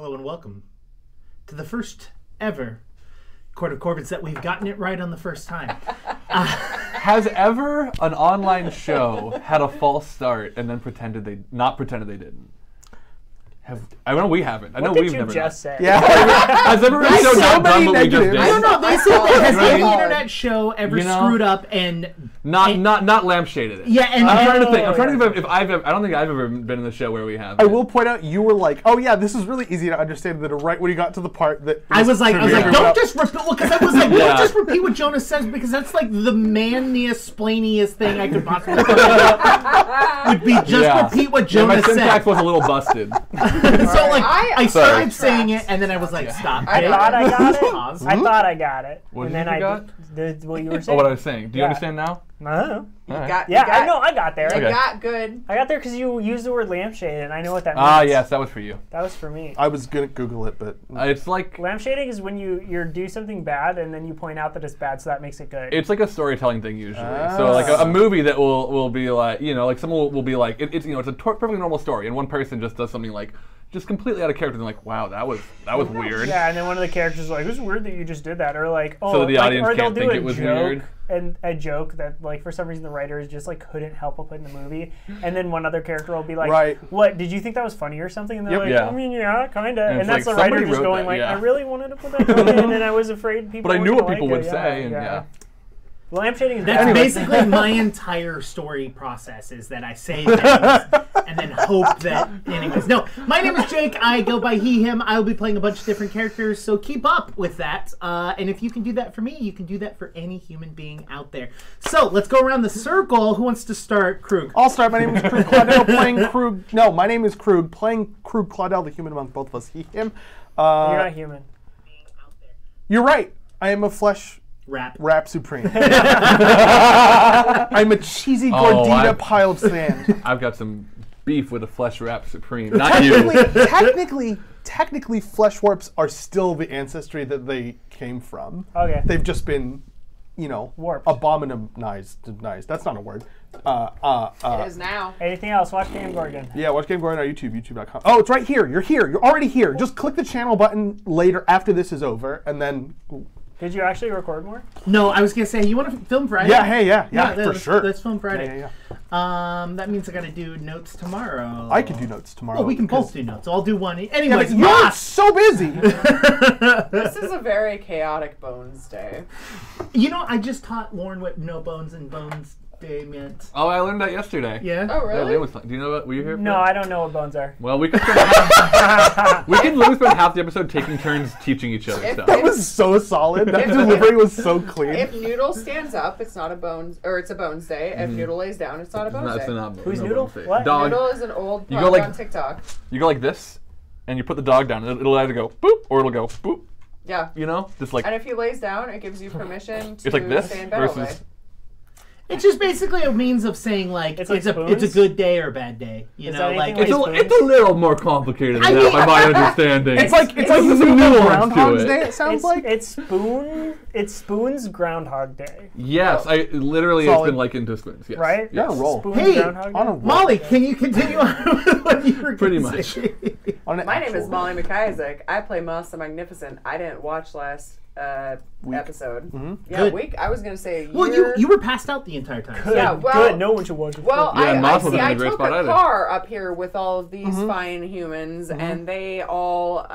Hello and welcome to the first ever Court of Corvids that we've gotten it right on the first time. Has ever an online show had a false start and then not pretended they didn't? I know we haven't. I know we've never. What did you just say? Yeah. Has every show not done what we just did? I don't know. They said that has any internet show ever screwed up and not lampshaded it. Yeah, and I'm trying to think. I'm trying to think if I've ever, I don't think I've ever been in the show where we have. I will point out you were like, oh yeah, this is really easy to understand. That right when you got to the part that I was like, don't just repeat. Because I was like, don't just repeat what Jonas says because that's like the manniest, splainiest thing I could possibly do. Would be just repeat what Jonas said. My syntax was a little busted. So like I started saying it and then I was like, stop. I thought I got it. I thought I got it. What and did then you got? Did what you were saying. Oh, what I was saying. Do you understand now? No. I know I got there. You got good. I got there because you used the word lampshade, and I know what that means. Ah, yes, that was for you. That was for me. I was gonna Google it, but it's like lampshading is when you do something bad and then you point out that it's bad, so that makes it good. It's like a storytelling thing usually. So like a movie that will be like, like someone will be like, it's it's a perfectly normal story, and one person just does something like just completely out of character and like, wow, that was weird. Yeah, and then one of the characters is like, it's weird that you just did that, or like, oh, so the audience or can't think it was weird. And a joke that like for some reason the writers just like couldn't help but put in the movie, and then one other character will be like, what, did you think that was funny or something? And they're like, I mean, yeah, kinda. And that's like, the writer just going like, I really wanted to put that in, and then I was afraid people. But I knew what people would say. say, and Lampshading is that's basically my entire story process is that I say things and then hope that anyways. No, my name is Jake. I go by he, him. I will be playing a bunch of different characters, so keep up with that. And if you can do that for me, you can do that for any human being out there. So let's go around the circle. Who wants to start? Krug. I'll start. My name is Krug Claudel playing Krug. No, my name is Krug playing Krug Claudel, the human among both of us. He, him. You're not human. You're right. I am a flesh Rap supreme. I'm a cheesy gordita pile of sand. I've got some beef with a flesh wrap supreme. Not you. Technically, flesh warps are still the ancestry that they came from. Okay. They've just been, warped. Abominized. That's not a word. It is now. Anything else? Watch Game Gorgon. Yeah, watch Game Gorgon on YouTube, youtube.com. Oh, it's right here. You're here. You're already here. Just click the channel button later after this is over, and then. Did you actually record more? No, I was gonna say you want to film Friday. Yeah, hey, yeah, for sure. Let's film Friday. Yeah. That means I gotta do notes tomorrow. I could do notes tomorrow. Well, we can both do notes. I'll do one. Anyways, you're so busy. This is a very chaotic Bones Day. I just taught Lauren what No Bones and Bones Day meant. Oh, I learned that yesterday. Yeah. Oh, really? Yeah, do you know what? Were you here? No, I don't know what bones are. Well, we could literally spend half the episode taking turns teaching each other stuff. That was so solid. That delivery was so clean. If Noodle stands up, it's not a Bones, or it's a Bones Day. If Noodle lays down, it's not a Bones Day. Who's Noodle? What? Dog. Noodle is an old pug on TikTok. You go like this, and you put the dog down. It'll either go boop or it'll go boop. Yeah. Just like. And if he lays down, it gives you permission to it's like this stay in bed all day. It's just basically a means of saying like it's a good day or a bad day. It's a little more complicated than that by my understanding. It's like some nuance to it. Day, it sounds like it's Spoon's Groundhog Day. Yes, I literally it's been likened to Spoons. Yes. Right? Yes. Yeah, roll. Spoon's Groundhog Day. Molly, can you continue on with what you were pretty much? My name is Molly McIsaac. I play Moss the Magnificent. I didn't watch last episode. Mm-hmm. Yeah, week. I was gonna say. Well, you were passed out the entire time. Good, yeah, well, good. No one should watch it. Well, I took a car up here with all of these fine humans, and they all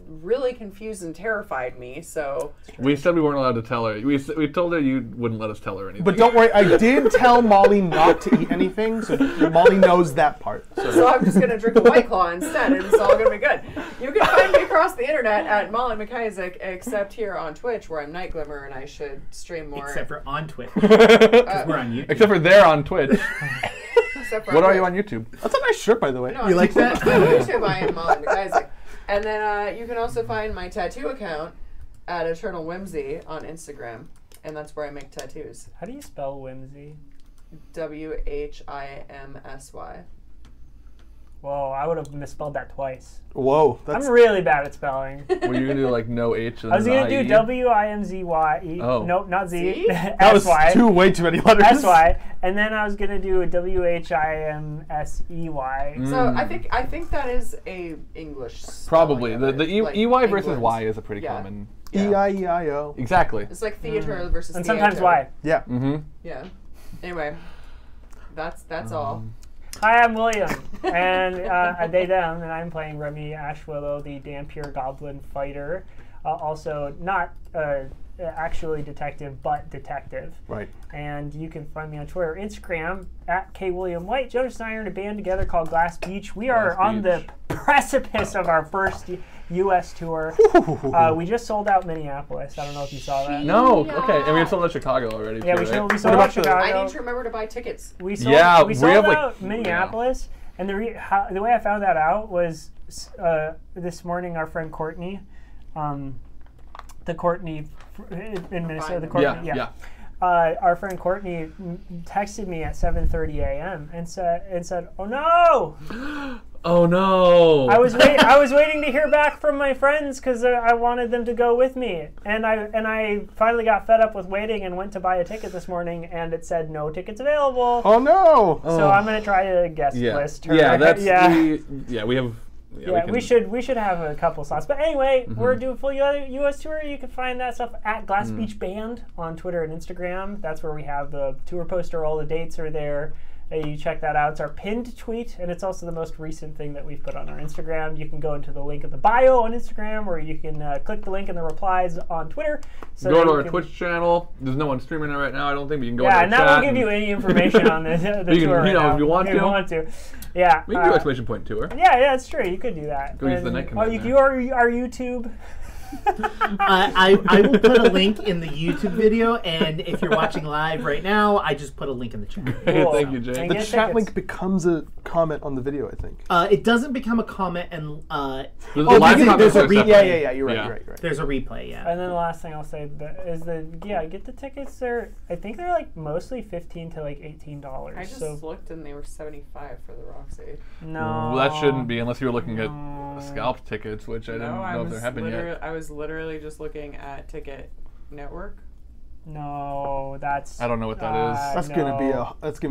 really confused and terrified me. So we said we weren't allowed to tell her. We told her you wouldn't let us tell her anything. But don't worry, I did tell Molly not to eat anything, so Molly knows that part. So I'm just gonna drink a White Claw instead, and it's all gonna be good. You can find me across the internet at Molly McIsaac, except here on Twitch, where I'm Night Glimmer, and I should stream more. Except for on Twitch, because we're on YouTube. Except for they're on Twitch. What are you on YouTube? That's a nice shirt, by the way. No, you like that? On YouTube, I am Molly McIsaac. And then you can also find my tattoo account at Eternal Whimsy on Instagram, and that's where I make tattoos. How do you spell whimsy? WHIMSY. Whoa, I would have misspelled that twice. Whoa. I'm really bad at spelling. Were you going to do like no H and I was going to do I-E? W-I-M-Z-Y-E. Oh. Nope, not Z. That was way too many letters. S-Y. And then I was going to do a W-H-I-M-S-E-Y. So I think that is a English Probably. The E-Y versus England. Y is a pretty common. E-I-E-I-O. Exactly. It's like theater versus and theater. sometimes Y. Yeah. Yeah. Anyway, that's all. Hi, I'm William, and they, them, and I'm playing Remy Ashwillow, the Dampier Goblin Fighter. Also, not actually detective, but detective. Right. And you can find me on Twitter or Instagram at KWilliamWhite. Jonas and I are in a band together called Glass Beach. We are on the precipice of our first U.S. tour. We just sold out Minneapolis. I don't know if you saw that. No, okay, and we sold out Chicago already. Yeah, too, we sold right? out Chicago. I need to remember to buy tickets. We sold out Minneapolis, and the way I found that out was this morning. Our friend Courtney, the Courtney in Minnesota, the Courtney, our friend Courtney texted me at 7:30 a.m. and said, "Oh no." Oh no! I was waiting to hear back from my friends because I wanted them to go with me, and I finally got fed up with waiting and went to buy a ticket this morning, and it said no tickets available. Oh no! So I'm gonna try to guest list her. Yeah, that's we have. We should have a couple slots. But anyway, we're doing full U.S. tour. You can find that stuff at Glass Beach Band on Twitter and Instagram. That's where we have the tour poster. All the dates are there. You check that out. It's our pinned tweet, and it's also the most recent thing that we've put on our Instagram. You can go into the link in the bio on Instagram, or you can click the link in the replies on Twitter. So go to our Twitch channel. There's no one streaming it right now, I don't think, but you can go into our and that won't give you any information on the tour right now. If you want to. Yeah. We can do exclamation point tour. Yeah, it's true. You could do that. Go use the night command. Our YouTube. I will put a link in the YouTube video, and if you're watching live right now, I just put a link in the chat. Cool. Thank you, Jay. And The get chat tickets. link becomes a comment on the video, I think. It doesn't become a comment, and There's a live comment there's a separate. yeah. You're right. there's a replay. Yeah. And then the last thing I'll say is get the tickets. I think they're like mostly $15 to like $18. I just looked and they were $75 for the Roxy. No. Well, that shouldn't be unless you were looking at scalped tickets, which I didn't know if there had been yet. I was literally just looking at Ticket Network. No, that's. I don't know what that is. That's gonna be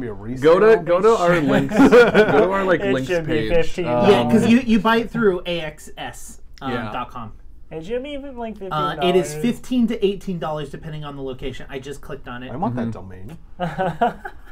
a resale. Go to our links. Go to our links should be page. 15. Yeah, because you buy it through AXS.com. It should be like $15. It is $15 to $18 depending on the location. I just clicked on it. I want that domain.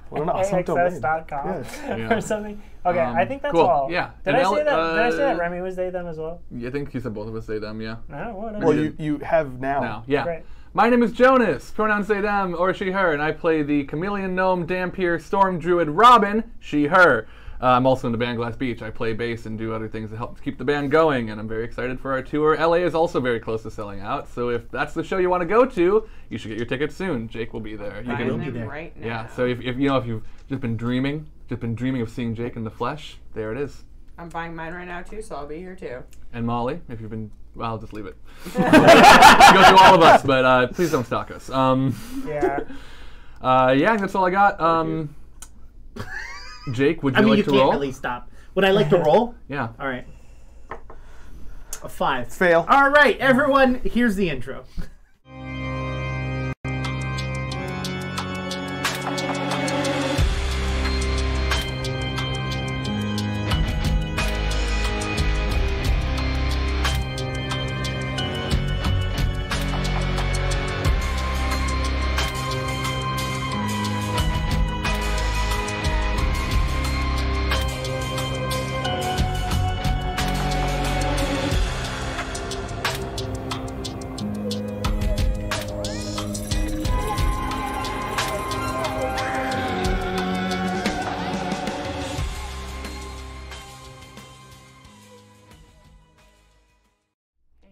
What an awesome domain. AXS.com or something. Okay, I think that's cool. all. Yeah. Did I say that? Did I say that Remy was they them as well? I think you said both of us say them. Yeah. No, whatever. Well, you have now. Yeah. Great. My name is Jonas, pronouns they them or she her, and I play the chameleon gnome Dampier storm druid Robin, she her. I'm also in the band Glass Beach. I play bass and do other things to help keep the band going, and I'm very excited for our tour. LA is also very close to selling out, so if that's the show you want to go to, you should get your tickets soon. Jake will be there. I will be there right now. Yeah, so if you've just been dreaming of seeing Jake in the flesh, there it is. I'm buying mine right now too, so I'll be here too. And Molly, if you've been, well, I'll just leave it. Go through all of us, but please don't stalk us. Yeah, that's all I got. Jake, would you like to roll? You can't really stop. Would I like to roll? Yeah. All right. A 5. Fail. All right, everyone, here's the intro.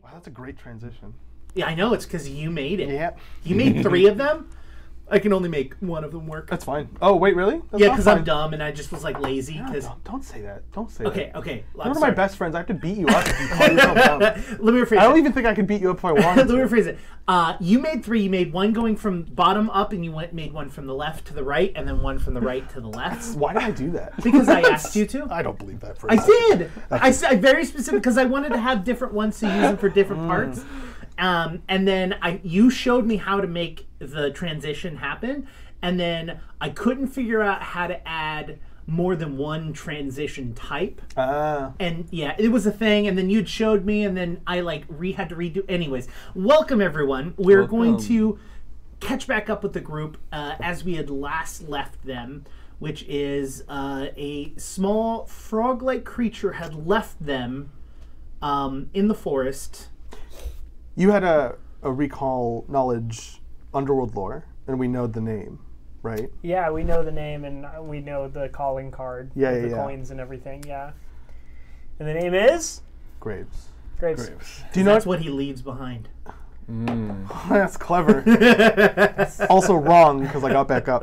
Wow, that's a great transition. Yeah, I know. It's because you made it. Yeah. You made 3 of them. I can only make one of them work. That's fine. Oh, wait, really? Yeah, because I'm dumb and I just was like lazy. No, don't say that. Don't say that. Okay. You're one of my best friends. I have to beat you up if you call yourself dumb. Let me rephrase it. I don't even think I could beat you up if I wanted to. Let me rephrase it. You made 3. You made one going from bottom up, and you made one from the left to the right, and then one from the right to the left. Why did I do that? Because I asked you to. I don't believe that for a I second. did. I said very specific because I wanted to have different ones to use them for different parts. And then you showed me how to make the transition happen, and then I couldn't figure out how to add more than one transition type. And yeah, it was a thing, and then you'd showed me, and then I had to redo. Anyways, welcome everyone. We're going to catch back up with the group as we had last left them, which is a small frog-like creature had left them in the forest. You had a recall knowledge underworld lore, and we know the name, right? Yeah, we know the name, and we know the calling card with the coins and everything, yeah. And the name is? Graves. Do you know that's what he leaves behind? That's clever. Also wrong, because I got back up.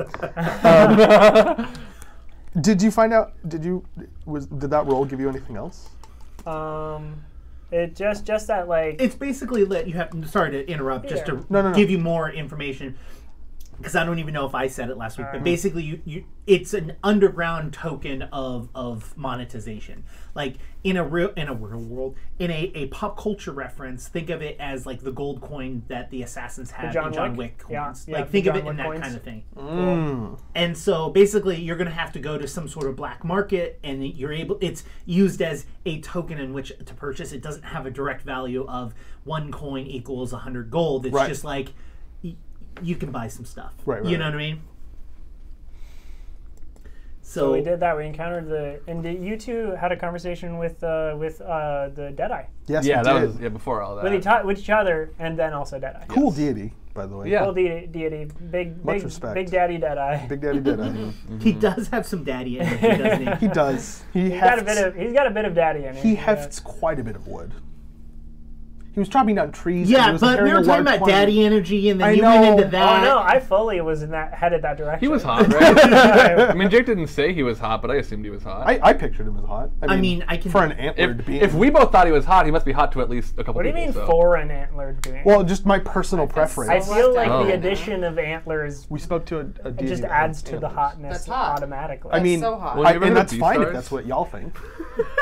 Did you find out, did that roll give you anything else? It just that it's basically you have. Sorry to interrupt. Just to give you more information, because I don't even know if I said it last week. But basically, it's an underground token of monetization. Like in a real world, in a pop culture reference, think of it as like the gold coin that the assassins had in John Wick coins. Yeah, think of it in that coins. Kind of thing. And so basically, you're going to have to go to some sort of black market, and it's used as a token in which to purchase. It doesn't have a direct value of 1 coin equals 100 gold. It's just like you can buy some stuff. Right. You know what I mean? So we did that. We encountered and you two had a conversation with the Deadeye. Yes, that was before all that. With each other, and then also Deadeye. Cool deity, by the way. Yeah. Cool deity. Much respect. Big Daddy Deadeye. Big Daddy Deadeye. He does have some daddy energy, doesn't he? He does. He's got a bit of daddy in him. He hefts quite a bit of wood. He was chopping down trees. Yeah, but we were talking about daddy energy, and then you went into that. Oh no, I fully was headed that direction. He was hot, right? I mean, Jake didn't say he was hot, but I assumed he was hot. I pictured him as hot. I mean, I can for an antlered being. If we both thought he was hot, he must be hot to at least a couple. What do you mean for an antlered being? Well, just my personal preference. I feel like the addition of antlers. We spoke to a deity. It just adds to the hotness automatically. I mean, so hot. And that's fine if that's what y'all think.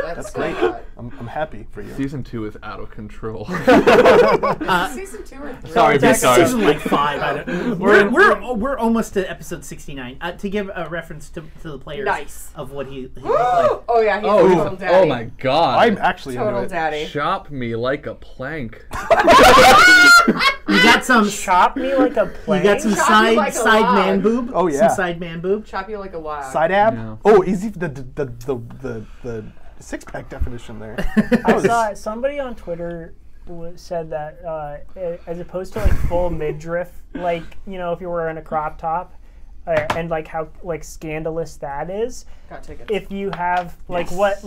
That's great. I'm happy for you. Season 2 is out of control. Season 2 or 3? Sorry, season like 5. We're almost to episode 69. To give a reference to the players of what he played. Oh yeah, he's total daddy. Oh my god! I'm actually total into it. Daddy. Chop me like a plank. You got some chop me like a plank. You got some side man boob. Oh yeah, some side man boob. Chop you like a log. Side ab. Yeah. Oh, easy the 6-pack definition there. I saw somebody on Twitter said that as opposed to like full midriff, like if you're wearing a crop top, and like how like scandalous that is. If you have like what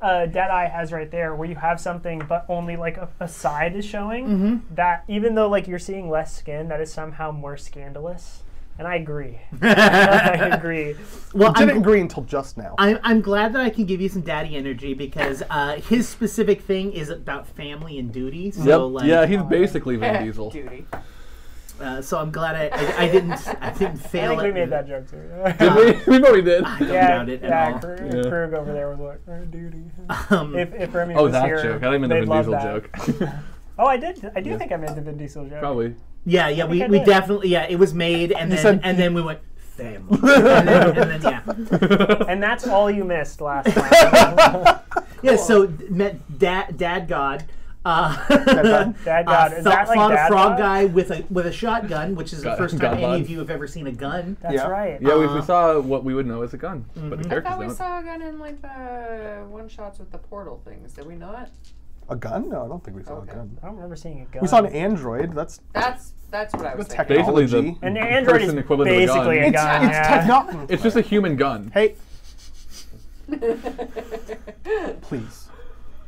Deadeye has right there, where you have something but only like a side is showing, that even though like you're seeing less skin, that is somehow more scandalous. And I agree. I agree. Well, I didn't agree until just now. I'm glad that I can give you some daddy energy because his specific thing is about family and duty. So he's basically Vin Diesel. Duty. So I'm glad I didn't fail. I think we made that joke too. We probably did. I don't doubt it at all. Krug over there was like, duty. If Remy was that here, joke. I didn't mean the Vin Diesel joke. Oh, I did. I do think I made the Vin Diesel joke. Probably. Yeah, we definitely, it was made, and then we went, family. and then And that's all you missed last time. Yeah, so met Dad God. Dad God. Is that like fought Dad a frog God? guy with a shotgun, which is the first time any of you have ever seen a gun. That's right. Yeah, we saw what we would know as a gun, but the characters I thought we don't. saw a gun in like the one-shots with the portal things. Did we not? A gun? No, I don't think we saw a gun. I don't remember seeing a gun. We saw an android. That's what I was thinking. Basically, an android is equivalent basically of a gun. It's technology. It's just a human gun. Hey. Please.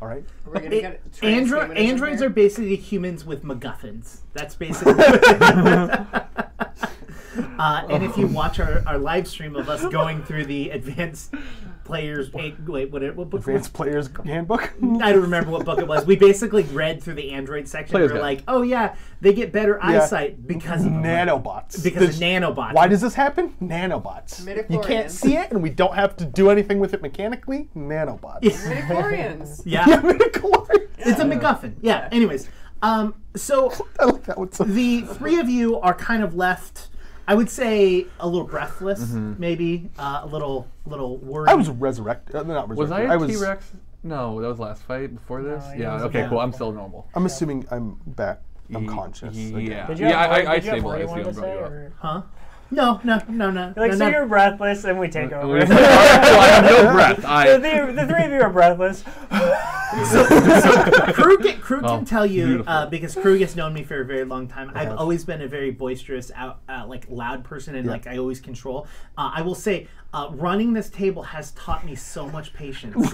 All right. We're gonna get androids are basically humans with MacGuffins. That's basically. And if you watch our live stream of us going through the advanced players, what book? Advanced Players Handbook? I don't remember what book it was. We basically read through the Android section. We're like, oh yeah, they get better eyesight because of nanobots. Because of nanobots. Why does this happen? Nanobots. You can't see it, and we don't have to do anything with it mechanically. Nanobots. Midichlorians. Yeah. Midichlorians. It's a MacGuffin. Yeah. Anyways, so I like that one. The three of you are kind of left, I would say, a little breathless, maybe a little worried. I was resurrected. Not resurrected. Was I a T-Rex? No, that was last fight before this. Yeah. Okay. Cool. I'm still normal. I'm assuming I'm back. I'm conscious. Yeah. I stabilized you and brought you up. Huh? No. So you're breathless, and we take over. I have no breath. The three of you are breathless. So Krug can tell you, because Krug has known me for a very long time. I've always been a very boisterous, loud person, and I always control. I will say, running this table has taught me so much patience.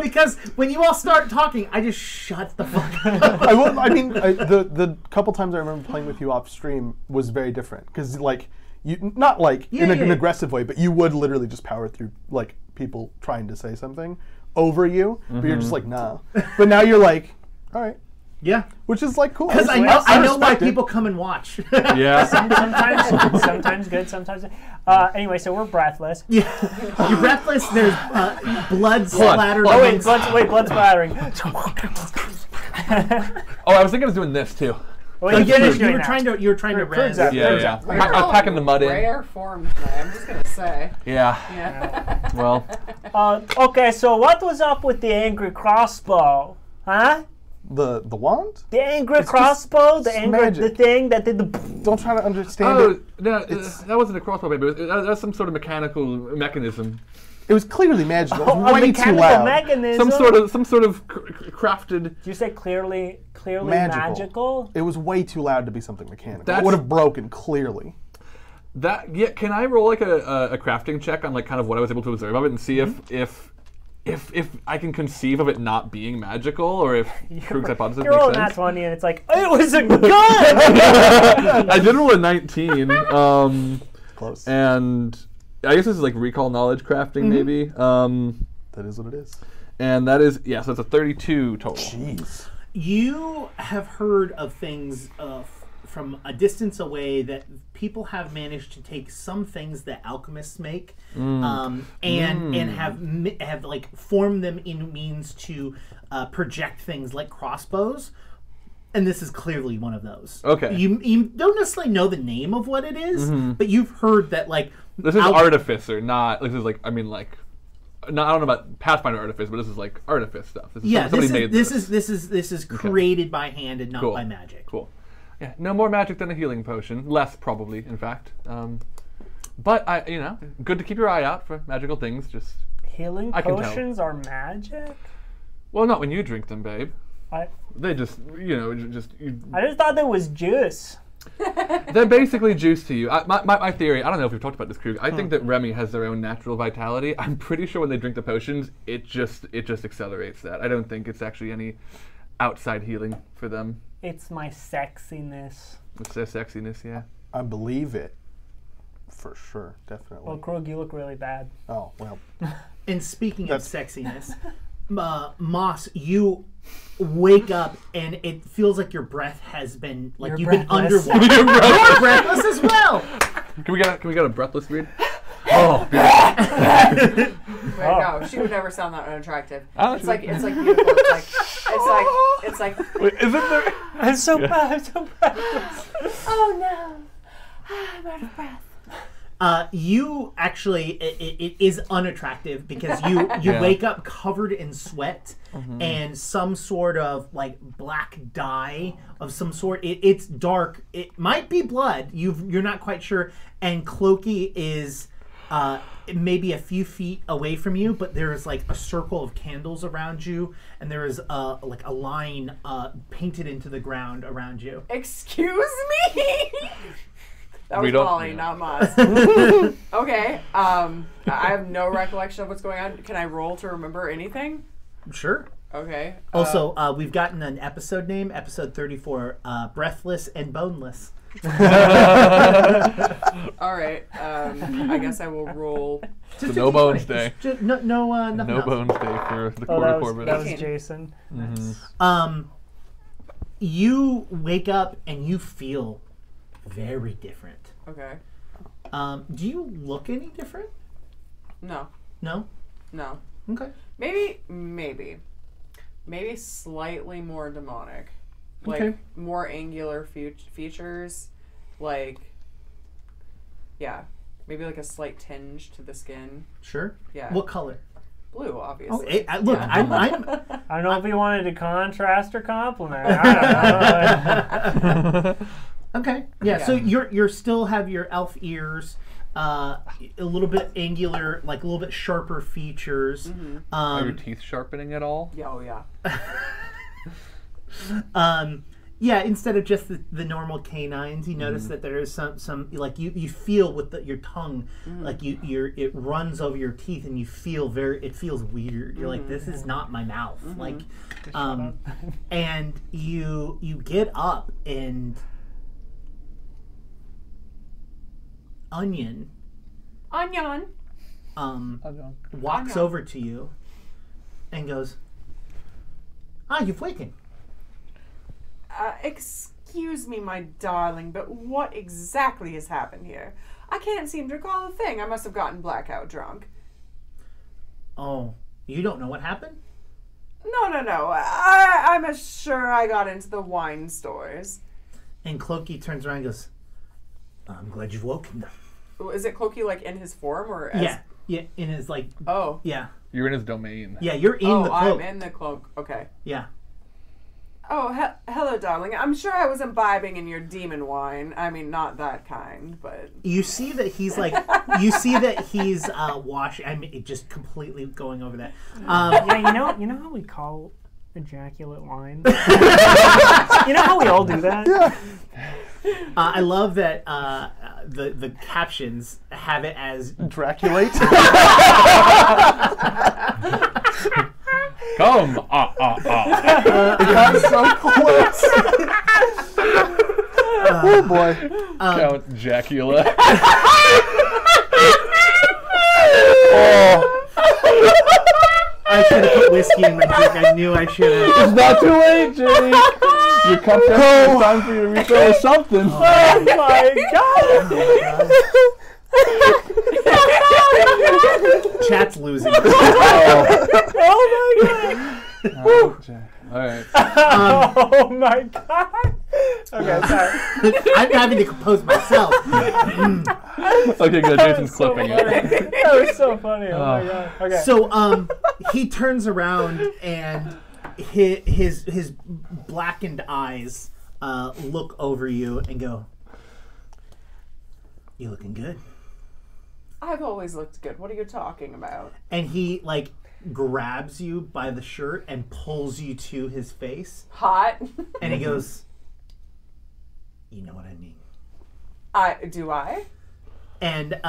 Because when you all start talking, I just shut the fuck up. The couple times I remember playing with you off stream was very different because not in an aggressive way, but you would literally just power through people trying to say something over you, but you're just like, nah. But now you're like, all right. Yeah. Which is cool. Because I know why people come and watch. Yeah. Sometimes good, sometimes. Anyway, so we're breathless. Yeah. You're breathless. There's blood splattered. Oh wait, blood splattering. I was thinking I was doing this too. Well, you were trying to res. Yeah. I'm packing the mud in. Rare form tonight, I'm just gonna say. Yeah. Well. Okay, so what was up with the angry crossbow? Huh? The wand? The angry crossbow? The thing that did the... Don't try to understand it. No, that wasn't a crossbow, baby. That was some sort of mechanical mechanism. It was clearly magical. It was way too loud. Mechanism? Some sort of crafted... Did you say clearly magical? It was way too loud to be something mechanical. It would have broken, clearly. Can I roll a crafting check on kind of what I was able to observe of it and see if I can conceive of it not being magical, or if Krug's hypothesis makes sense? You're rolling that 20 and it's like, it was a gun! I did roll a 19. Close. And I guess this is recall knowledge crafting, maybe. That is what it is. And that is, so it's a 32 total. Jeez. You have heard of things from a distance away that people have managed to take some things that alchemists make and have formed them in means to project things like crossbows. And this is clearly one of those. Okay. You don't necessarily know the name of what it is, but you've heard that this is artificer, not this is I don't know about Pathfinder artifice, but this is artifice stuff. This is created by hand and not by magic. Cool. Yeah, no more magic than a healing potion. Less, probably, in fact. But good to keep your eye out for magical things. Just healing potions are magic. Well, not when you drink them, babe. They just, I just thought there was juice. They're basically juice to you. My theory, I don't know if we've talked about this, Krug. I think that Remy has their own natural vitality. I'm pretty sure when they drink the potions, it just accelerates that. I don't think it's actually any outside healing for them. It's my sexiness. It's their sexiness, yeah. I believe it. For sure, definitely. Well, Krug, you look really bad. Oh, well. And speaking of sexiness, Moss, you wake up and it feels like your breath has been you've been underwater. You're breathless as well. Can we get a breathless read? Oh, beautiful. No, she would never sound that unattractive. It's beautiful. It's like. Wait, isn't there? I'm so breathless. Oh no, I'm out of breath. You actually, it is unattractive because you wake up covered in sweat and some sort of black dye of some sort. It's dark. It might be blood. You're not quite sure. And Clokey is maybe a few feet away from you, but there is a circle of candles around you, and there is a line painted into the ground around you. Excuse me. That was Molly, not Moss. Okay. I have no recollection of what's going on. Can I roll to remember anything? Sure. Okay. Also, we've gotten an episode name, episode 34, Breathless and Boneless. All right. I guess I will roll. It's a no bones day. Nothing No else. bones day for the quarter Corvids. That was Jason. You wake up and you feel very different. Okay. Do you look any different? No. No? No. Okay. Maybe slightly more demonic. Like, okay. More angular features. Like, yeah. Maybe like a slight tinge to the skin. Sure. Yeah. What color? Blue, obviously. Oh, look, yeah. I don't know if he wanted to contrast or compliment. I don't know. Okay. Yeah. So you're still have your elf ears, a little bit angular, like a little bit sharper features. Mm-hmm. Are your teeth sharpening at all? Yeah. Oh yeah. Yeah, instead of just the normal canines, you notice that there is some like you feel with your tongue, like it runs over your teeth, and you feel it feels weird. You're like, this is not my mouth. Like, and you get up and Onion walks over to you and goes, you've wakened. Excuse me, my darling, but what exactly has happened here? I can't seem to recall a thing. I must have gotten blackout drunk. Oh, you don't know what happened? No. I'm sure I got into the wine stores. And Clokey turns around and goes, I'm glad you've woken. Is it Clokey like in his form or as... Yeah, in his like... Oh. Yeah. You're in his domain. Yeah, you're in the cloak. I'm in the cloak. Okay. Yeah. Oh, hello, darling. I'm sure I was imbibing in your demon wine. I mean, not that kind, but... You see that he's washing... I mean, just completely going over that. Yeah, you know how we call ejaculate wine? You know how we all do that? Yeah. I love that the captions have it as... Draculate? Come! It got so close. Oh boy. Count Jacula. I should have put whiskey in my drink. I knew I should have. It's not too late, Jake. Your cup's empty. It's time for you to refill with something. Oh my god! Chat's losing. Oh my god! All right. Oh my god! Okay, sorry. I'm having to compose myself. Okay, good. Jason's clipping it. That was so funny. Oh my god. Okay. So he turns around and his blackened eyes look over you and go, "You looking good?" I've always looked good. What are you talking about? And he like grabs you by the shirt and pulls you to his face. Hot. And he goes, "You know what I mean." Do I? And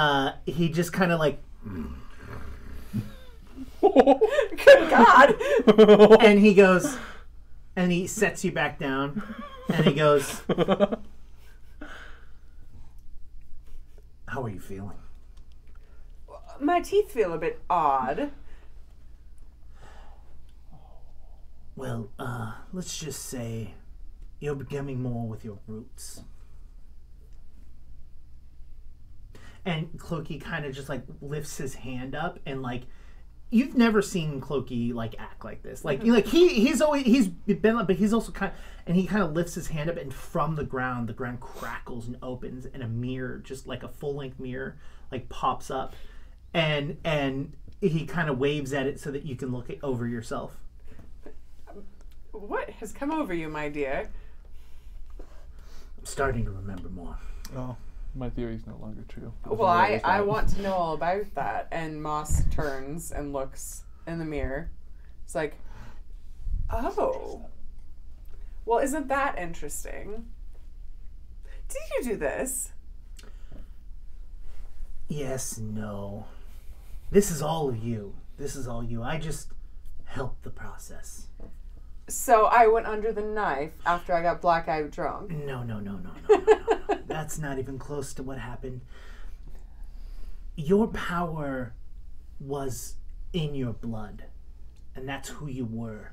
he just kind of like, good God. and he goes, and he sets you back down, and he goes, "How are you feeling?" My teeth feel a bit odd. Well, let's just say you're becoming more with your roots. And Clokey kind of just like lifts his hand up and like, you've never seen Clokey like act like this. Like, he's been like, but he's also kind of, and he kind of lifts his hand up and from the ground crackles and opens and a mirror, just like a full-length mirror, like pops up. And he kind of waves at it so that you can look over yourself. What has come over you, my dear? I'm starting to remember more. Oh, my theory's no longer true. Well, I want to know all about that. And Moss turns and looks in the mirror. It's like, oh. Well, isn't that interesting? Did you do this? Yes, no. This is all of you. I just helped the process. So I went under the knife after I got blackout drunk. No. That's not even close to what happened. Your power was in your blood, and that's who you were.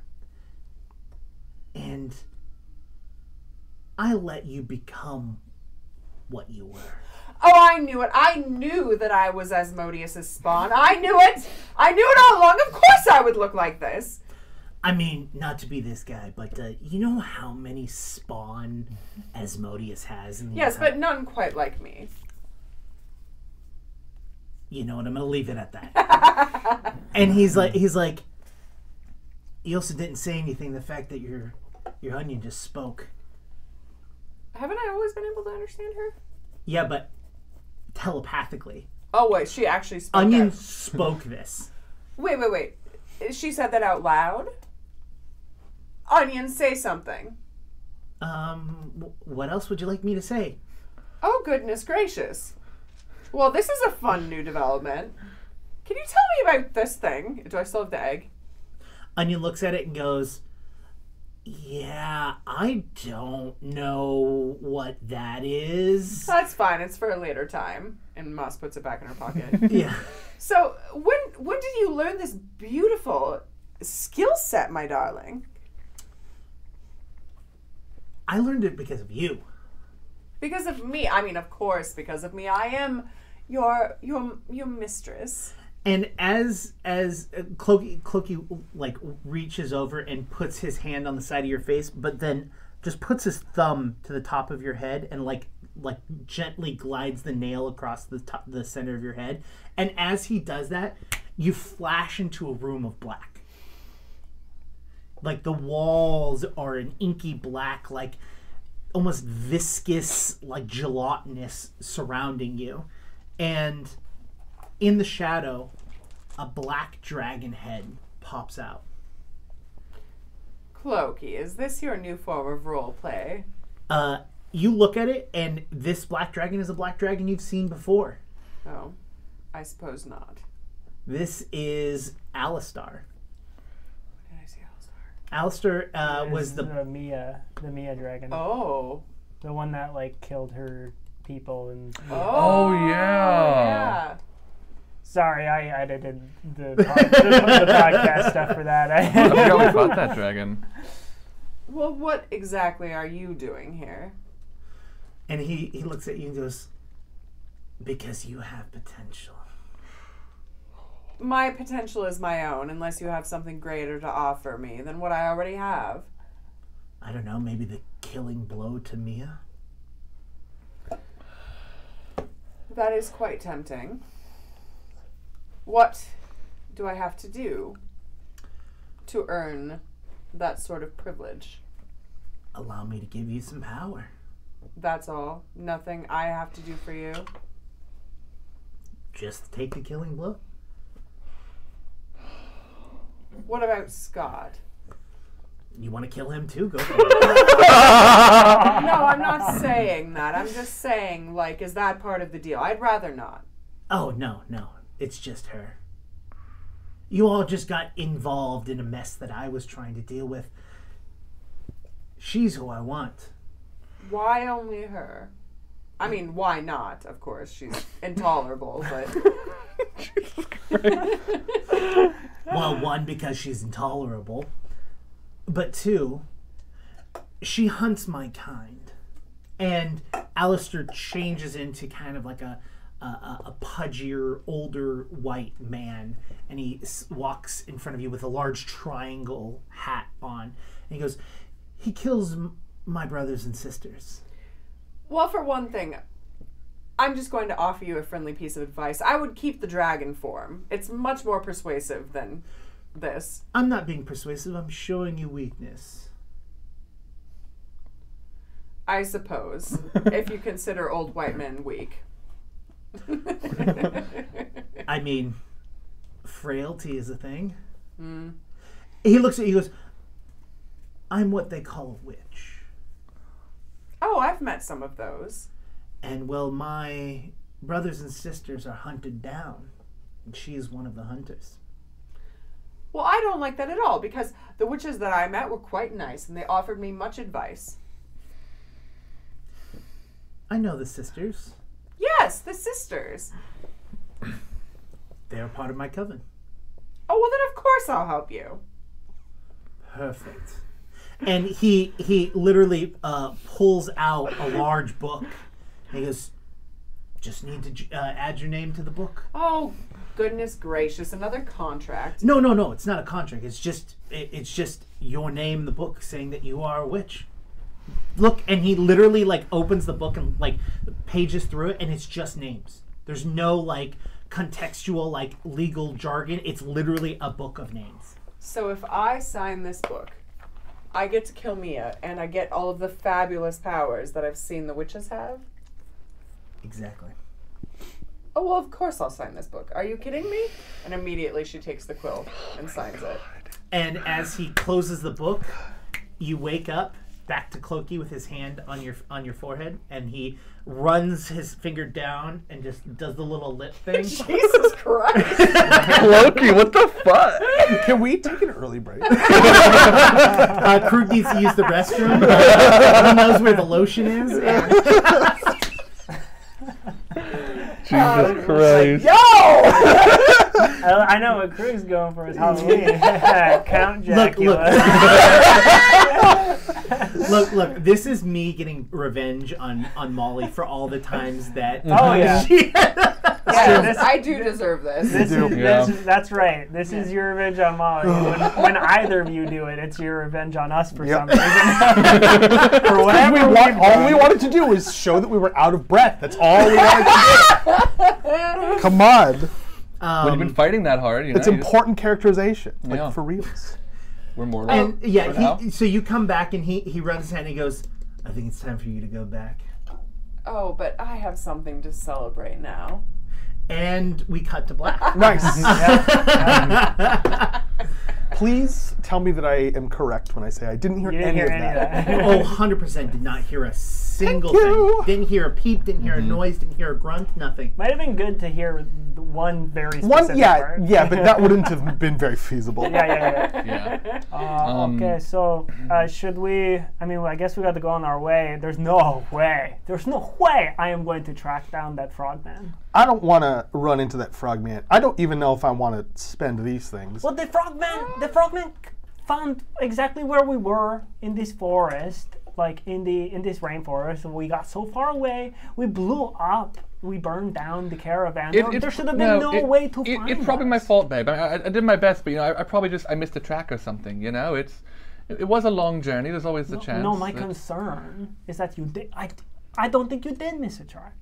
And I let you become what you were. Oh, I knew it. I knew that I was Asmodeus' spawn. I knew it. I knew it all along. Of course I would look like this. I mean, not to be this guy, but you know how many spawn Asmodeus has? Yes, but none quite like me. You know what? I'm gonna leave it at that. And he's like, you also didn't say anything. The fact that your onion just spoke. Haven't I always been able to understand her? Yeah, but telepathically. Oh wait, she actually spoke. Onion spoke this. Wait. She said that out loud? Onion, say something. What else would you like me to say? Oh, goodness gracious. Well, this is a fun new development. Can you tell me about this thing? Do I still have the egg? Onion looks at it and goes, yeah, I don't know what that is. That's fine. It's for a later time. And Moss puts it back in her pocket. Yeah. So, when did you learn this beautiful skill set, my darling? I learned it because of you. Because of me. I mean, of course, because of me. I am your mistress. And as Clokey like reaches over and puts his hand on the side of your face, but then just puts his thumb to the top of your head and like gently glides the nail across the center of your head. And as he does that, you flash into a room of black. Like the walls are an inky black, like almost viscous, like gelatinous surrounding you. And in the shadow, a black dragon head pops out. Clokey, is this your new form of role play? You look at it, and this black dragon is a black dragon you've seen before. Oh, I suppose not. This is Alistar. Did I see Alistar was the Mia dragon. Oh. The one that like killed her people and. Oh yeah. Sorry, I edited the podcast stuff for that. I forgot we fought that dragon. Well, what exactly are you doing here? And he looks at you and goes, because you have potential. My potential is my own, unless you have something greater to offer me than what I already have. I don't know, maybe the killing blow to Mia? That is quite tempting. What do I have to do to earn that sort of privilege? Allow me to give you some power. That's all. Nothing I have to do for you. Just take the killing blow. What about Scott? You want to kill him too? Go for it. No, I'm not saying that. I'm just saying, like, is that part of the deal? I'd rather not. Oh, no. It's just her. You all just got involved in a mess that I was trying to deal with. She's who I want. Why only her? I mean, why not? Of course, she's intolerable, but... Jesus Christ. Well, one, because she's intolerable. But two, she hunts my kind. And Alistair changes into kind of like a pudgier, older white man. And he walks in front of you with a large triangle hat on. And he goes, he kills my brothers and sisters. Well, for one thing, I'm just going to offer you a friendly piece of advice. I would keep the dragon form. It's much more persuasive than this. I'm not being persuasive. I'm showing you weakness. I suppose, if you consider old white men weak. I mean, frailty is a thing. Mm. He looks at you and goes, I'm what they call a witch. Oh, I've met some of those. And, well, my brothers and sisters are hunted down. And she is one of the hunters. Well, I don't like that at all, because the witches that I met were quite nice, and they offered me much advice. I know the sisters. Yes, the sisters. They are part of my coven. Oh, well, then of course I'll help you. Perfect. And he literally pulls out a large book. He goes, just need to add your name to the book. Oh, goodness gracious. Another contract. No. It's not a contract. It's just your name in the book saying that you are a witch. Look, and he literally like opens the book and like pages through it, and it's just names. There's no like contextual like legal jargon. It's literally a book of names. So if I sign this book, I get to kill Mia, and I get all of the fabulous powers that I've seen the witches have? Exactly. Oh, well, of course I'll sign this book. Are you kidding me? And immediately she takes the quill and signs it. And as he closes the book, you wake up back to Clokey with his hand on your forehead, and he runs his finger down and just does the little lip thing. Jesus Christ! Clokey, what the fuck? Can we take an early break? Krug needs to use the restroom. He knows where the lotion is. Jesus Christ. Yo! I know what Krug's going for his Halloween. Count Dracula. Look, this is me getting revenge on Molly for all the times that... Oh, yeah. Yes, I do deserve this. That's right. This is your revenge on Molly. When either of you do it, it's your revenge on us for some reason. For whatever all we wanted to do was show that we were out of breath. That's all we wanted to do. Come on. When you've been fighting that hard, it's important characterization. Like, for reals. We're more and so you come back and he runs his hand and he goes, I think it's time for you to go back. Oh, but I have something to celebrate now. And we cut to black. Nice. Please tell me that I am correct when I say I didn't hear any of that. Oh, 100% did not hear a single thing. Didn't hear a peep, didn't hear a noise, didn't hear a grunt, nothing. Might have been good to hear the one very specific part. Yeah, but that wouldn't have been very feasible. Yeah. Okay, so should we, I guess we got to go on our way. There's no way I am going to track down that frogman. I don't want to run into that frogman. I don't even know if I want to spend these things. Well, the frogman found exactly where we were in this forest, like in this rainforest. We got so far away, we blew up, we burned down the caravan. There should have been no way to find us. It's probably my fault, babe. I did my best, but I probably just missed a track or something. It was a long journey. There's always the chance. No, my concern is that you did. I don't think you did miss a track.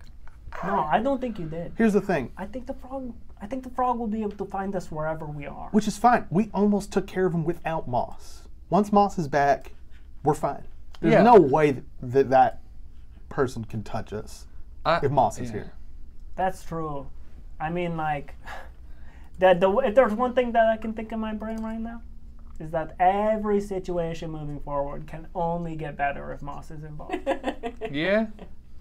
No, I don't think you did. Here's the thing. I think the frog will be able to find us wherever we are. Which is fine. We almost took care of him without Moss. Once Moss is back, we're fine. There's no way that person can touch us if Moss is here. That's true. If there's one thing that I can think in my brain right now, is that every situation moving forward can only get better if Moss is involved. Yeah.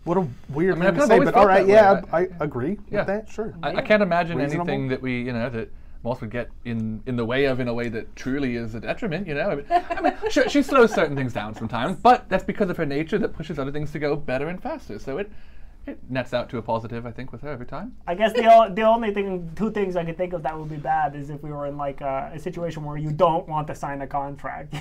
What a weird thing to say, but all right, I agree with that, sure. I can't imagine anything that we, that Moss would get in the way of in a way that truly is a detriment, Sure, she slows certain things down sometimes, but that's because of her nature that pushes other things to go better and faster. So it nets out to a positive, I think, with her every time. I guess the only two things I could think of that would be bad is if we were in like a situation where you don't want to sign a contract,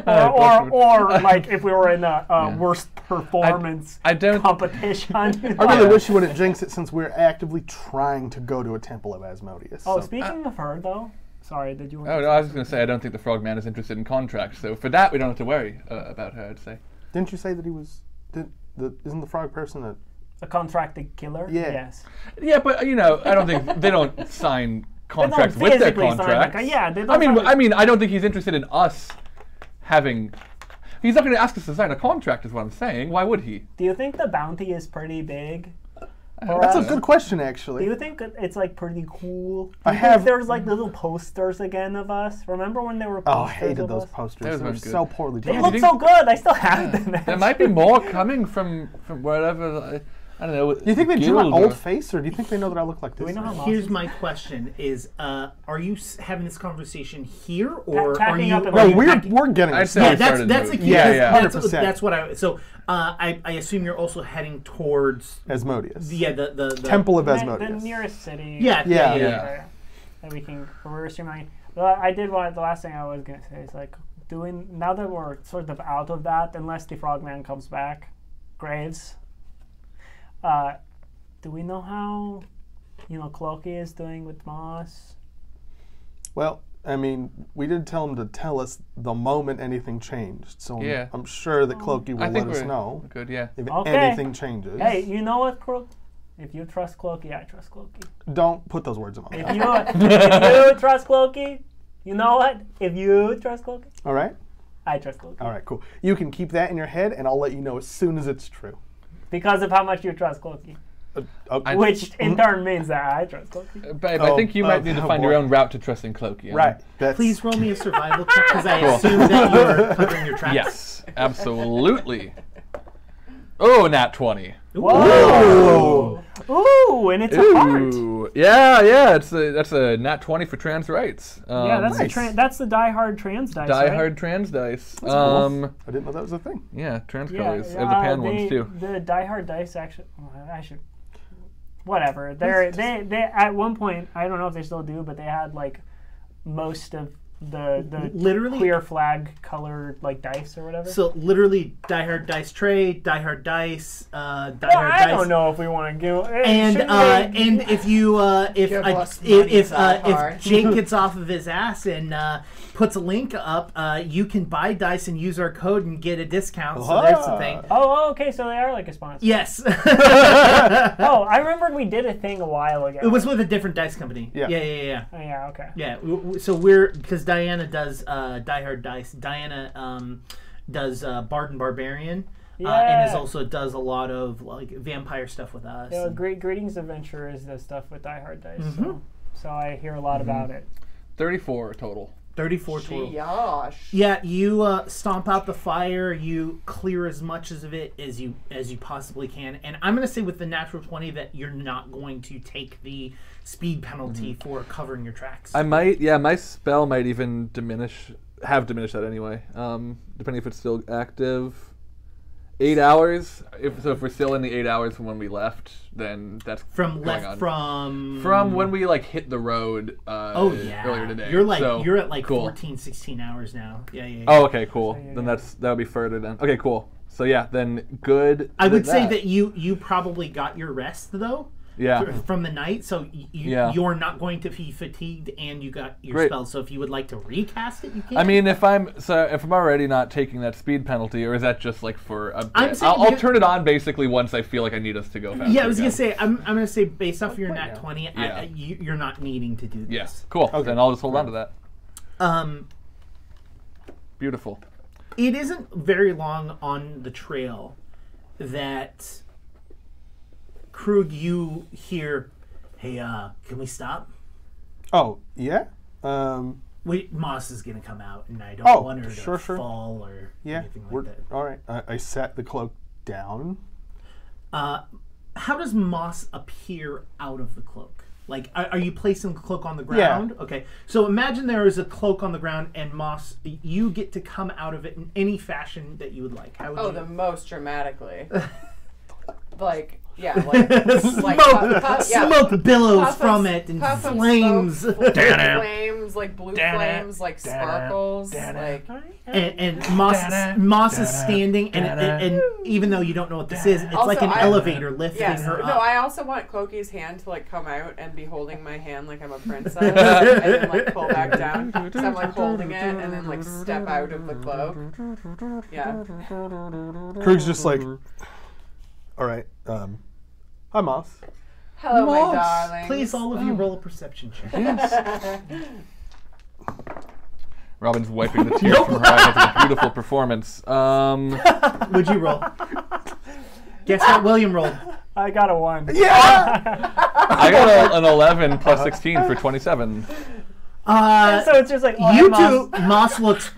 or like if we were in a worst performance competition. I really wish you wouldn't jinx it since we're actively trying to go to a temple of Asmodeus. Oh, speaking of her though. Sorry, did you want to I was going to say, I don't think the frogman is interested in contracts, so for that we don't have to worry about her, I'd say. Didn't you say that he was... Isn't the frog person a contracted killer? Yeah. Yes. Yeah, but I don't think they don't sign contracts with their contracts. I don't think he's interested in us having. He's not going to ask us to sign a contract, is what I'm saying. Why would he? Do you think the bounty is pretty big? That's a good question, actually. Do you think it's like pretty cool? There's like little posters again of us. Remember when they were posters? Oh, I hated those posters. They were so poorly done. They look so good. I still have them. There might be more coming from wherever. I don't know. Do you think they drew my old face, or do you think they know that I look like this? Here's my question: is are you having this conversation here, or are you? No, we're getting. That's a key. Yeah, 100%. That's what I. So I assume you're also heading towards Asmodeus. Yeah, the Temple of Asmodeus. The nearest city. Yeah. That we can reverse streamline. Well, I did want the last thing I was gonna say is like now that we're sort of out of that, unless the Frogman comes back, Graves. Do we know how Cloaky is doing with Moss? Well, I mean, we did tell him to tell us the moment anything changed, so I'm sure that Cloaky will let us know. Good, yeah. If anything changes. Hey, you know what, Crook? If you trust Cloaky, I trust Cloaky. Don't put those words in my If mouth. you trust Cloaky, you know what? If you trust Cloaky, all right. I trust Cloaky. All right, cool. You can keep that in your head, and I'll let you know as soon as it's true. Because of how much you trust Cloaky. Okay. Which in turn means that I trust Cloaky. Babe, I think you might need to find your own route to trusting Cloaky. Right. Please roll me a survival check because I assume that you're covering your tracks. Yes, absolutely. Oh, nat 20. Whoa! Ooh, and it's a heart. Yeah. That's a nat 20 for trans rights. That's that's the Die Hard trans dice. Die Hard trans dice. That's cool. I didn't know that was a thing. Yeah, trans colors. They have the pan ones too. The Die Hard dice actually. I should. Whatever. They at one point, I don't know if they still do, but they had like most of the literally clear flag colored like dice or whatever. So literally Die Hard dice tray, Die Hard dice, Die Hard I dice. don't know if we want to go. And if Jake gets off of his ass and puts a link up, you can buy dice and use our code and get a discount. So there's the thing. Oh, okay. So they are like a sponsor. Yes. Oh, I remember we did a thing a while ago. It was with a different dice company. Yeah. Oh, yeah. Okay. Yeah. So because Diana does Die Hard dice. Diana does Bard and Barbarian. And also does a lot of like vampire stuff with us. Yeah, Greetings Adventure is the stuff with Die Hard dice. So I hear a lot about it. 34 total. 34 total. Gosh. Yeah, you stomp out the fire. You clear as much of it as you possibly can. And I'm going to say with the natural 20 that you're not going to take the speed penalty for covering your tracks. I might. Yeah, my spell might even have diminished that anyway. Depending if it's still active. 8 hours. If we're still in the 8 hours from when we left, then that's from when we like hit the road. Earlier today. You're at like cool. 14, 16 hours now. Yeah. Oh, okay, cool. So, then that would be further then. Okay, cool. So yeah, then good. I would say that you probably got your rest though. Yeah. From the night, so you're not going to be fatigued, and you got your spells. So if you would like to recast it, you can. I mean, if I'm already not taking that speed penalty, or is that just like for a bit? I'll turn it on basically once I feel like I need us to go faster. Yeah, I was gonna say I'm gonna say based off your nat 20, you're not needing to do this. Yes, cool. Okay. Then I'll just hold on to that. Beautiful. It isn't very long on the trail that Krug, you hear, hey, can we stop? Oh, yeah? Moss is going to come out, and I don't want her to fall or anything like that. All right. I sat the cloak down. How does Moss appear out of the cloak? Like, are you placing the cloak on the ground? Yeah. Okay. So imagine there is a cloak on the ground, and Moss, you get to come out of it in any fashion that you would like. How would you? The most dramatically. Like... Yeah, smoke billows from it and flames. Flames, like blue flames, like sparkles. And Moss is standing, and even though you don't know what this is, it's also, like an elevator lifting her up. No, I also want Cloaky's hand to like come out and be holding my hand like I'm a princess, and then like pull back down. So I'm like holding it, and then like step out of the cloak. Yeah. Krug's just like, all right. Hi, Moss. Hello, my darling. Please, all of you, roll a perception check. Yes. Robin's wiping the tears from her eyes after a beautiful performance. Would you roll? Guess what William rolled? I got a 1. Yeah! I got an 11 plus 16 for 27. So it's just like, Moss looks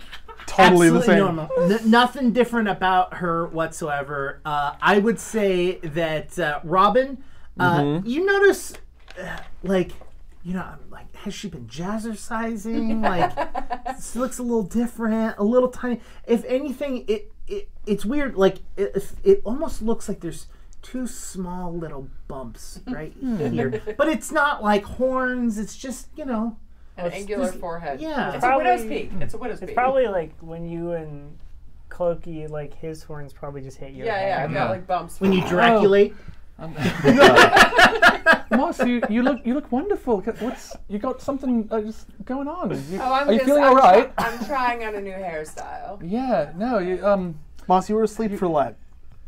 totally the same. Normal. Nothing different about her whatsoever. I would say that Robin, you notice, has she been jazzercising? Like, this looks a little different, a little tiny. If anything, it's weird. Like it almost looks like there's 2 small little bumps right here, but it's not like horns. It's just an angular forehead. Yeah, it's a widow's peak. It's a widow's peak. It's probably like when you and Clokey, like his horns probably just hit your head. I've got like bumps. When you draculate. Moss, you look wonderful. You got something just going on? Are you feeling all right? I'm trying on a new hairstyle. Yeah, no, Moss, you were asleep for like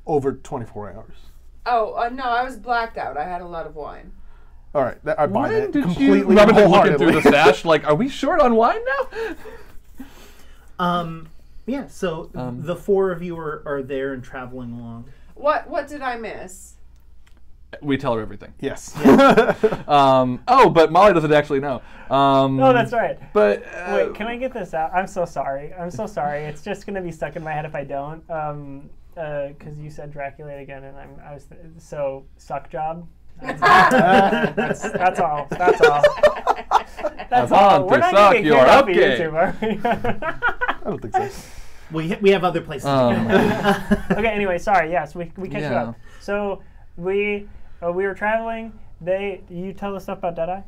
over 24 hours. Oh no, I was blacked out. I had a lot of wine. All right, I buy that did completely. You looking through the stash? Like, are we short on wine now? Yeah. So the 4 of you are there and traveling along. What did I miss? We tell her everything. Yes. But Molly doesn't actually know. Oh, that's right. But wait, can I get this out? I'm so sorry. It's just gonna be stuck in my head if I don't. Because you said Draculate again, and I was so suck job. That's all. That's all. We're not gonna get off of YouTube, are we? I don't think so. We have other places to go. Okay. Anyway, sorry. Yes, we catch you up. So we were traveling. You tell us stuff about Deadeye.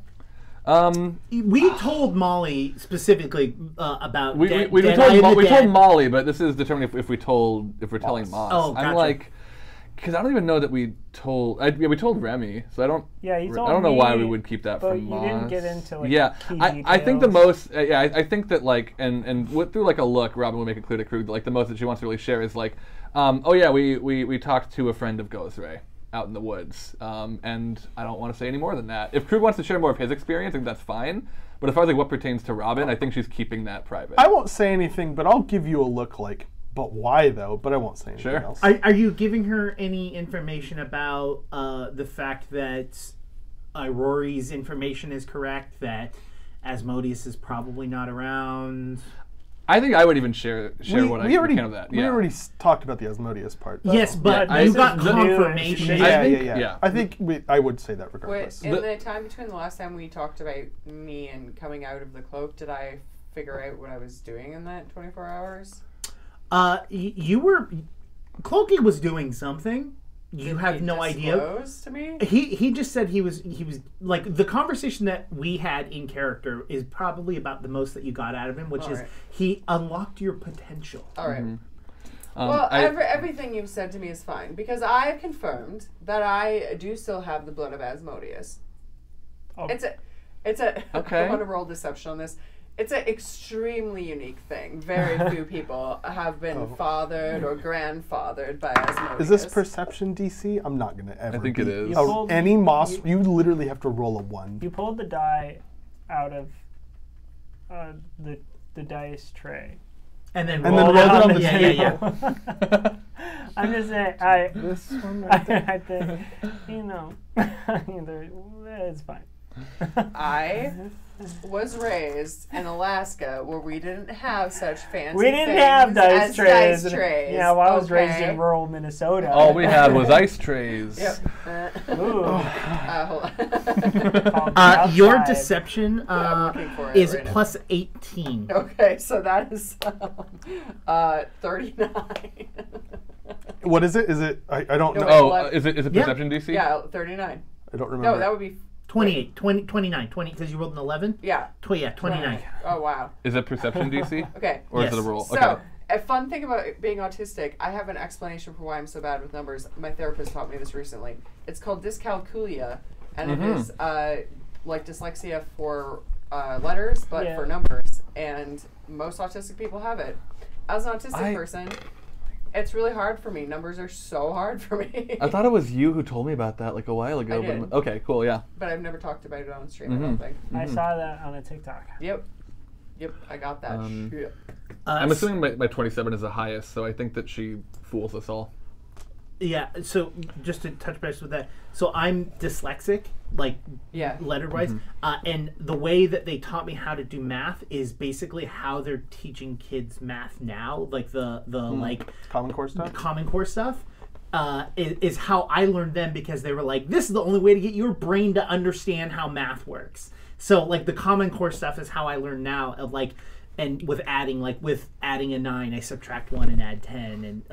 We told Molly specifically about. We told Molly, but this is determining if we're telling Moss. Oh, gotcha. I'm like, because I don't even know that we told. We told Remy, so I don't. Yeah, you told I don't know me, why we would keep that from Moss. But you didn't get into like. Yeah, key I think the details. most. I think that like and through like a look, Robin will make it clear to Krug that like the most that she wants to really share is like, we talked to a friend of Gozray out in the woods, and I don't want to say any more than that. If Krug wants to share more of his experience, I think that's fine. But as far as like what pertains to Robin, I think she's keeping that private. I won't say anything, but I'll give you a look like, but why though? But I won't say anything else. Are you giving her any information about the fact that Rory's information is correct, that Asmodeus is probably not around? I think I would even share what I can of that. We already talked about the Asmodeus part. Though. Yes, but you got confirmation. Yeah. I think I would say that regardless. Wait, in the time between the last time we talked about me and coming out of the cloak, did I figure out what I was doing in that 24 hours? You were... Clokey was doing something. You have no idea. To me? He just said he was like, the conversation that we had in character is probably about the most that you got out of him, which is he unlocked your potential. All right. Well, everything you've said to me is fine because I've confirmed that I do still have the blood of Asmodeus. Oh. It's a okay. I want to roll deception on this. It's an extremely unique thing. Very few people have been fathered or grandfathered by Asmodeus. Is this perception DC? I'm not going to ever. I think it is. Any Moss, you literally have to roll a 1. You pulled the die out of the dice tray. And then rolled it on the table. Yeah. I'm just saying, this one right there. I think, it's fine. I was raised in Alaska where we didn't have such fancy We didn't have dice trays. Yeah, well, I was raised in rural Minnesota. All we had was ice trays. Yep. Hold on. Your deception is right plus 18. Okay, so that is 39. What is it? Is it? I don't know. Oh, is it perception DC? Yeah, 39. I don't remember. No, that would be 28, 29, because you rolled an 11? Yeah. 29. Oh, wow. Is it perception DC? Okay. Or is it a roll? So, okay. a fun thing about being autistic, I have an explanation for why I'm so bad with numbers. My therapist taught me this recently. It's called dyscalculia, and it is like dyslexia for letters, but for numbers. And most autistic people have it. As an autistic person... It's really hard for me. Numbers are so hard for me. I thought it was you who told me about that like a while ago. I did. But, okay, cool, yeah. But I've never talked about it on stream, I don't think. I saw that on a TikTok. Yep, I got that. I'm assuming my 27 is the highest, so I think that she fools us all. Yeah, so just to touch base with that, so I'm dyslexic, like letter-wise, and the way that they taught me how to do math is basically how they're teaching kids math now, like the like Common Core stuff. Is how I learned them because they were like, this is the only way to get your brain to understand how math works. So like the Common Core stuff is how I learn now of like and with adding a 9, I subtract 1 and add 10. And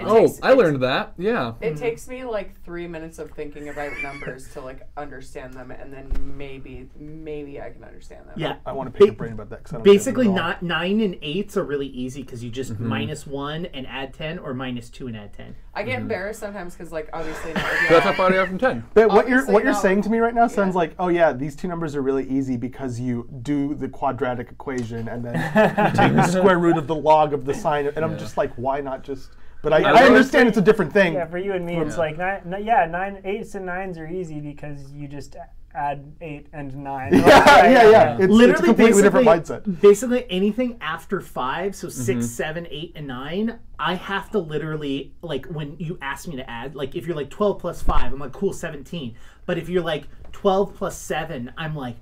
I learned that. Yeah. It takes me like 3 minutes of thinking about numbers to like understand them, and then maybe I can understand them. Yeah, I want to pick your brain about that. 'Cause I don't basically, get 9 and 8s are really easy because you just minus 1 and add 10, or minus 2 and add 10. I get embarrassed sometimes because like obviously not. So that's how far you are from 10. But what you're saying to me right now sounds like, oh yeah, these two numbers are really easy because you do the quadratic equation and then you take the square root of the log of the sine, and I'm just like, why not just? But I understand it's a different thing. Yeah, for you and me, it's like 8s and 9s are easy because you just add 8 and 9. Yeah. It's Literally, a completely different mindset. Basically, anything after 5, so 6, 7, 8, and 9, I have to literally, like, when you ask me to add, like, if you're like 12 plus 5, I'm like, cool, 17. But if you're like 12 plus 7, I'm like,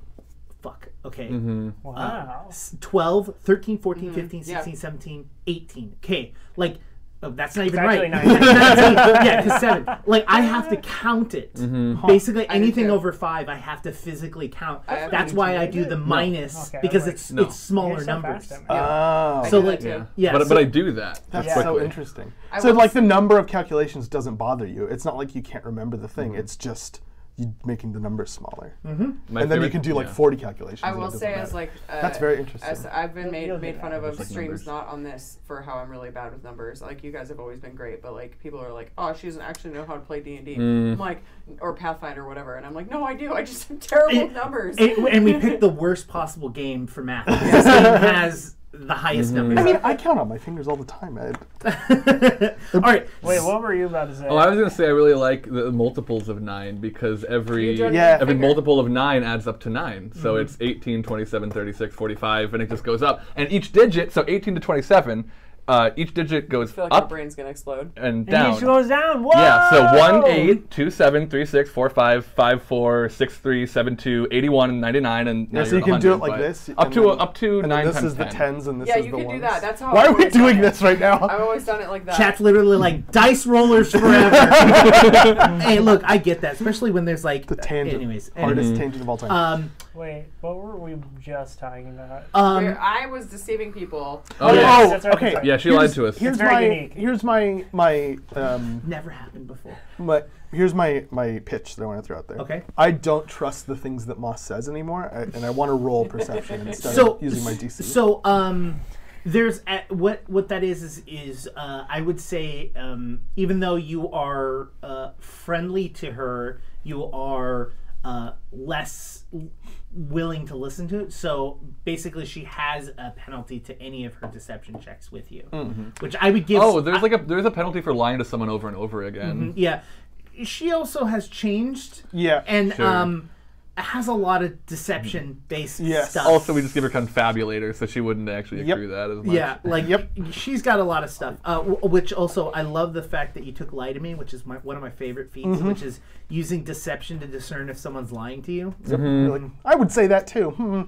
fuck, okay. Wow. 12, 13, 14, 15, 16, 17, 18. Okay, like, oh, that's not even right. 9. Yeah, because 7. Like, I have to count it. Basically, anything over 5, I have to physically count. That's why I do the minus, because it's smaller numbers. So, like, But I do that. That's so interesting. So, like, the number of calculations doesn't bother you. It's not like you can't remember the thing. It's just you making the numbers smaller. And then you can do like 40 calculations. I will say as like that's very interesting. As I've been made fun of streams not on this for how I'm really bad with numbers. Like you guys have always been great, but like people are like, oh, she doesn't actually know how to play D&D. I'm like, or Pathfinder or whatever, and I'm like, no, I do. I just have terrible with numbers. And we picked the worst possible game for math. This game has the highest numbers. I mean, I count on my fingers all the time, Ed. All right. Wait, what were you about to say? Oh, I was going to say I really like the multiples of 9 because every multiple of 9 adds up to 9. So it's 18, 27, 36, 45, and it just goes up. And each digit, so 18 to 27, each digit goes I feel like up. my brain's gonna explode. And down. Each goes down. Whoa! Yeah, so 1, 8, 2, 7, 3, 6, 4, 5, 5, 4, 6, 3, 7, 2, 81, 99, and now so you can do it like this. Up to 9 this times is the 10. tens and this is the ones. Yeah, you can do that. That's how. Why are we doing this right now? I've always done it like that. Chat's literally like dice rollers forever. Hey, look, I get that, especially when there's like the tangent. Anyways, hardest tangent of all time. Wait, what were we just talking about? I was deceiving people. Okay. Yeah, she lied to us. Here's my never happened before. But here's my pitch that I want to throw out there. Okay. I don't trust the things that Moss says anymore, and I want to roll perception instead of using my DC. So there's what that is I would say even though you are friendly to her, you are less willing to listen to it. So basically, she has a penalty to any of her deception checks with you, which I would give. Oh, there's a penalty for lying to someone over and over again. Yeah, she also has changed. Yeah, and has a lot of deception-based stuff. Also, we just give her confabulator, so she wouldn't actually accrue that as much. Yeah, like she's got a lot of stuff. Which also, I love the fact that you took lie to me, which is one of my favorite feats, which is using deception to discern if someone's lying to you. Like, I would say that too.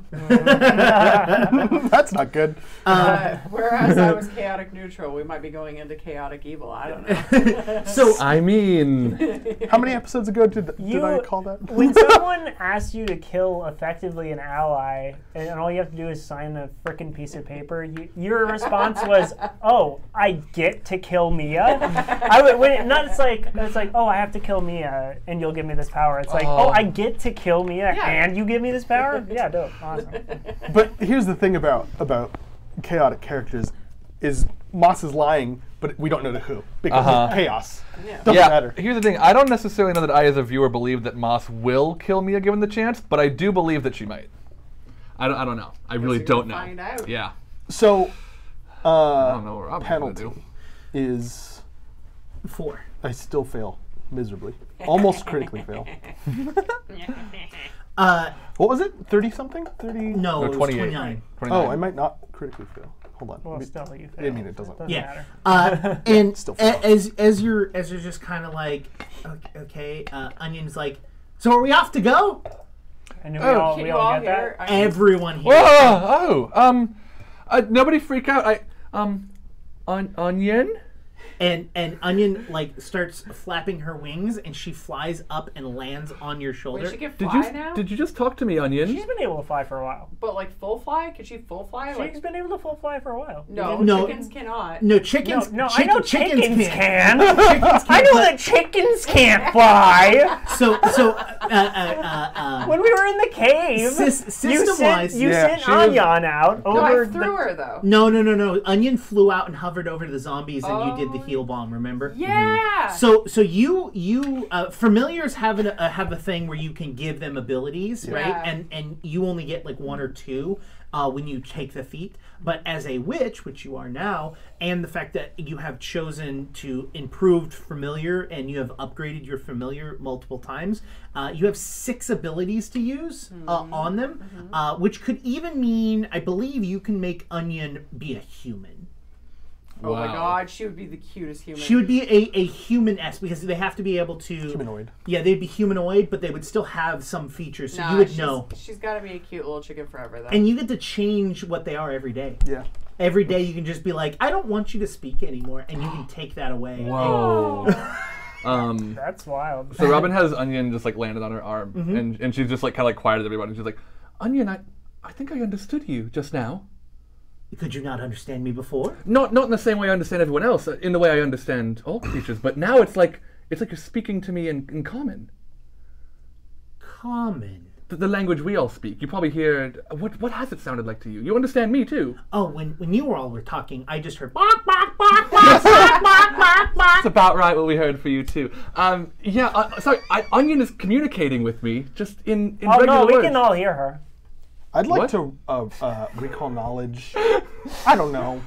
That's not good. Whereas I was chaotic neutral, we might be going into chaotic evil. I don't know. So I mean, how many episodes ago did I call that? When someone asks you to kill effectively an ally, and all you have to do is sign a frickin' piece of paper, your response was, "Oh, I get to kill Mia." It's like, "Oh, I have to kill Mia, and you'll give me this power." It's like, "Oh, I get to kill Mia, and you give me this power." Yeah, dope, awesome. But here's the thing about chaotic characters is Moss is lying, but we don't know to who because of chaos. Doesn't matter. Here's the thing. I don't necessarily know that I, as a viewer, believe that Moss will kill Mia given the chance, but I do believe that she might. I don't know. I really don't know. Find out. Yeah. So, I don't know what Robert's gonna penalty do. is 4. I still fail miserably, almost critically fail. What was it? 30 something? 30? No, it was 29. Oh, I might not critically fail. Hold on. Well, still, you fail. I mean, it doesn't Yeah. matter. And Still fail. as you're just kind of like, okay, Onion's like, so are we off to go? And we Can all you get hear? that? Everyone here. Whoa! Nobody freak out. Onion? And Onion like starts flapping her wings, and she flies up and lands on your shoulder. Wait, she can fly now? Did you just talk to me, Onion? She's been able to fly for a while. But like full fly? Could she full fly? She's been able to full fly for a while. No, chickens cannot. No, chickens. No, I know chickens can. Chickens can, I know that chickens can't fly. So when we were in the cave, system-wise, you sent Onion out over. I threw her though. No. Onion flew out and hovered over to the zombies, and you did the heal bomb. Remember? Yeah. So you familiars have a thing where you can give them abilities, right? And you only get like 1 or 2 when you take the feat. But as a witch, which you are now, and the fact that you have chosen to improved familiar and you have upgraded your familiar multiple times, you have 6 abilities to use on them, which could even mean, I believe, you can make Onion be a human. Oh my god, she would be the cutest human. She would be a human-esque because they have to be able to... Humanoid. Yeah, they'd be humanoid, but they would still have some features, so you would know. She's got to be a cute little chicken forever, though. And you get to change what they are every day. Yeah. Every day you can just be like, I don't want you to speak anymore, and you can take that away. Whoa. That's wild. So Robin has Onion just like landed on her arm, and she's just like kind of like quiet as everybody. She's like, Onion, I think I understood you just now. Could you not understand me before? Not in the same way I understand everyone else, in the way I understand all creatures, but now it's like you're speaking to me in common. Common? The language we all speak. You probably hear, what has it sounded like to you? You understand me too. Oh, when you all were talking, I just heard bark, bark, bark, bark, bark, bark, bark, bark. That's about right what we heard for you too. Sorry, Onion is communicating with me, just in regular no, we words. can all hear her. I'd like to recall knowledge. I don't know.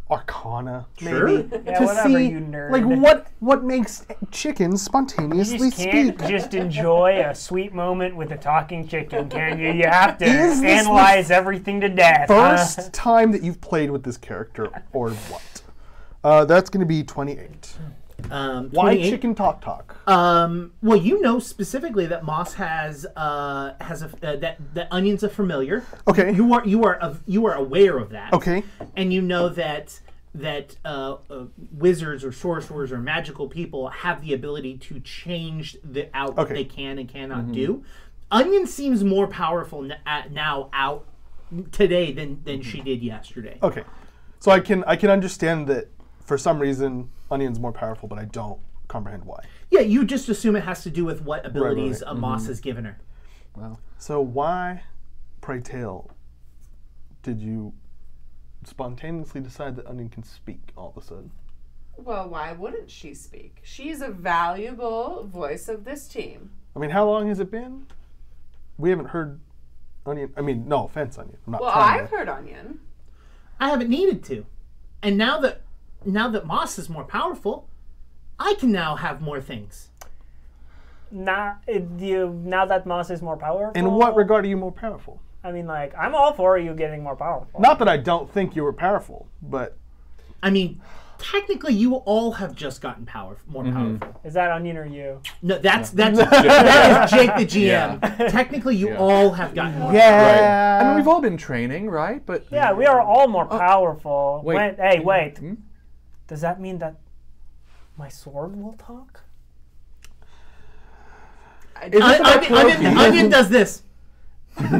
Arcana, Sure. maybe. Yeah, to whatever, see, you nerd. like, what makes chickens spontaneously You just can't speak. just enjoy a sweet moment with a talking chicken, can you? You have to Is this analyze everything to death. First time that you've played with this character, or what? That's going to be 28. Why 28? chicken talk? Well, you know specifically that Moss has that Onion's a familiar. Okay. You are aware of that. Okay. And you know that wizards or sorcerers or magical people have the ability to change what they can and cannot do. Onion seems more powerful now out today than she did yesterday. Okay. So I can understand that for some reason Onion's more powerful, but I don't comprehend why. Yeah, you just assume it has to do with what abilities Moss has given her. Wow. So why, pray tell, did you spontaneously decide that Onion can speak all of a sudden? Well, why wouldn't she speak? She's a valuable voice of this team. I mean, how long has it been? We haven't heard Onion. I mean, no offense, Onion. I'm not Well, trying I've to. heard Onion. I haven't needed to. And now that Moss is more powerful, I can now have more things. Now that Moss is more powerful. In what regard are you more powerful? I mean, like, I'm all for you getting more powerful. Not that I don't think you were powerful, but I mean, technically, you all have just gotten more powerful. Is that Onion or you? No, that is Jake the GM. Technically, you all have gotten more. yeah. I mean, we've all been training, right? But Yeah, we are all more powerful. Wait. Wait. Does that mean that my sword will talk? Onion does this. Is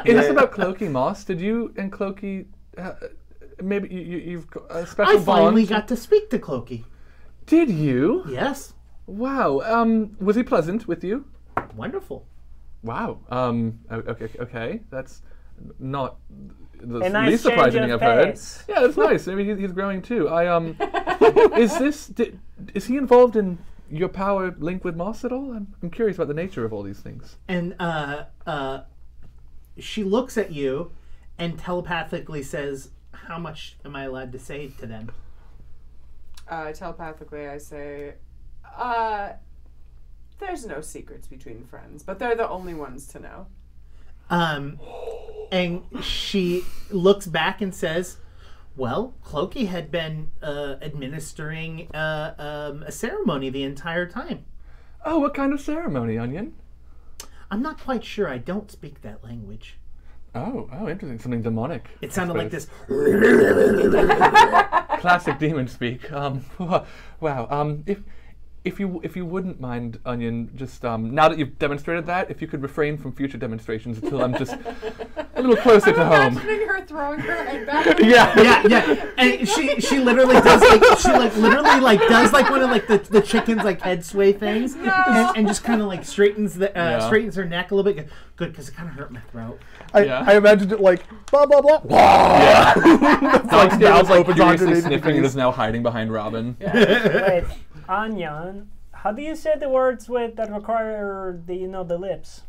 this about Cloaky Moss? Did you and Cloaky maybe you've got a special I finally bond? got to speak to Cloaky. Did you? Yes. Wow. Was he pleasant with you? Wonderful. Wow. Okay. That's not the A nice least surprising change thing of I've heard. pace. Yeah, that's nice. Maybe he's growing too. Is he involved in your power link with Moss at all? I'm curious about the nature of all these things. And she looks at you and telepathically says, "How much am I allowed to say to them?" Telepathically, I say, there's no secrets between friends, but they're the only ones to know. And she looks back and says, "Well, Cloaky had been administering a ceremony the entire time." Oh, what kind of ceremony, Onion? I'm not quite sure. I don't speak that language. Oh, interesting. Something demonic. It sounded like this. Classic demon speak. Wow. If you wouldn't mind, Onion, just now that you've demonstrated that, if you could refrain from future demonstrations until I'm just a little closer to home. I'm imagining her throwing her head back. Yeah. And she literally does does like one of like the chicken's like head sway things, and just kind of like straightens her neck a little bit. Good, because it kind of hurt my throat. I imagined it like blah blah blah. Yeah. Like Alex like furiously sniffing and is now hiding behind Robin. Wait, Anyan, how do you say the words that require the lips?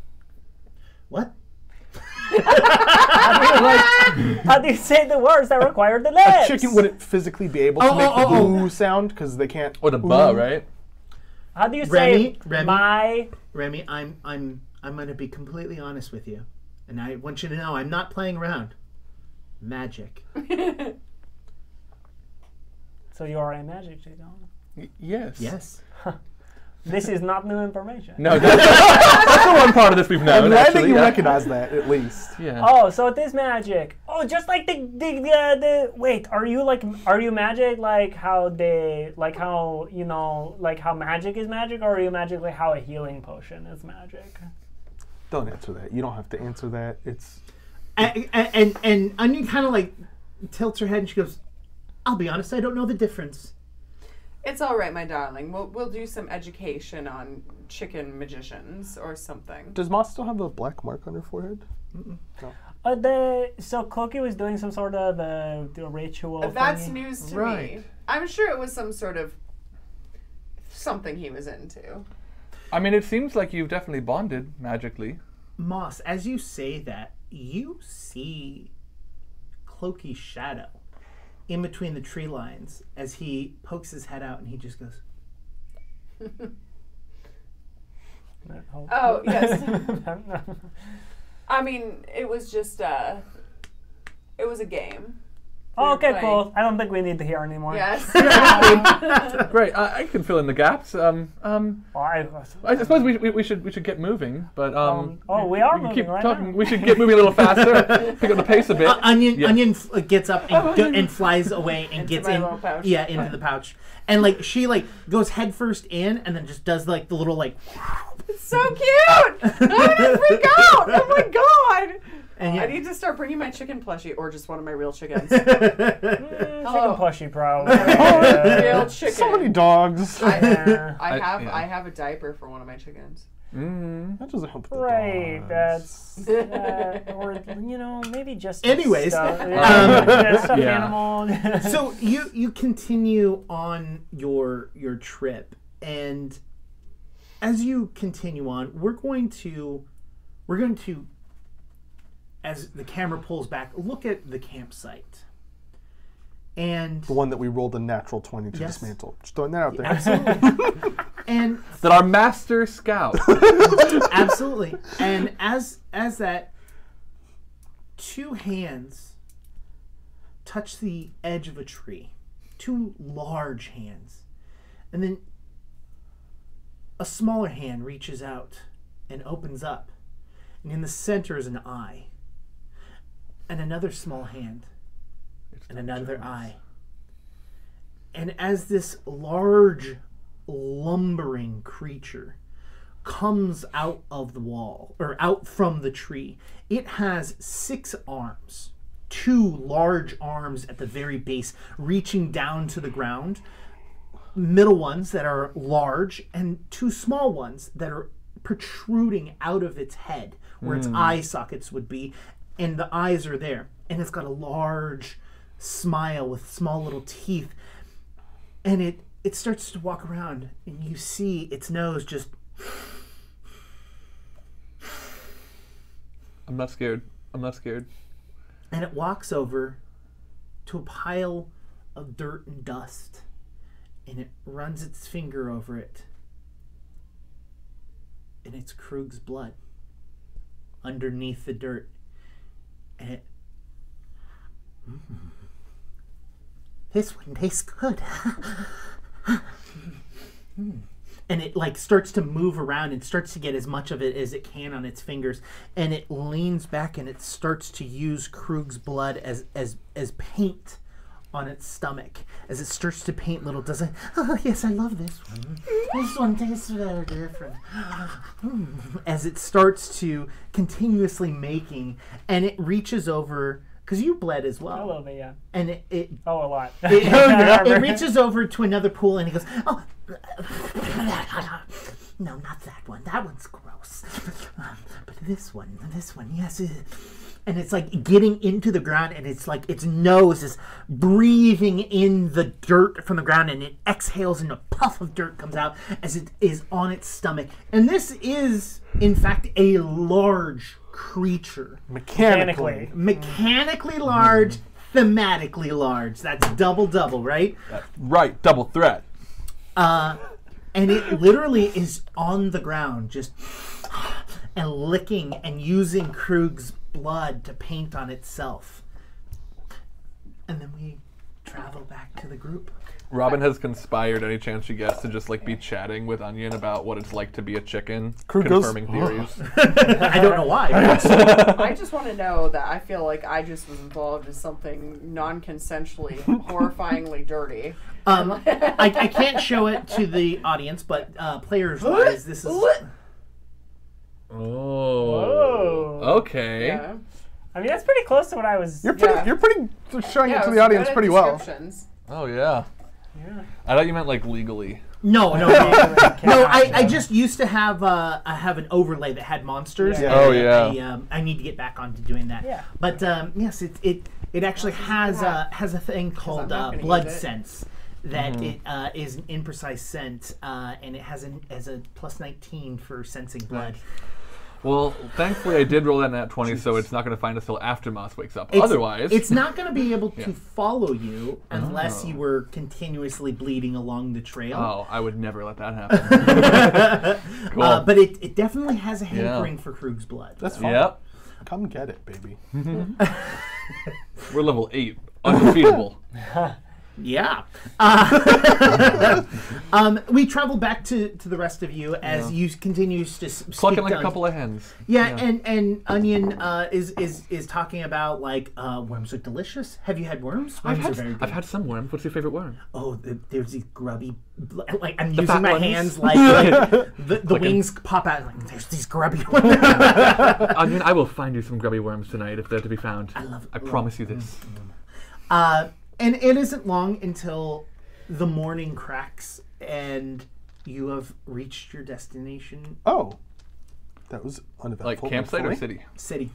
What? How do you say the words that require the lips? A chicken wouldn't physically be able to make the ooh sound because they can't. Or the buh, right? How do you say Remy, I'm going to be completely honest with you, and I want you to know I'm not playing around. Magic. So you are a magic chick, Yes. Yes. This is not new information. No, that's the one part of this we've known. I'm glad that you recognize that at least. Yeah. Oh, so it is magic. Oh, just like the wait, are you magic like how magic is magic, or are you magic like how a healing potion is magic? Don't answer that. You don't have to answer that. It's and Onion kind of like tilts her head and she goes, "I'll be honest, I don't know the difference." It's all right, my darling. We'll do some education on chicken magicians or something. Does Moss still have a black mark on her forehead? No. So Cookie was doing some sort of ritual. That's thingy. news to me. I'm sure it was some sort of something he was into. I mean, it seems like you've definitely bonded magically. Moss, as you say that, you see Clokey's shadow in between the tree lines as he pokes his head out and he just goes. Oh, yes. I mean, it was just it was a game. Oh, okay, cool. I don't think we need to hear anymore. Yes. Great. I can fill in the gaps. I suppose we should get moving, but we are moving keep right talking. now. We should get moving a little faster. Pick up the pace a bit. Onion gets up and flies away and gets in. Pouch. Yeah, into the pouch, and like she like goes headfirst in, and then just does like the little like. It's so cute. I'm gonna freak out. Oh my god. And I need to start bringing my chicken plushie, or just one of my real chickens. Chicken plushie, probably. Real chicken. So many dogs. I have a diaper for one of my chickens. That doesn't help. Right, that's or maybe just anyways stuffed animal. So you continue on your trip, and as you continue on, we're going to as the camera pulls back, look at the campsite. And the one that we rolled a natural 20 to dismantle. Just throwing that out there. Absolutely. And that our master scout. Absolutely. And as that, two hands touch the edge of a tree. Two large hands. And then a smaller hand reaches out and opens up. And in the center is an eye. And another small hand. And another eye. And as this large, lumbering creature comes out of the wall, or out from the tree, it has 6 arms. 2 large arms at the very base, reaching down to the ground. Middle ones that are large, and 2 small ones that are protruding out of its head, where its eye sockets would be. And the eyes are there. And it's got a large smile with small little teeth. And it starts to walk around. And you see its nose just... I'm not scared. And it walks over to a pile of dirt and dust. And it runs its finger over it. And it's Krug's blood underneath the dirt. And it, this one tastes good. And it like starts to move around and starts to get as much of it as it can on its fingers. And it leans back and it starts to use Krug's blood as paint on its stomach as it starts to paint little dozen. Oh yes, I love this one. This one tastes very different. As it starts to continuously making, and it reaches over. Because you bled as well. A little bit, yeah. And it a lot. It reaches over to another pool and he goes, oh, no, not that one. That one's gross. But this one, yes. And it's like getting into the ground, and it's like its nose is breathing in the dirt from the ground, and it exhales and a puff of dirt comes out as it is on its stomach. And this is, in fact, a large creature. Mechanically large, thematically large. That's double, right? Right, double threat. And it literally is on the ground, just and licking and using Krug's blood to paint on itself. And then we travel back to the group. Robin has conspired any chance she gets to just like be chatting with Onion about what it's like to be a chicken, Krug confirming theories. I don't know why. I just want to know that I feel like I just was involved in something non-consensually, horrifyingly dirty. I can't show it to the audience, but players-wise, this is... Oh. Okay. Yeah. I mean, that's pretty close to what I was... You're pretty showing it to the audience pretty well. Oh, yeah. I thought you meant like legally. No. I just used to have an overlay that had monsters. Yeah. Oh yeah. I need to get back onto doing that. Yeah. But yes, it actually has a thing called blood sense that it is an imprecise sense, and it has a plus 19 for sensing blood. Nice. Well, thankfully I did roll that nat 20, so it's not going to find us till after Moss wakes up. Otherwise... It's not going to be able to follow you unless you were continuously bleeding along the trail. Oh, I would never let that happen. Cool. But it definitely has a hankering for Krug's blood. That's fine. Yep. Come get it, baby. We're level 8. Undefeatable. Yeah. We travel back to the rest of you as you continue to clucking like a couple of hens. Yeah. And Onion is talking about like worms are delicious. Have you had worms? Worms are very good. I've had some worms. What's your favorite worm? Oh, there's these grubby. Like I'm using my hands like the wings pop out. Like there's these grubby ones. Onion, I will find you some grubby worms tonight if they're to be found. I promise you this. And it isn't long until the morning cracks and you have reached your destination. Oh. That was uneventful. Like campsite or city? City.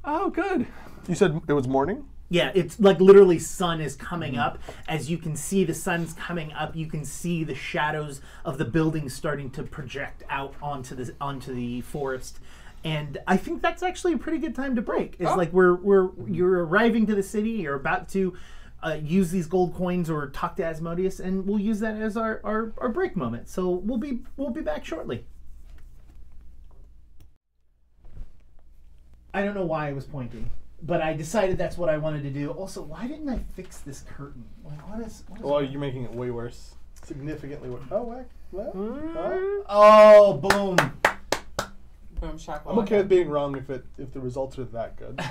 Oh, good. You said it was morning? Yeah, it's like literally sun is coming up. As you can see the sun's coming up, you can see the shadows of the buildings starting to project out onto the forest. And I think that's actually a pretty good time to break. It's like you're arriving to the city, you're about to use these gold coins or talk to Asmodeus, and we'll use that as our break moment. So we'll be back shortly. I don't know why I was pointing, but I decided that's what I wanted to do. Also, why didn't I fix this curtain? Like, what is well, you're making it way worse. Significantly worse. Oh, what? Oh, boom. I'm okay with being wrong if the results are that good.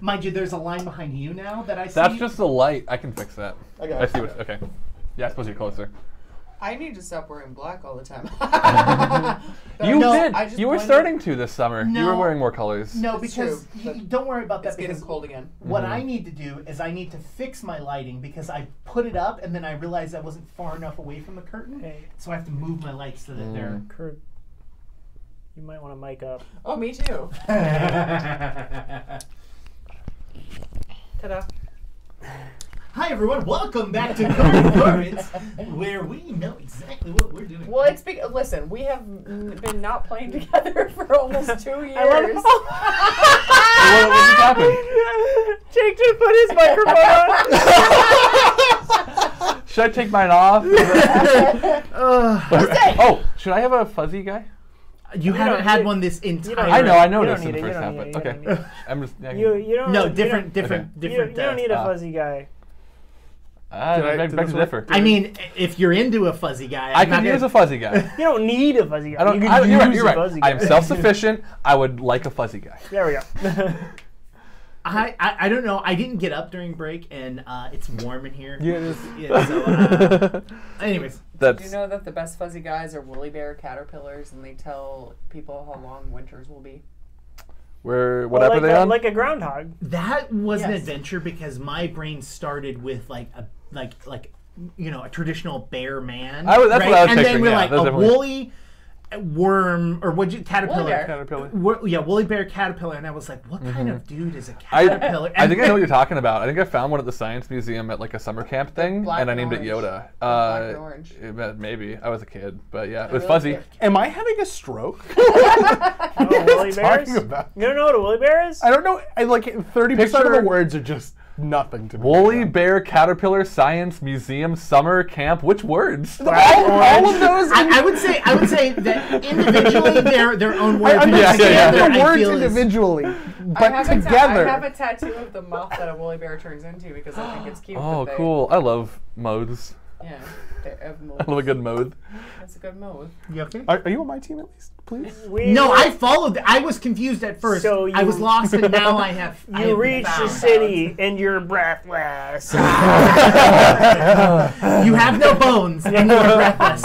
Mind you, there's a line behind you now that I see. That's just the light. I can fix that. I see what. Okay. Yeah, I suppose you're closer. I need to stop wearing black all the time. You did. You were starting to this summer. No, you were wearing more colors. No, because don't worry about that. It's getting cold again. What I need to do is I need to fix my lighting because I put it up and then I realized I wasn't far enough away from the curtain, so I have to move my lights so that they're. Kurt, you might want to mic up. Oh, me too. Ta-da. Hi everyone, welcome back to Corvids, where we know exactly what we're doing. Well, listen, we have been not playing together for almost 2 years. What just happened? Jake just put his microphone on. Should I take mine off? Should I have a fuzzy guy? You haven't had one this entire. I know this in the first half, but okay. I'm just. You don't. No, different. You don't need a fuzzy guy. Beg to differ. I mean, if you're into a fuzzy guy, I can use a fuzzy guy. You don't need a fuzzy guy. You're right. I'm self-sufficient. I would like a fuzzy guy. There we go. I don't know. I didn't get up during break, and it's warm in here. Yeah, it is. Yeah, so, anyways. Did you know that the best fuzzy guys are woolly bear caterpillars, and they tell people how long winters will be? What app are they on? Like a groundhog. That was an adventure because my brain started with like a traditional bear man. That's what I was and picturing. Then we're like a definitely... woolly worm or caterpillar. Woolly bear caterpillar, and I was like, what kind of dude is a caterpillar? I think I know what you're talking about. I think I found one at the science museum at like a summer camp thing, and I named it Yoda. Black and orange. Maybe I was a kid, but yeah, it was fuzzy. Am I having a stroke? Woolly bears? You don't know what a woolly bear is? I don't know. 30% of the words are just nothing to me. Woolly bear caterpillar science museum summer camp. Which words? All of those. I would say that individually they're their own words. I understand the words individually, but together. I have a tattoo of the mouth that a woolly bear turns into because I think it's cute. Oh, cool! I love modes. Yeah, I love a good mode. That's a good mode. You okay? Are you on my team at least, please? No, I followed. I was confused at first. So I was lost, and now I have. You reach the city, and you're breathless. You have no bones, and you're breathless.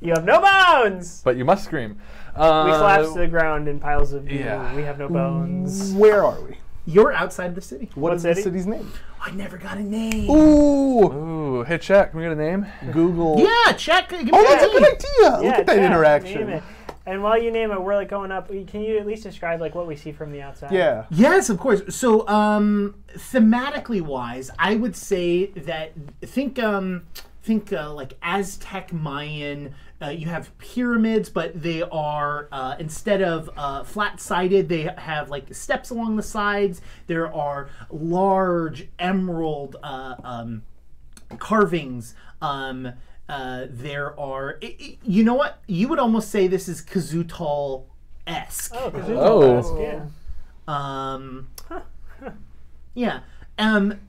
You have no bones. But you must scream. We collapse to the ground in piles of goo. Yeah. We have no bones. Where are we? You're outside the city. What is the city's name? I never got a name. Ooh, hey, check. Can we get a name? Google. Yeah, check. That's a good idea. Look at that interaction. Name it. And while you name it, we're like going up. Can you at least describe like what we see from the outside? Yeah. Yes, of course. So, thematically wise, I would say that think like Aztec, Mayan. You have pyramids, but they are instead of flat-sided, they have like steps along the sides. There are large emerald carvings. There are, you know what? You would almost say this is Kazutal-esque. Oh, Kazutal-esque, yeah. Yeah.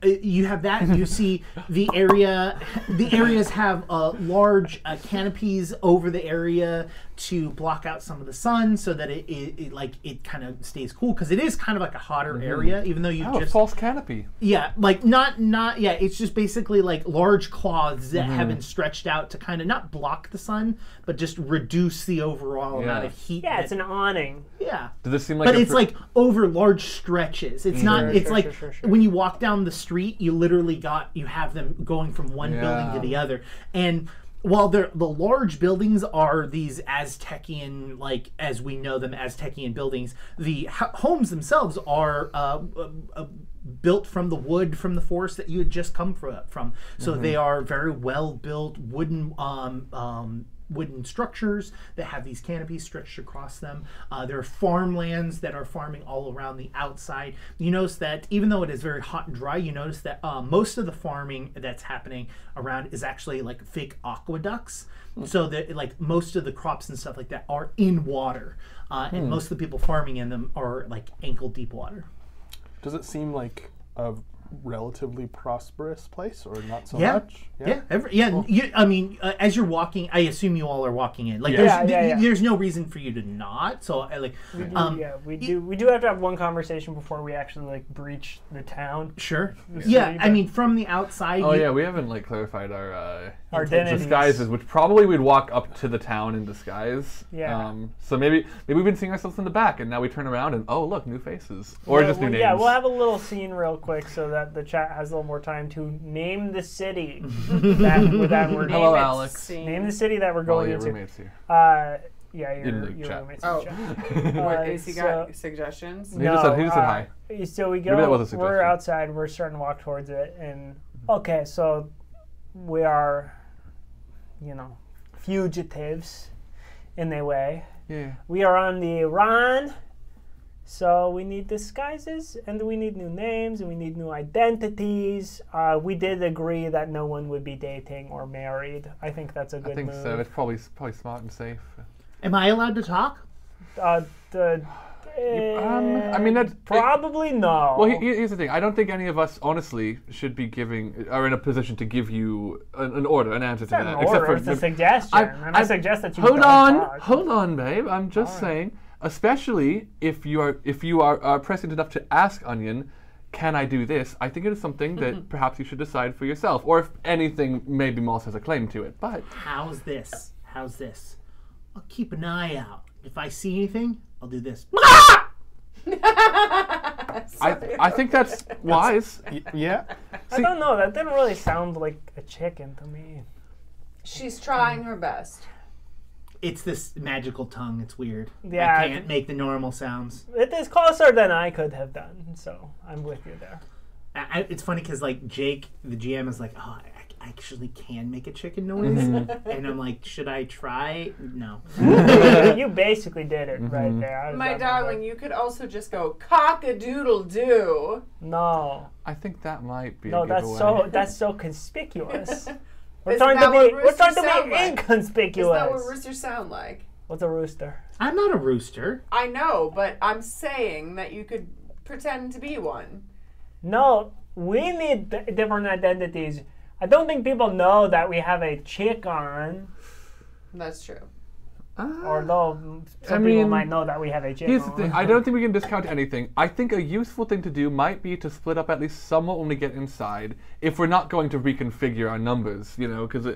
You have that. You see the area. The areas have large canopies over the area to block out some of the sun, so that it kind of stays cool because it is kind of like a hotter area, even though you just false canopy. Yeah, like not yeah. It's just basically like large cloths that have been stretched out to kind of not block the sun, but just reduce the overall amount of heat. Yeah, it's an awning. Yeah. Does this seem like? But it's like over large stretches. It's not. It's like when you walk down the street, you literally have them going from one building to the other, and while the large buildings are these Aztecian, like as we know them, Aztecian buildings, the homes themselves are built from the wood from the forest that you had just come from. So they are very well built wooden structures that have these canopies stretched across them. There are farmlands that are farming all around the outside. You notice that even though it is very hot and dry, you notice that most of the farming that's happening around is actually like fake aqueducts. So that like most of the crops and stuff like that are in water. And most of the people farming in them are like ankle deep water. Does it seem like a relatively prosperous place, or not so much? Cool. I mean, as you're walking, I assume you all are walking in. Like, there's no reason for you to not. So, we do have to have one conversation before we actually like breach the town. Sure. I mean, from the outside. Oh we haven't like clarified our disguises, which probably we'd walk up to the town in disguise. Yeah. So maybe we've been seeing ourselves in the back, and now we turn around and look, new faces, or just new names. Yeah, we'll have a little scene real quick so that the chat has a little more time to name the city with that word. Hello, Alex. Name the city that we're going into. Roommates here. Your roommates. Oh, has he got suggestions? He just said hi. So we Maybe that was a go. suggestion. We're outside. We're starting to walk towards it, and okay, so we are, fugitives in a way. Yeah. We are on the run. So we need disguises, and we need new names, and we need new identities. We did agree that no one would be dating or married. I think that's a good move. I think so. It's probably smart and safe. Am I allowed to talk? I mean, that's probably no. Well, here's the thing. I don't think any of us, honestly, should be are in a position to give you an order, an answer to that. It's a suggestion. I suggest that you hold on, babe. I'm just saying. especially if you are prescient enough to ask Onion, can I do this? I think it is something that perhaps you should decide for yourself. Or if anything, maybe Moss has a claim to it. But how's this? I'll keep an eye out. If I see anything, I'll do this. I think that's wise. Yeah. I don't know. That didn't really sound like a chicken to me. She's trying her best. It's this magical tongue. It's weird. Yeah, I can't make the normal sounds. It is closer than I could have done, so I'm with you there. It's funny because like Jake, the GM, is like, oh, I actually can make a chicken noise, and I'm like, should I try? No. You basically did it right there. My darling, you could also just go cock-a-doodle-doo. No. I think that might be. No, a that's so conspicuous. We're Isn't trying that what to roosters be sound like? inconspicuous. Isn't that what roosters sound like? What's a rooster? I'm not a rooster. I know, but I'm saying that you could pretend to be one. No, we need different identities. I don't think people know that we have a chick on. That's true. Although some people might know that we have a chick Here's on. the thing. I don't think we can discount anything. I think a useful thing to do might be to split up at least somewhat when we get inside, if we're not going to reconfigure our numbers, because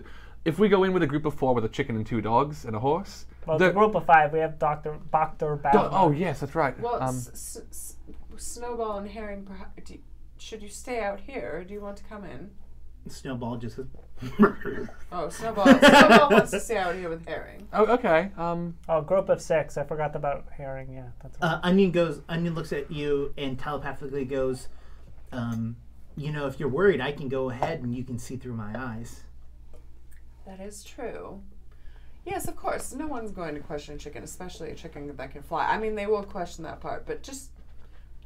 if we go in with a group of 4 with a chicken and 2 dogs and a horse... Well, it's a group of 5. We have Dr. Battle. Oh, yes, that's right. Well, Snowball and Herring, should you stay out here, or do you want to come in? Snowball just says... Snowball wants to stay out here with Herring. Oh, okay. Group of 6. I forgot about Herring. Yeah, that's right. Onion looks at you and telepathically goes, if you're worried, I can go ahead and you can see through my eyes. That is true. Yes, of course. No one's going to question a chicken, especially a chicken that can fly. I mean, they will question that part, but just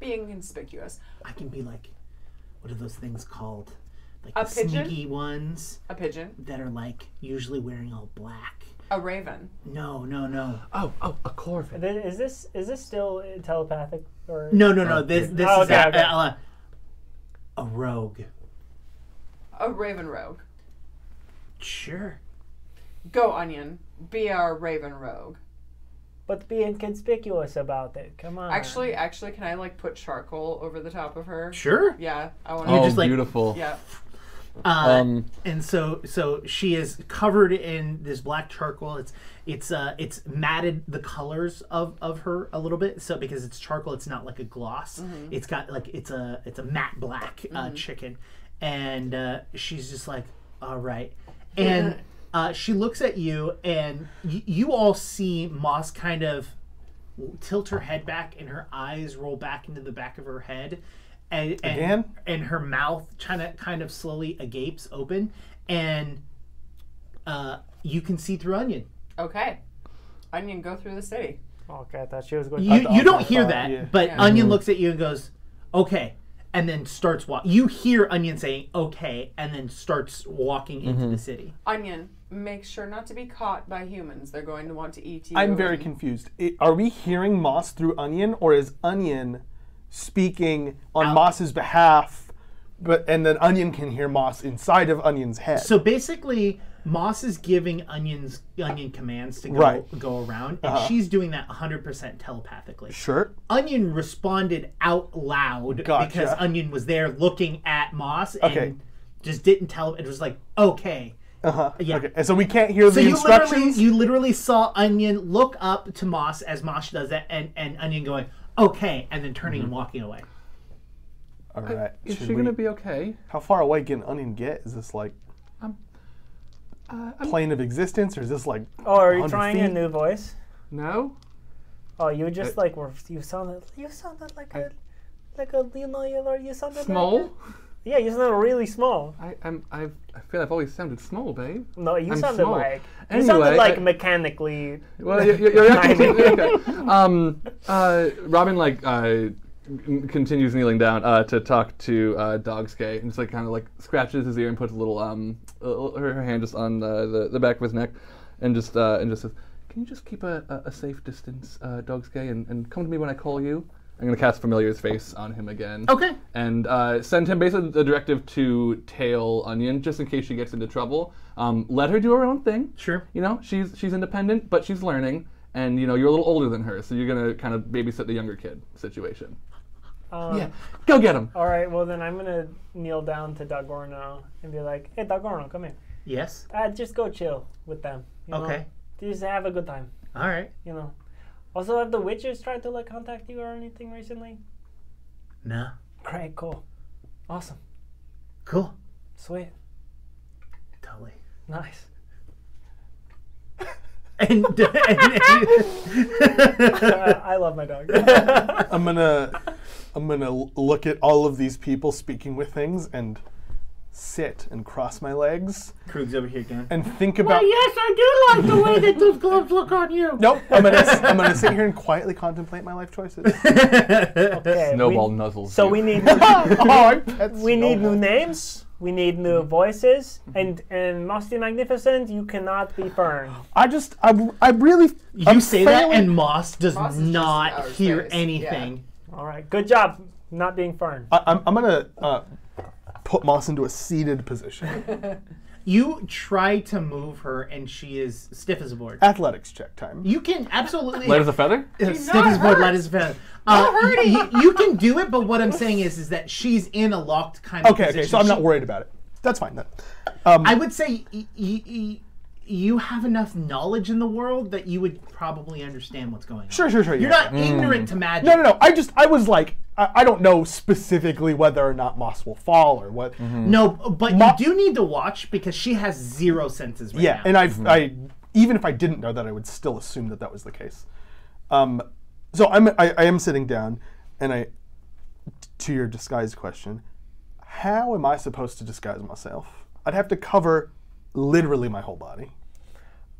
being conspicuous. I can be like, what are those things called? Like a the pigeon? sneaky ones. A pigeon? That are like usually wearing all black. A raven? No. Oh, a corvid. Is this still telepathic or? No. This is a rogue. A raven rogue. Sure. Go, Onion. Be our raven rogue. But be inconspicuous about it. Come on. Actually, can I put charcoal over the top of her? Sure. Yeah, I want to. Oh, just beautiful. Yeah. And so she is covered in this black charcoal. It's matted the colors of her a little bit. So because it's charcoal, it's not like a gloss. Mm-hmm. It's got it's a matte black chicken, and she's just like, all right, and she looks at you, and you all see Moss kind of tilt her head back, and her eyes roll back into the back of her head. And her mouth kind of slowly agapes open, and you can see through Onion. Okay. Onion, go through the city. Okay, I thought she was going You don't hear that, but Onion looks at you and goes, okay, and then starts walking. You hear Onion saying, okay, and then starts walking into the city. Onion, make sure not to be caught by humans. They're going to want to eat you. I'm very confused. Are we hearing Moss through Onion, or is Onion speaking on Moss's behalf, and then Onion can hear Moss inside of Onion's head? So basically, Moss is giving Onion commands to go around, and she's doing that 100% telepathically. Sure. Onion responded out loud because Onion was there looking at Moss and just didn't tell him. It was like, okay. Yeah. Okay. And so we can't hear the instructions? You literally saw Onion look up to Moss as Moss does that, and Onion going, okay, and then turning and walking away. All right. Is she going to be okay? How far away can Onion get? Is this like plane of existence, or is this like? Oh, are you trying a new voice? No. Oh, you just you sounded like a you sounded small. Like yeah, you sounded really small. I feel I've always sounded small, babe. No, you sounded small. like anyway, you sounded like mechanically. Well, you're okay. Robin continues kneeling down to talk to Dogskay, and just kind of scratches his ear and puts a little her hand just on the back of his neck, and just says, "Can you just keep a safe distance, Dogskay, and come to me when I call you?" I'm going to cast Familiar's face on him again. Okay. And send him basically the directive to tail Onion, just in case she gets into trouble. Let her do her own thing. Sure. She's independent, but she's learning. and you're a little older than her, so you're gonna kind of babysit the younger kid situation. Yeah, go get him. All right, well then I'm gonna kneel down to Dagorno and be like, "Hey, Dagorno, come here. Yes. Just go chill with them. Okay. Just have a good time. All right. Also, have the witches tried to contact you or anything recently? No. Great, cool, awesome, Cool. sweet, Totally. nice. And I love my dog. I'm gonna look at all of these people speaking with things and sit and cross my legs. Krug's over here again. And think about. Well, yes, I do like the way that those gloves look on you. Nope. I'm gonna sit here and quietly contemplate my life choices. Okay. Snowball nuzzles. So you. we need We need new names. We need new voices. And Moss the Magnificent, you cannot be Fern. I really. You say that, failing. and Moss does Moss is not just out of hear space. anything. Yeah. All right, good job not being Fern. I'm gonna put Moss into a seated position. You try to move her, and she is stiff as a board. Athletics check time. You can absolutely Light as a feather? stiff as a board, light as a feather. You can do it, but what I'm saying is that she's in a locked kind of position. Okay, so I'm not worried about it. That's fine then. I would say you have enough knowledge in the world that you would probably understand what's going on. Sure. You're Yeah. not ignorant to magic. No. I was like, I don't know specifically whether or not Moss will fall or what. No, but you do need to watch because she has zero senses right now. And I even if I didn't know that, I would still assume that was the case. So I am sitting down, and to your disguise question, how am I supposed to disguise myself? I'd have to cover literally my whole body.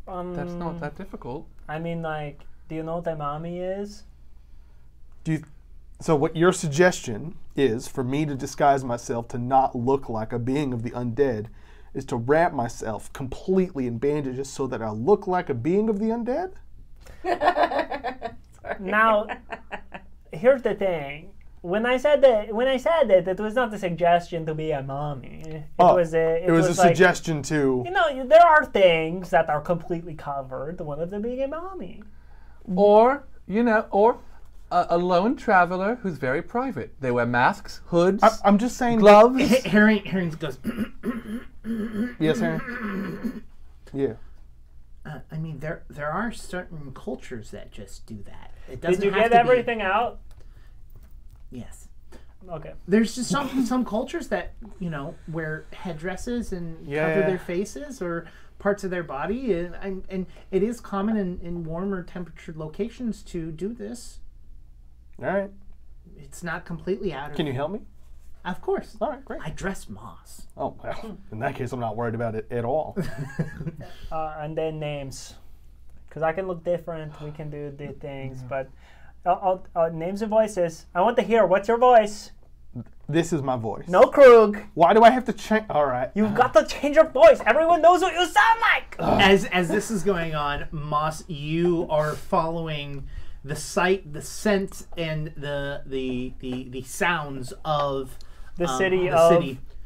That's not that difficult. I mean, do you know what a mommy is? So what your suggestion is for me to disguise myself to not look like a being of the undead is to wrap myself completely in bandages so that I look like a being of the undead? Now, here's the thing. When I said that, it was not a suggestion to be a mommy. It was a suggestion to. There are things that are completely covered. One of them being a mommy. Or a lone traveler who's very private. They wear masks, hoods. I'm just saying. Gloves. Herring goes. Yes, Herring. Yeah. I mean, there are certain cultures that just do that. It doesn't Did you have get to everything out? Yes. Okay. There's just some cultures that wear headdresses and cover their faces or parts of their body, and it is common in warmer temperatured locations to do this. All right. It's not completely out of. Can you help me? Of course. All right, great. I dress Moss. Oh, well, in that case, I'm not worried about it at all. And then names, because I can look different. We can do the things, but names and voices. I want to hear. What's your voice? This is my voice. No, Krug. Why do I have to change? All right. You've got to change your voice. Everyone knows what you sound like. As this is going on, Moss, you are following the sight, the scent, and the sounds of the city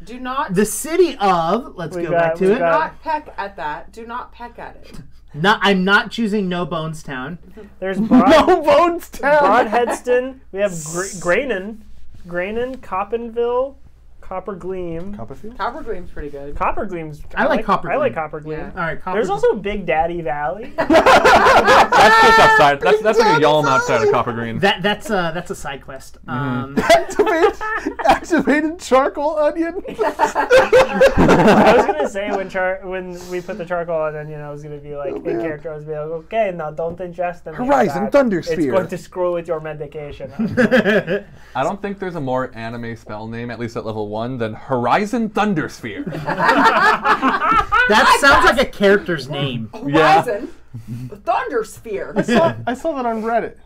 Do not. The city of. Let's go back to it. Do not peck at that. Do not peck at it. I'm not choosing No Bones Town. There's No Bones Town. Broadheadston. We have Grainen, Coppinville, Copper Gleam. Copperfield? Copper Gleam's pretty good. Copper Gleam's. I like Copper I like Gleam. Copper Gleam. Yeah. All right, There's also Big Daddy Valley. That's just outside. That's like a Yalm outside of Copper Green. That's a side quest. Activated charcoal onion. I was gonna say when we put the charcoal on onion, I was gonna be like, in character, I was gonna be like, okay, now don't ingest them. Horizon Thunder Sphere. It's going to screw with your medication. I don't think there's a more anime spell name, at least at level 1, than Horizon Thunder Sphere. That sounds like a character's name. Horizon Thunder Sphere. I saw that on Reddit.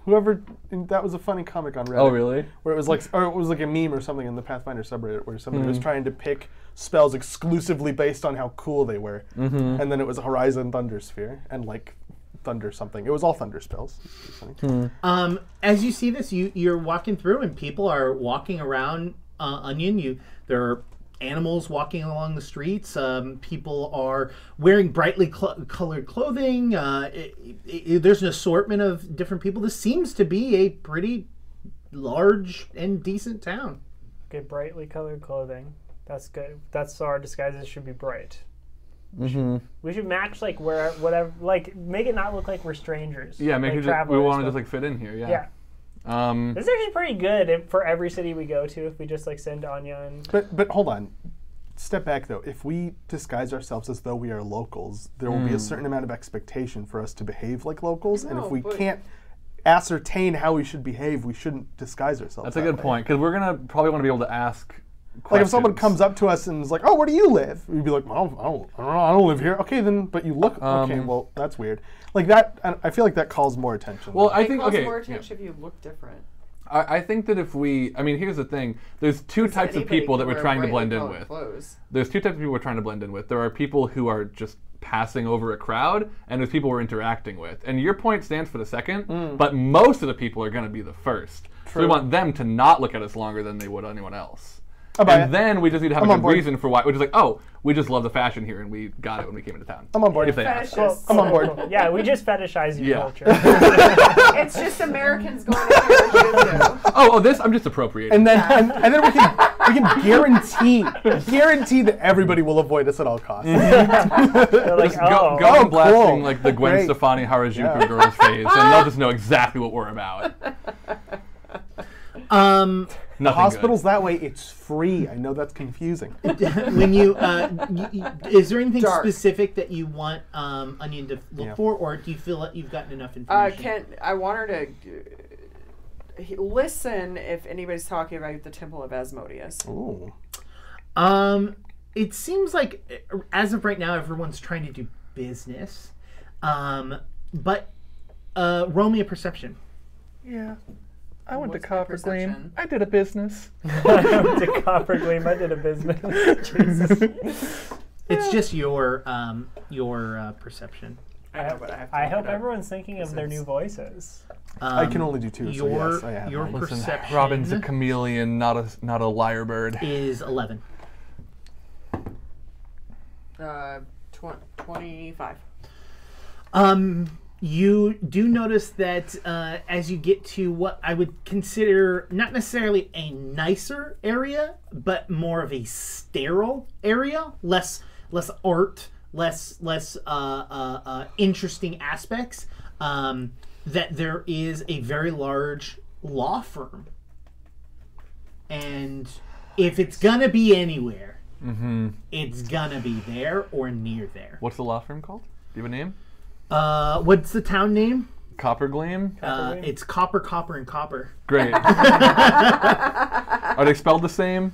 That was a funny comic on Reddit. Oh, really? Where it was like a meme or something in the Pathfinder subreddit where somebody was trying to pick spells exclusively based on how cool they were, and then it was Horizon Thunder Sphere and like thunder something. It was all thunder spells. As you see this, you're walking through and people are walking around Onion. There are animals walking along the streets. People are wearing brightly colored clothing. There's an assortment of different people. This seems to be a pretty large and decent town. Okay, brightly colored clothing. That's good. That's so our disguises should be bright. We should match like whatever, like make it not look like we're strangers. Yeah, make like it we want to just like fit in here. Yeah. This is actually pretty good for every city we go to if we just like send Anya and. But hold on, step back though. If we disguise ourselves as though we are locals, there will be a certain amount of expectation for us to behave like locals, and if we can't ascertain how we should behave, we shouldn't disguise ourselves. That's a good point, because we're gonna probably want to be able to ask questions. Like if someone comes up to us and is like, "Oh, where do you live?" We'd be like, "I don't live here." Okay, then, but you look. Okay, well, that's weird. Like that, I feel like that calls more attention. Well, I think it calls more attention if you look different. I think that if we, I mean, here's the thing. There's two types of people that we're trying to blend in with. There's two types of people we're trying to blend in with. There are people who are just passing over a crowd, and there's people we're interacting with. And your point stands for the second, but most of the people are going to be the first. True. So we want them to not look at us longer than they would anyone else. And then we just need to have a good reason for why. We're just like, oh, we just love the fashion here, and we got it when we came into town. I'm on board. If they ask. I'm on board. Yeah, we just fetishize your culture. It's just Americans going to Jiu-Jitsu. Oh, this I'm just appropriating. And then and then we can guarantee that everybody will avoid us at all costs. They're like, go blasting like the Gwen Stefani Harajuku girls phase, and they'll just know exactly what we're about. Hospitals that way, it's free. I know that's confusing. When you, is there anything specific that you want Onion to look for, or do you feel like you've gotten enough information? I want her to listen if anybody's talking about the Temple of Asmodeus. Ooh. It seems like as of right now, everyone's trying to do business, but roll me a perception. Yeah. I went to Copper Gleam. I did a business. I went to Copper Gleam. I did a business. Jesus. It's just your perception. I hope everyone's thinking of their new voices. I can only do two. Your so yes, I have your mine. perception. Robin's a chameleon, not a lyrebird. Is 11. 25. You do notice that as you get to what I would consider not necessarily a nicer area, but more of a sterile area, less art, less interesting aspects, that there is a very large law firm. And if it's gonna be anywhere, it's gonna be there or near there. What's the law firm called? Do you have a name? What's the town name? Copper Gleam? It's Copper, and Copper. Great. Are they spelled the same?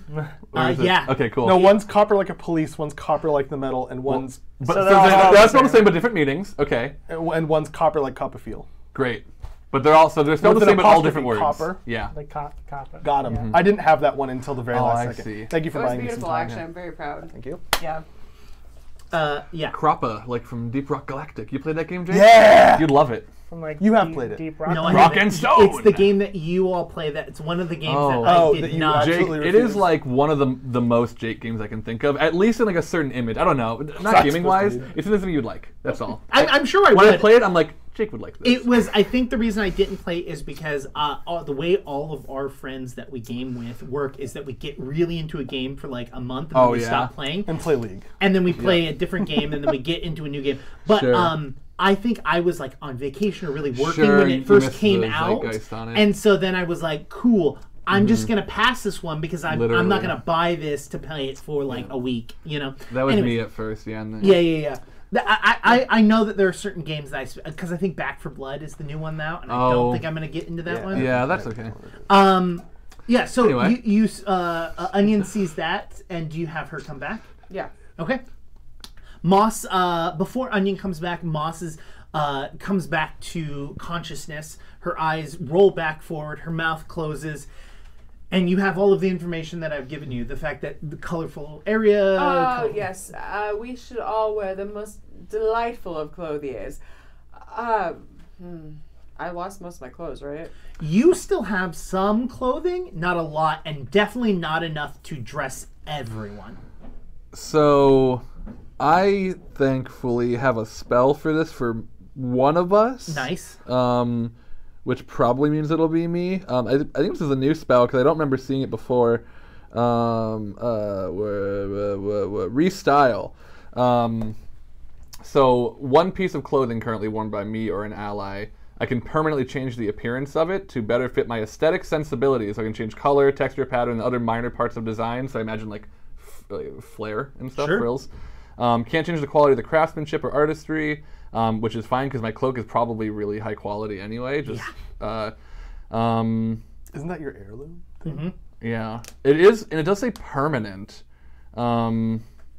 Yeah. Okay, cool. No, one's copper like a police, one's copper like the metal, and one's... They're spelled the same but different meanings. Okay. And one's copper like Copperfield. Great. But they're spelled the same but all different words. Copper. Yeah. Like copper. Got him. Yeah. I didn't have that one until the very last second. See. Thank you for buying me some time. It was beautiful, actually. I'm very proud. Thank you. Yeah. Yeah. Crappa, like from Deep Rock Galactic. You played that game, Jake? Yeah! You'd love it. From like you have played it. Deep Rock. No, Rock and Stone. It's the game that you all play. That it's one of the games that I did not. Jake, it is like one of the most Jake games I can think of. At least in like a certain image. I don't know, not gaming wise. It's something you'd like. That's all. I'm sure I would. When I play it, I'm like, Jake would like this. It was. I think the reason I didn't play is because the way all of our friends that we game with work is that we get really into a game for like a month and then we stop playing and play League, and then we play a different game and then we get into a new game. But I think I was like on vacation or really working when it first came out, and so then I was like, cool. I'm just gonna pass this one because I'm not gonna buy this to play it for like a week. You know. That was me at first. Yeah. And then, yeah. I know that there are certain games that because I think Back 4 Blood is the new one now, and I don't think I'm gonna get into that one. Yeah, that's okay. Yeah. So anyway. you Onion sees that, and do you have her come back? Yeah. Okay. Moss, before Onion comes back, comes back to consciousness. Her eyes roll back forward, her mouth closes, and you have all of the information that I've given you. The fact that the colorful area... Oh, yes. We should all wear the most delightful of clothiers. I lost most of my clothes, right? You still have some clothing, not a lot, and definitely not enough to dress everyone. So, I thankfully have a spell for this for one of us. Nice. Which probably means it'll be me. I think this is a new spell because I don't remember seeing it before. Restyle. So one piece of clothing currently worn by me or an ally, I can permanently change the appearance of it to better fit my aesthetic sensibilities. So I can change color, texture, pattern, and other minor parts of design. So I imagine like flair and stuff, frills. Can't change the quality of the craftsmanship or artistry, which is fine because my cloak is probably really high quality anyway. Isn't that your heirloom thing? Mm-hmm. Yeah, it is, and it does say permanent.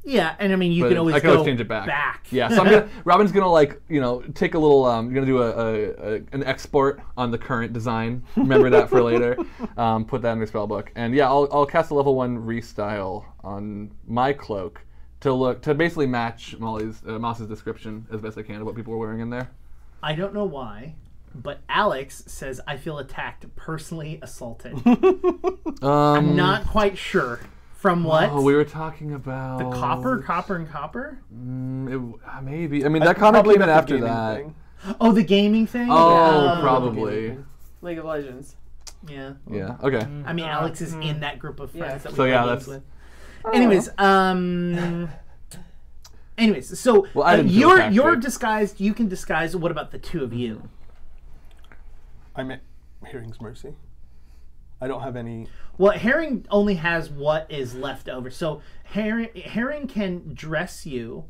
Yeah, and I mean you can always go change it back. Yeah, so Robin's gonna take a little. You're gonna do an export on the current design. Remember that for later. Put that in your spell book, and yeah, I'll cast a level 1 restyle on my cloak to basically match Moss's description as best I can of what people were wearing in there. I don't know why, but Alex says I feel attacked, personally assaulted. I'm not quite sure. From what? Oh, we were talking about the copper and copper. Maybe. I mean, that comment came in after that. Thing. Oh, the gaming thing. Oh, probably. League of Legends. Yeah. Yeah. Okay. I mean, Alex is in that group of friends that we play games with. Anyways, so you're disguised. You can disguise. What about the two of you? I'm at Herring's mercy. I don't have any. Well, Herring only has what is left over. So Herring can dress you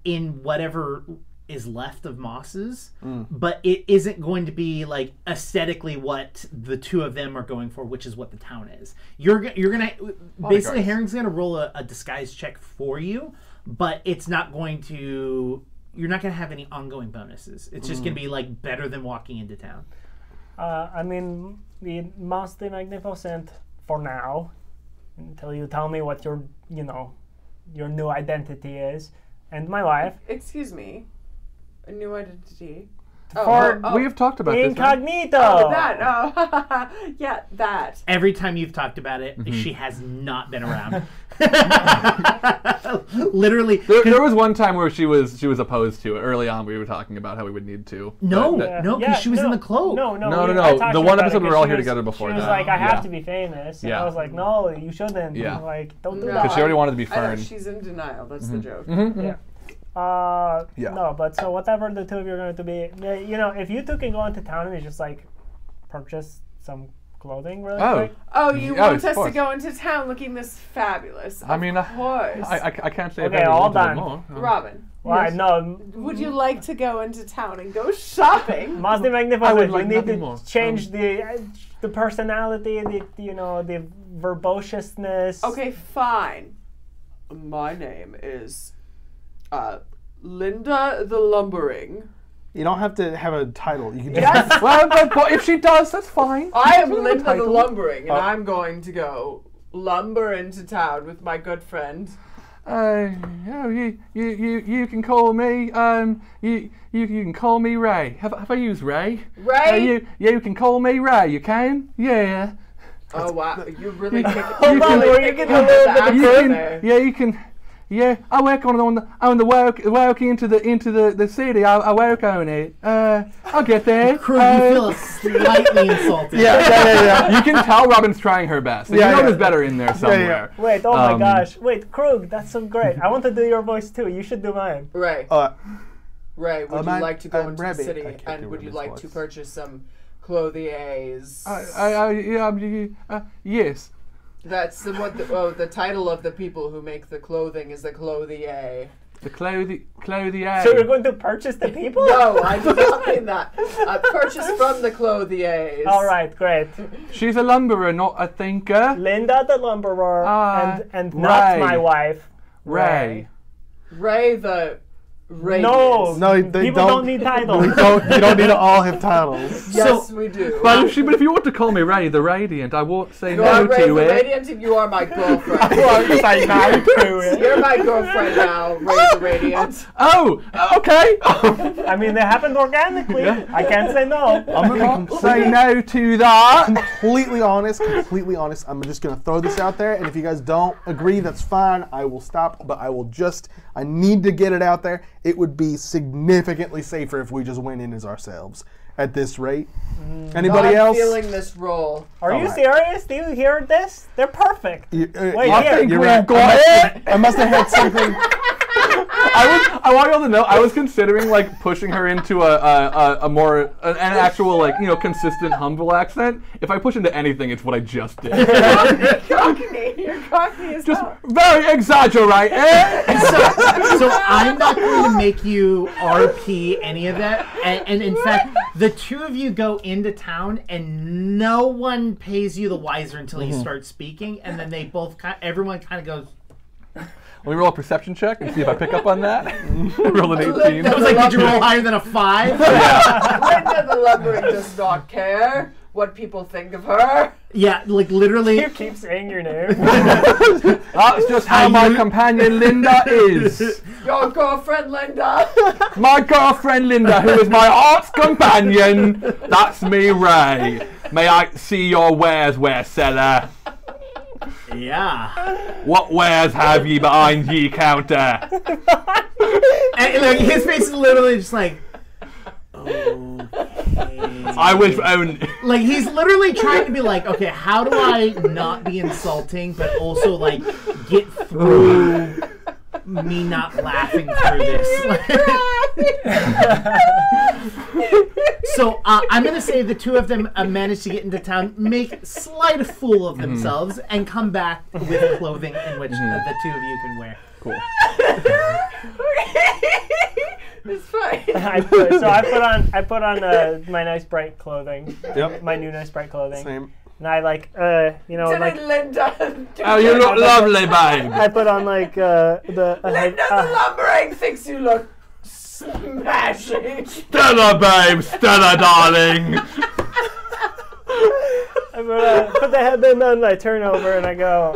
in whatever is left of Moss's, but it isn't going to be like aesthetically what the two of them are going for, which is what the town is. You're gonna basically Herring's gonna roll a disguise check for you, but it's not going to. You're not gonna have any ongoing bonuses. It's just gonna be like better than walking into town. I mean, the Moss the Magnificent for now, until you tell me what your new identity is, and my wife. Excuse me, a new identity. We have talked about incognito. This, right? Oh, that. Oh, yeah, that. Every time you've talked about it, she has not been around. Literally, there was one time where she was opposed to it. Early on, we were talking about how we would need to. No, because she was in the cloak. No. The one episode we were all here together before. She was like, I have to be famous. And I was like, no, you shouldn't. Yeah. Like, don't do that. Because she already wanted to be Fern. I know, she's in denial. That's the joke. Yeah. No, but so whatever the two of you are going to be, if you two can go into town and just like purchase some clothing really quick. Oh, you want us to go into town looking this fabulous? I mean, of course. I can't say. Okay, all done. Robin. Why? No. Would you like to go into town and go shopping? Moss the Magnificent. You need to change the personality, the verbosiousness. Okay, fine. My name is Linda the Lumbering. You don't have to have a title. You can just Yes. Well, if she does, that's fine. I am Linda the Lumbering, and I'm going to go lumber into town with my good friend. You can call me. You can call me Ray. Have I used Ray? Ray. You can call me Ray. You can? Yeah. Oh wow! You really kick it. Hold on, we're getting a little bit of there. Yeah, you can. Yeah, I work on the walk into the city. I work on it. I'll get there. You feel slightly insulted. Yeah. You can tell Robin's trying her best. You know there's better in there somewhere. Yeah. Wait, oh my gosh. Wait, Krug, that's so great. I want to do your voice too. You should do mine. Ray. Ray, would you like to go into the city and would you like to purchase some clothiers? Yes. That's the title of the people who make the clothing is the clothier. The clothier. So you're going to purchase the people? No, I'm not saying that. Purchase from the clothiers. All right, great. She's a lumberer, not a thinker. Linda the lumberer, and not my wife. Ray. Ray the radiance. No, people don't need titles. You don't need to all have titles. Yes, we do. But if you want to call me Ray the Radiant, I won't say You no are Ray to the it. Radiant if you are my girlfriend. I won't say no to it. You're my girlfriend now, Ray the Radiant. Oh, okay. I mean, that happened organically. Yeah. I can't say no. I'm gonna be Say no to that. completely honest. I'm just gonna throw this out there, and if you guys don't agree, that's fine. I will stop, but I need to get it out there. It would be significantly safer if we just went in as ourselves at this rate. Anybody else? Feeling this role. Are you serious? Do you hear this? They're perfect. Wait, I think you're we've right. got it. I must have had something. I want y'all to know I was considering like pushing her into an actual like consistent humble accent. If I push into anything, it's what I just did. You're cockney as Just hell. very exaggerated. So I'm not going to make you RP any of that. And in fact, the two of you go into town and no one pays you the wiser until you start speaking. And then everyone kind of goes. Let me roll a perception check and see if I pick up on that. Roll an 18. I was like, did you roll higher than a 5? Linda the Lumbering does not care what people think of her. Yeah, like literally. You keep saying your name. That's just how my companion Linda is. Your girlfriend Linda. My girlfriend Linda, who is my heart's companion. That's me, Ray. May I see your wares, ware seller? Yeah. What wares have ye behind ye counter? And like his face is literally just like. Okay. I wish only. Like he's literally trying to be like, okay, how do I not be insulting, but also like get through me not laughing through this. So I'm gonna say the two of them manage to get into town, make slight fool of themselves, and come back with clothing in which the two of you can wear. Cool. It's fine. I put on my nice bright clothing. Yep. My new nice bright clothing. Same. And I like Linda. Oh, you look lovely, babe. I put on like Linda the Lumbering thinks you look smashing. Stella, babe. Stella, darling. I put the headband on, I turn over and I go,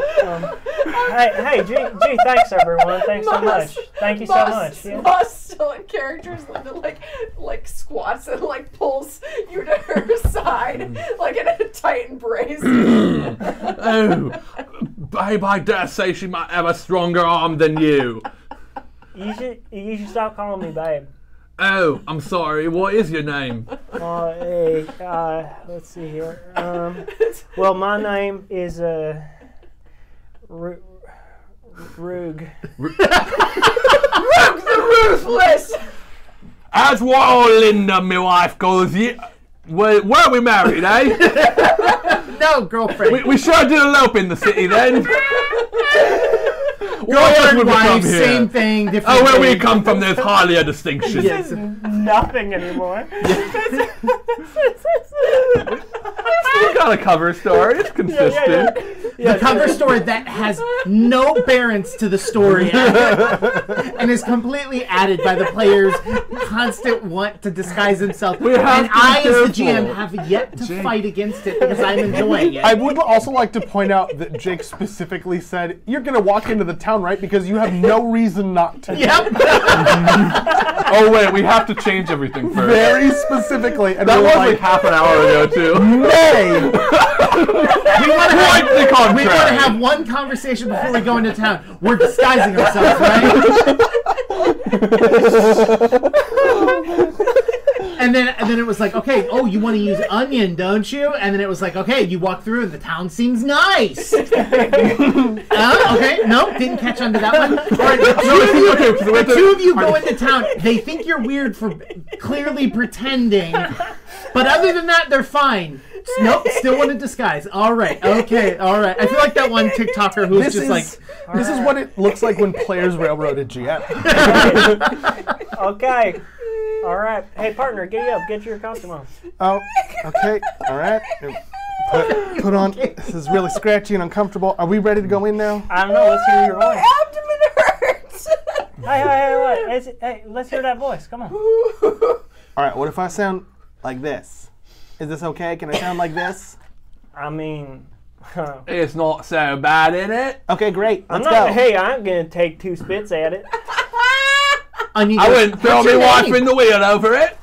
hey, gee, thanks everyone, thanks so much. Thank you so much. Yeah. Moss still in characters, Linda like squats and like pulls you to her side like in a tight embrace. Oh, babe, I dare say she might have a stronger arm than you. You should stop calling me babe. Oh, I'm sorry. What is your name? Hey, let's see here. Well, my name is Roog. Roog the Ruthless. As what old Linda, my wife, calls you. Were we married, eh? No, girlfriend. We sure did elope in the city then. Girlfriend, wife, same thing, different. Oh, where we come from, there's hardly a distinction. This is nothing anymore. We got a cover story. It's consistent. The cover story that has no bearance to the story and is completely added by the player's constant want to disguise himself. And I, as the GM, have yet to fight against it because I'm enjoying it. I would also like to point out that Jake specifically said, you're going to walk into the town, right? Because you have no reason not to. Yep. Oh, wait, we have to change everything first. Very specifically. And that was like half an hour ago, too. Nay! We want to have one conversation before we go into town. We're disguising ourselves, right? And then it was like, okay, oh, you want to use onion, don't you? And then it was like, okay, you walk through and the town seems nice. Okay, no, didn't catch on to that one. All right, the two of you go into town. They think you're weird for clearly pretending, but other than that, they're fine. Nope, still want to disguise. All right, okay, all right. I feel like that one TikToker who's this is what it looks like when players railroaded GM. Okay. All right. Hey, partner, get up. Get your costume on. Oh, okay. All right. Put on. This is really scratchy and uncomfortable. Are we ready to go in now? I don't know. Let's hear your voice. My abdomen hurts. What? Hey, let's hear that voice. Come on. All right, what if I sound like this? Is this okay? Can I sound like this? I mean... It's not so bad, is it? Okay, great. Let's go. Hey, I'm going to take 2 spits at it. I wouldn't throw me wife in the wheel over it.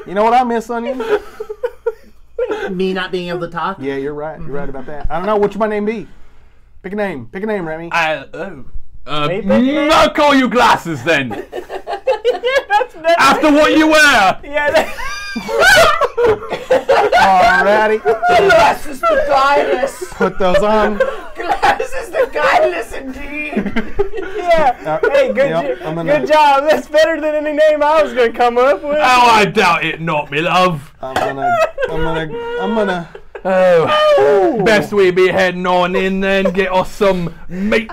You know what I miss, Onion? Me not being able to talk? Yeah, you're right. You're right about that. I don't know. What should my name be? Pick a name. Pick a name, Remy. I'll call you Glasses then. After what you wear. Yeah. Alrighty. Glasses the guileless. Put those on. Glasses the guileless indeed. Yeah. Hey, good job. That's better than any name I was gonna come up with. Oh, I doubt it not, me love. I'm gonna. Oh, best we be heading on in then. Get us some meat.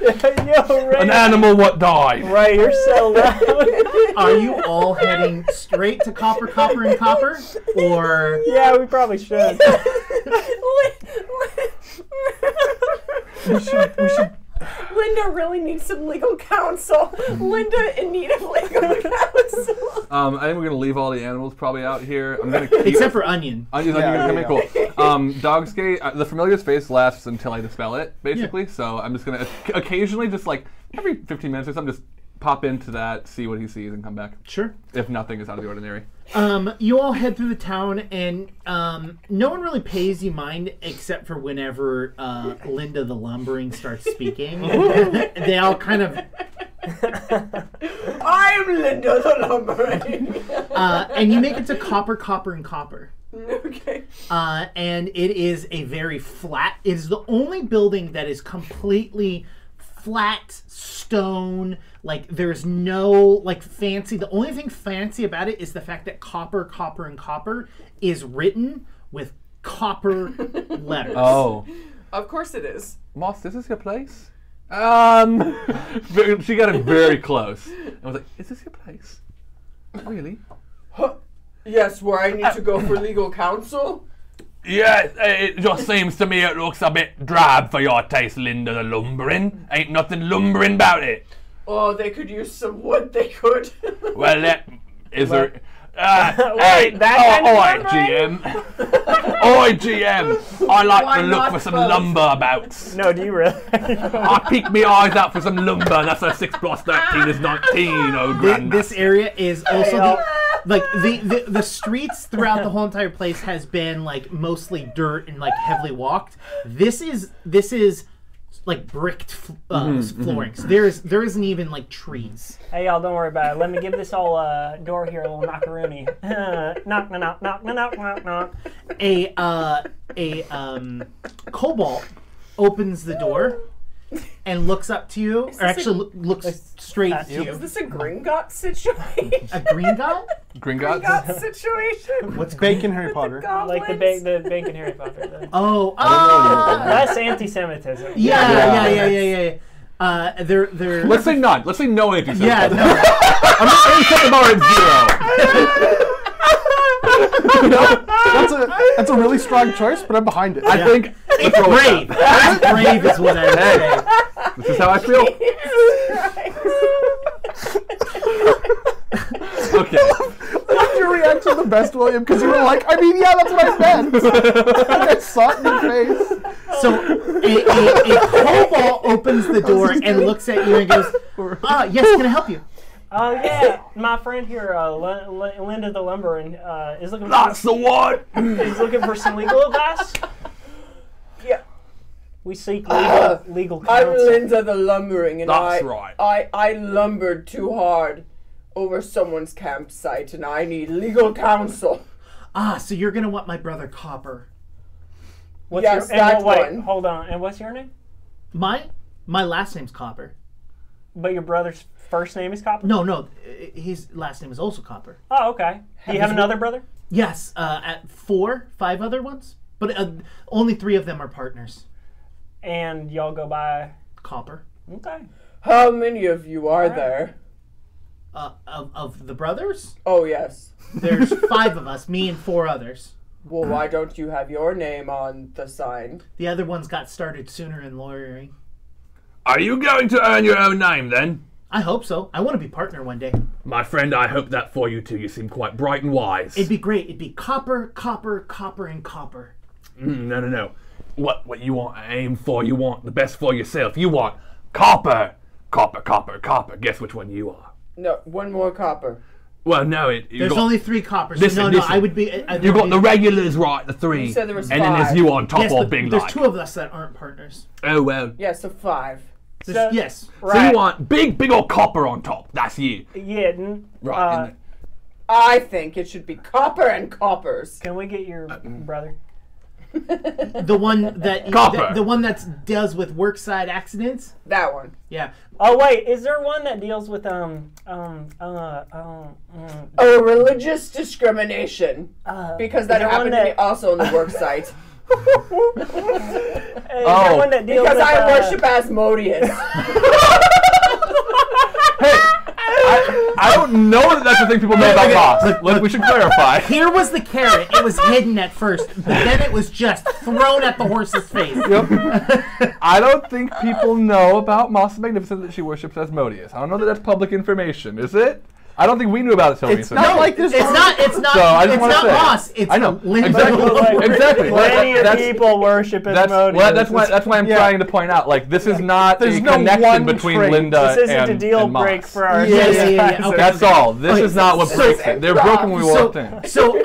Yo, Ray. An animal what died. Ray, you're so loud. Are you all heading straight to Copper, and Copper? Or... Yeah, we probably should. We should... Linda really needs some legal counsel. Linda in need of legal counsel. I think we're gonna leave all the animals probably out here. I'm gonna keep... Except for Onion. Onion's gonna come in. Cool. Dogskate. The familiar's face lasts until I dispel it, basically. Yeah. So I'm just gonna occasionally, just like every 15 minutes or something, just pop into that, see what he sees, and come back. Sure. If nothing is out of the ordinary. You all head through the town, and no one really pays you mind except for whenever Linda the Lumbering starts speaking. They all kind of... I'm Linda the Lumbering. And you make it to Copper, and Copper. Okay. And it is a very flat... It is the only building that is completely flat stone. Like, there's no, like, fancy... The only thing fancy about it is the fact that Copper, and Copper is written with copper letters. Oh. Of course it is. Moss, this is your place? She got it very close. I was like, is this your place? Really? Yes, where I need to go for legal counsel? Yeah, it just seems to me it looks a bit drab for your taste, Linda the Lumbering. Ain't nothing lumbering about it. Oh, they could use some wood, they could. Well, is there... Wait, GM. Oi, GM. I like to look for some lumber abouts. No, do you really? I peek my eyes out for some lumber. That's a 6 plus 13 is 19, oh grand. This area is also... the streets throughout the whole entire place has been, like, mostly dirt and, like, heavily walked. This is like bricked floorings. There isn't even like trees. Hey y'all, don't worry about it. Let me give this old door here a little knockaroonie. Knock, knock, knock, knock, knock, knock. A cobalt opens the door and looks up to you, or actually looks straight at you. Is this a Gringotts situation? A Gringotts? Gringotts situation? What's bacon Harry Potter? Like the bacon Harry Potter. Oh, that's anti-Semitism. Yeah. They're. Let's say none. Let's say no anti-Semitism. Yeah, no. I'm just going to set the bar at 0. That's a really strong choice, but I'm behind it. I think it's brave. That's brave is what I would say. This is how I feel. Okay. I loved your reaction the best, William, because you were like, I mean, yeah, that's what I meant. I saw it in your face. So a cobalt opens the door and looks at you and goes, yes, can I help you? Oh, yeah. My friend here, Linda the Lumbering, is looking for... That's the one! He's looking for some legal advice. Yeah. We seek legal counsel. I'm Linda the Lumbering, and right. I lumbered too hard over someone's campsite, and I need legal counsel. So you're going to want my brother Copper. Yes, that one. Hold on. And what's your name? My last name's Copper. But your brother's first name is Copper? No. His last name is also Copper. Oh, okay. Do you have another brother? Yes. At 5 other ones. But only 3 of them are partners. And y'all go by? Copper. Okay. How many of you are there? Of the brothers? Oh, yes. There's 5 of us, me and 4 others. Well, why don't you have your name on the sign? The other ones got started sooner in lawyering. Are you going to earn your own name, then? I hope so. I want to be partner one day. My friend, I hope that for you, too. You seem quite bright and wise. It'd be great. It'd be copper, copper, copper, and copper. No. What you want aim for, you want the best for yourself. You want copper. Copper, copper, copper. Guess which one you are. No, one more copper. Well, no, there's only 3 coppers. Listen, no, I would be. You got the regulars right, the 3. You said there was and 5. then there's you on top, yes, all but big there's like. 2 of us that aren't partners. Oh, well. Yeah, so 5. Yes. Right. So you want big old copper on top. That's you. Yeah. Right. I think it should be copper and coppers. Can we get your brother? The one that the one that deals with worksite accidents. That one. Yeah. Oh wait, is there one that deals with religious discrimination? Because that happened to me also on the work site. One that deals because with, I worship Asmodeus. I don't know that that's the thing people know about Moss. We should clarify. Here was the carrot. It was hidden at first, but then it was just thrown at the horse's face. Yep. I don't think people know about Moss the Magnificent that she worships Asmodeus. I don't know that that's public information, is it? I don't think we knew about it till recently. Not like this. It's not. So I just it's not say, Moss. It's I know Linda. Exactly. Plenty of people worship Asmodeus. That's why I'm trying to point out. Like this is not There's a no connection between trait. Linda This isn't and a deal Moss. break for our. Yeah. Okay. That's all. This is not what breaks it. They're broken when we walked in. So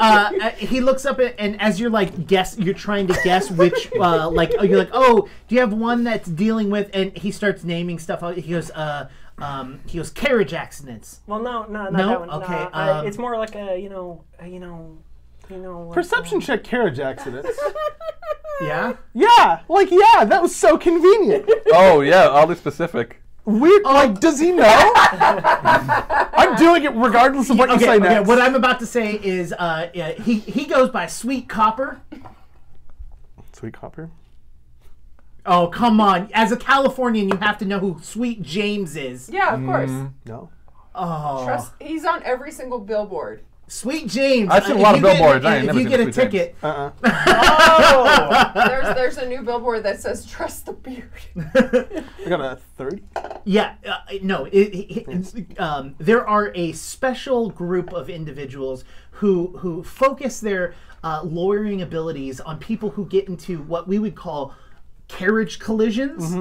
he looks up and as you're like you're trying to guess which you're like, oh, do you have one that's dealing with? And he starts naming stuff. He goes, carriage accidents. Well, no, not that one. Okay, no, it's more like a Perception check carriage accidents. Yeah? Yeah, that was so convenient. Oh yeah, oddly specific. Weird. Does he know? I'm doing it regardless of what you say next. Okay, what I'm about to say is, he goes by Sweet Copper. Sweet Copper. Oh, come on. As a Californian, you have to know who Sweet James is. Yeah, of course. No. Oh. He's on every single billboard. Sweet James. I've seen a lot of billboards. If you get a ticket. Oh! There's a new billboard that says "Trust the beard." I got a 30. Yeah, no. There are a special group of individuals who focus their lawyering abilities on people who get into what we would call carriage collisions,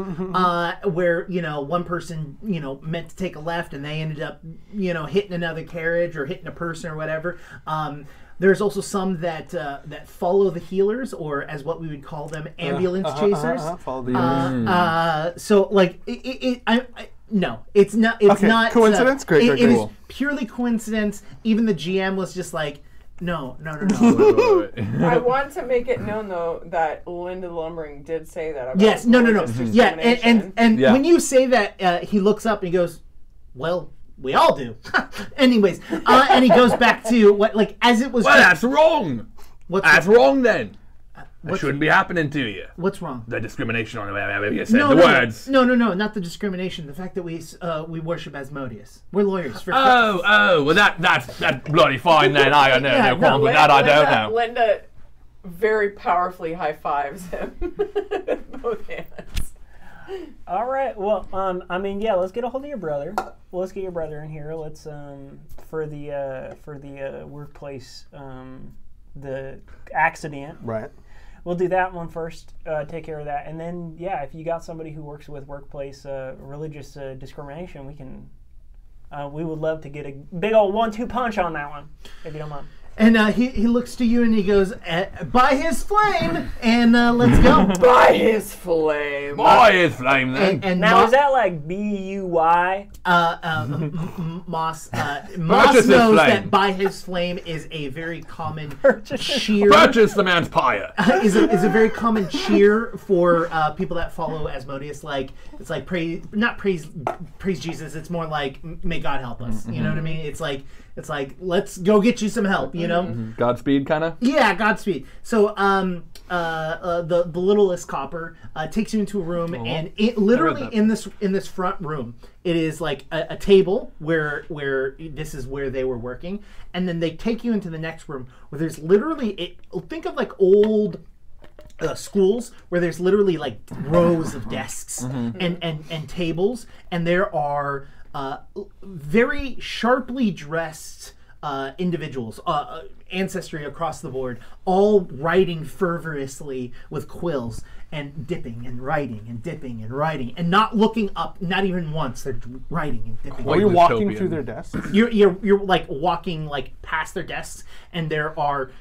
where one person meant to take a left and they ended up hitting another carriage or hitting a person or whatever. There's also some that follow the healers, or as what we would call them, ambulance chasers. Follow the So like no, it's not. It's okay, not coincidence. Great. It is purely coincidence. Even the GM was just like, no. I want to make it known though that Linda Lumbering did say that about yes, no. Yeah, and Yeah. when you say that, he looks up and he goes, "Well, we all do." Anyways, and he goes back to what, like, as it was. Well, that's wrong. That's wrong then. That shouldn't be happening to you. What's wrong? The discrimination on the way you said the words. No, not the discrimination. The fact that we worship Asmodeus. We're lawyers. Well, that's bloody fine then. I got no problem with that. I don't know. Linda very powerfully high fives him with both hands. All right. Well, let's get a hold of your brother. Well, let's get your brother in here. Let's for the workplace the accident. Right. We'll do that one first, take care of that. And then, if you got somebody who works with workplace religious discrimination, we would love to get a big old 1-2 punch on that one, if you don't mind. And he looks to you and he goes, "By his flame," and let's go. By his flame. By his flame, then. And now, is that like B-U-Y? Moss knows that "by his flame" is a very common cheer. Purchase the man's pyre. is a very common cheer for people that follow Asmodeus. Like, it's like praise Jesus. It's more like may God help us. You know what I mean? It's like let's go get you some help. You know? Godspeed, kind of. Yeah, Godspeed. So the littlest copper takes you into a room, and it literally in this front room, it is like a table where this is where they were working, and then they take you into the next room where there's literally think of like old schools where there's literally like rows of desks and tables, and there are very sharply dressed individuals, ancestry across the board, all writing fervorously with quills and dipping and writing and dipping and writing and not looking up, not even once. They're writing and dipping. Are you walking through their desks? You're like walking like past their desks, and there are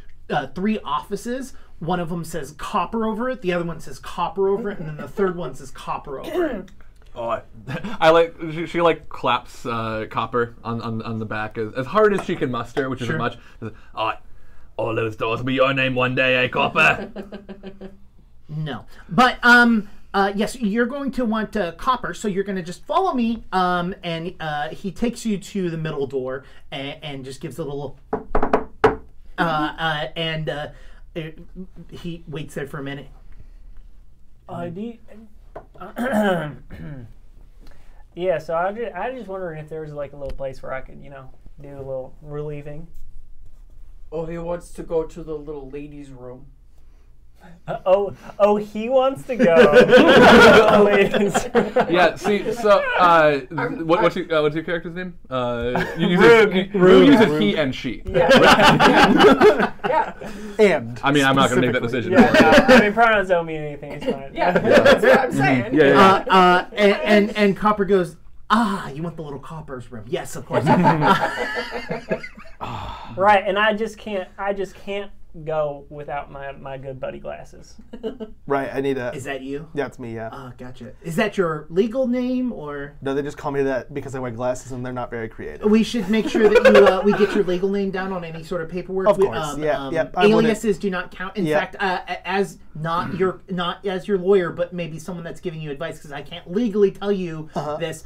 3 offices. One of them says copper over it, the other one says copper over it, and then the third one says copper over it. Oh, I like she like claps Copper on the back as hard as she can muster, which isn't much. All those doors will be your name one day, eh, Copper? No, but yes, you're going to want Copper, so you're going to just follow me. And he takes you to the middle door and just gives a little, he waits there for a minute. Yeah, so I just wondering if there was like a little place where I could, do a little relieving. Oh, he wants to go to the little ladies' room. He wants to go to the ladies' room. Yeah, see, so what's your character's name? Rug uses he and she. Yeah. Yeah. And I mean, I'm not going to make that decision. Yeah, I mean, pronouns don't mean anything. It's fine. Yeah, that's what I'm saying. Yeah. And Copper goes, you want the little Copper's room? Yes, of course. Right, and I just can't go without my good buddy glasses. Right, I need a... Is that you? Yeah, it's me, yeah. Gotcha. Is that your legal name, or...? No, they just call me that because I wear glasses and they're not very creative. We should make sure that we get your legal name down on any sort of paperwork. Of course, yeah. Aliases do not count. In fact, as not as your lawyer, but maybe someone that's giving you advice, because I can't legally tell you this.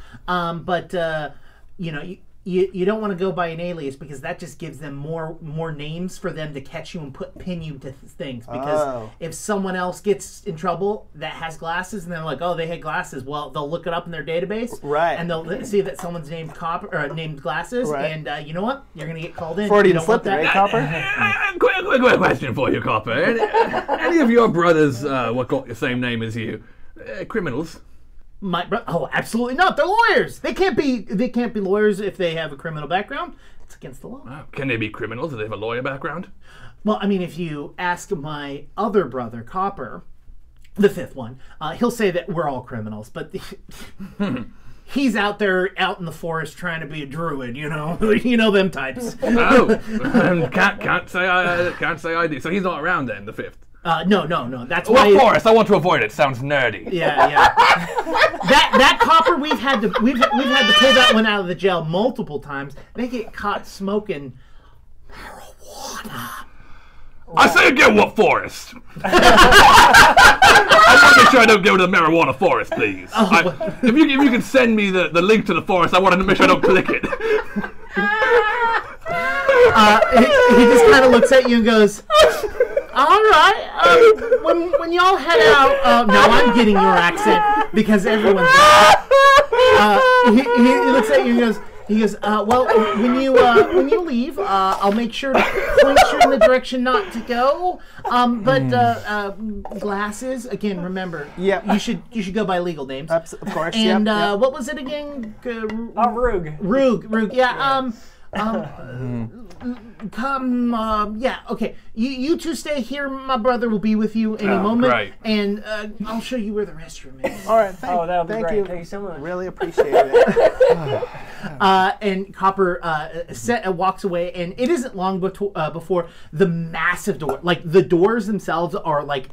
You don't want to go by an alias, because that just gives them more names for them to catch you and pin you to things. Because if someone else gets in trouble that has glasses and they're like, oh, they had glasses, well, they'll look it up in their database, right? And they'll see that someone's named Copper or named Glasses, right. And you know what? You're gonna get called in. Freudian slip there, Copper. Quick question for you, Copper. Any of your brothers what got the same name as you? Criminals? Absolutely not. They're lawyers. They can't be lawyers if they have a criminal background. It's against the law. Wow. Can they be criminals if they have a lawyer background? Well, I mean, if you ask my other brother, Copper, the 5th one, he'll say that we're all criminals, but he's out in the forest trying to be a druid, you know them types. Can't say I do. So he's not around then, the 5th. No. That's why. Forest. I want to avoid it. Sounds nerdy. Yeah. that Copper, we've had to pull that one out of the jail multiple times. They get caught smoking marijuana. I say again, what forest? I want to make sure I don't go to the marijuana forest, please. If you can send me the link to the forest, I want to make sure I don't click it. He just kind of looks at you and goes, all right, when y'all head out, now I'm getting your accent because everyone's he looks at you and goes, well, when you leave, I'll make sure to point you in the direction not to go. But Glasses, again, remember, you should go by legal names. Of course. And what was it again? Rug. Rug. Yeah. Okay. You two stay here. My brother will be with you any moment. Right. And I'll show you where the restroom is. All right. That'll be great. Thank you so much. Really appreciate it. And Copper walks away, and it isn't long before the massive door, like the doors themselves are like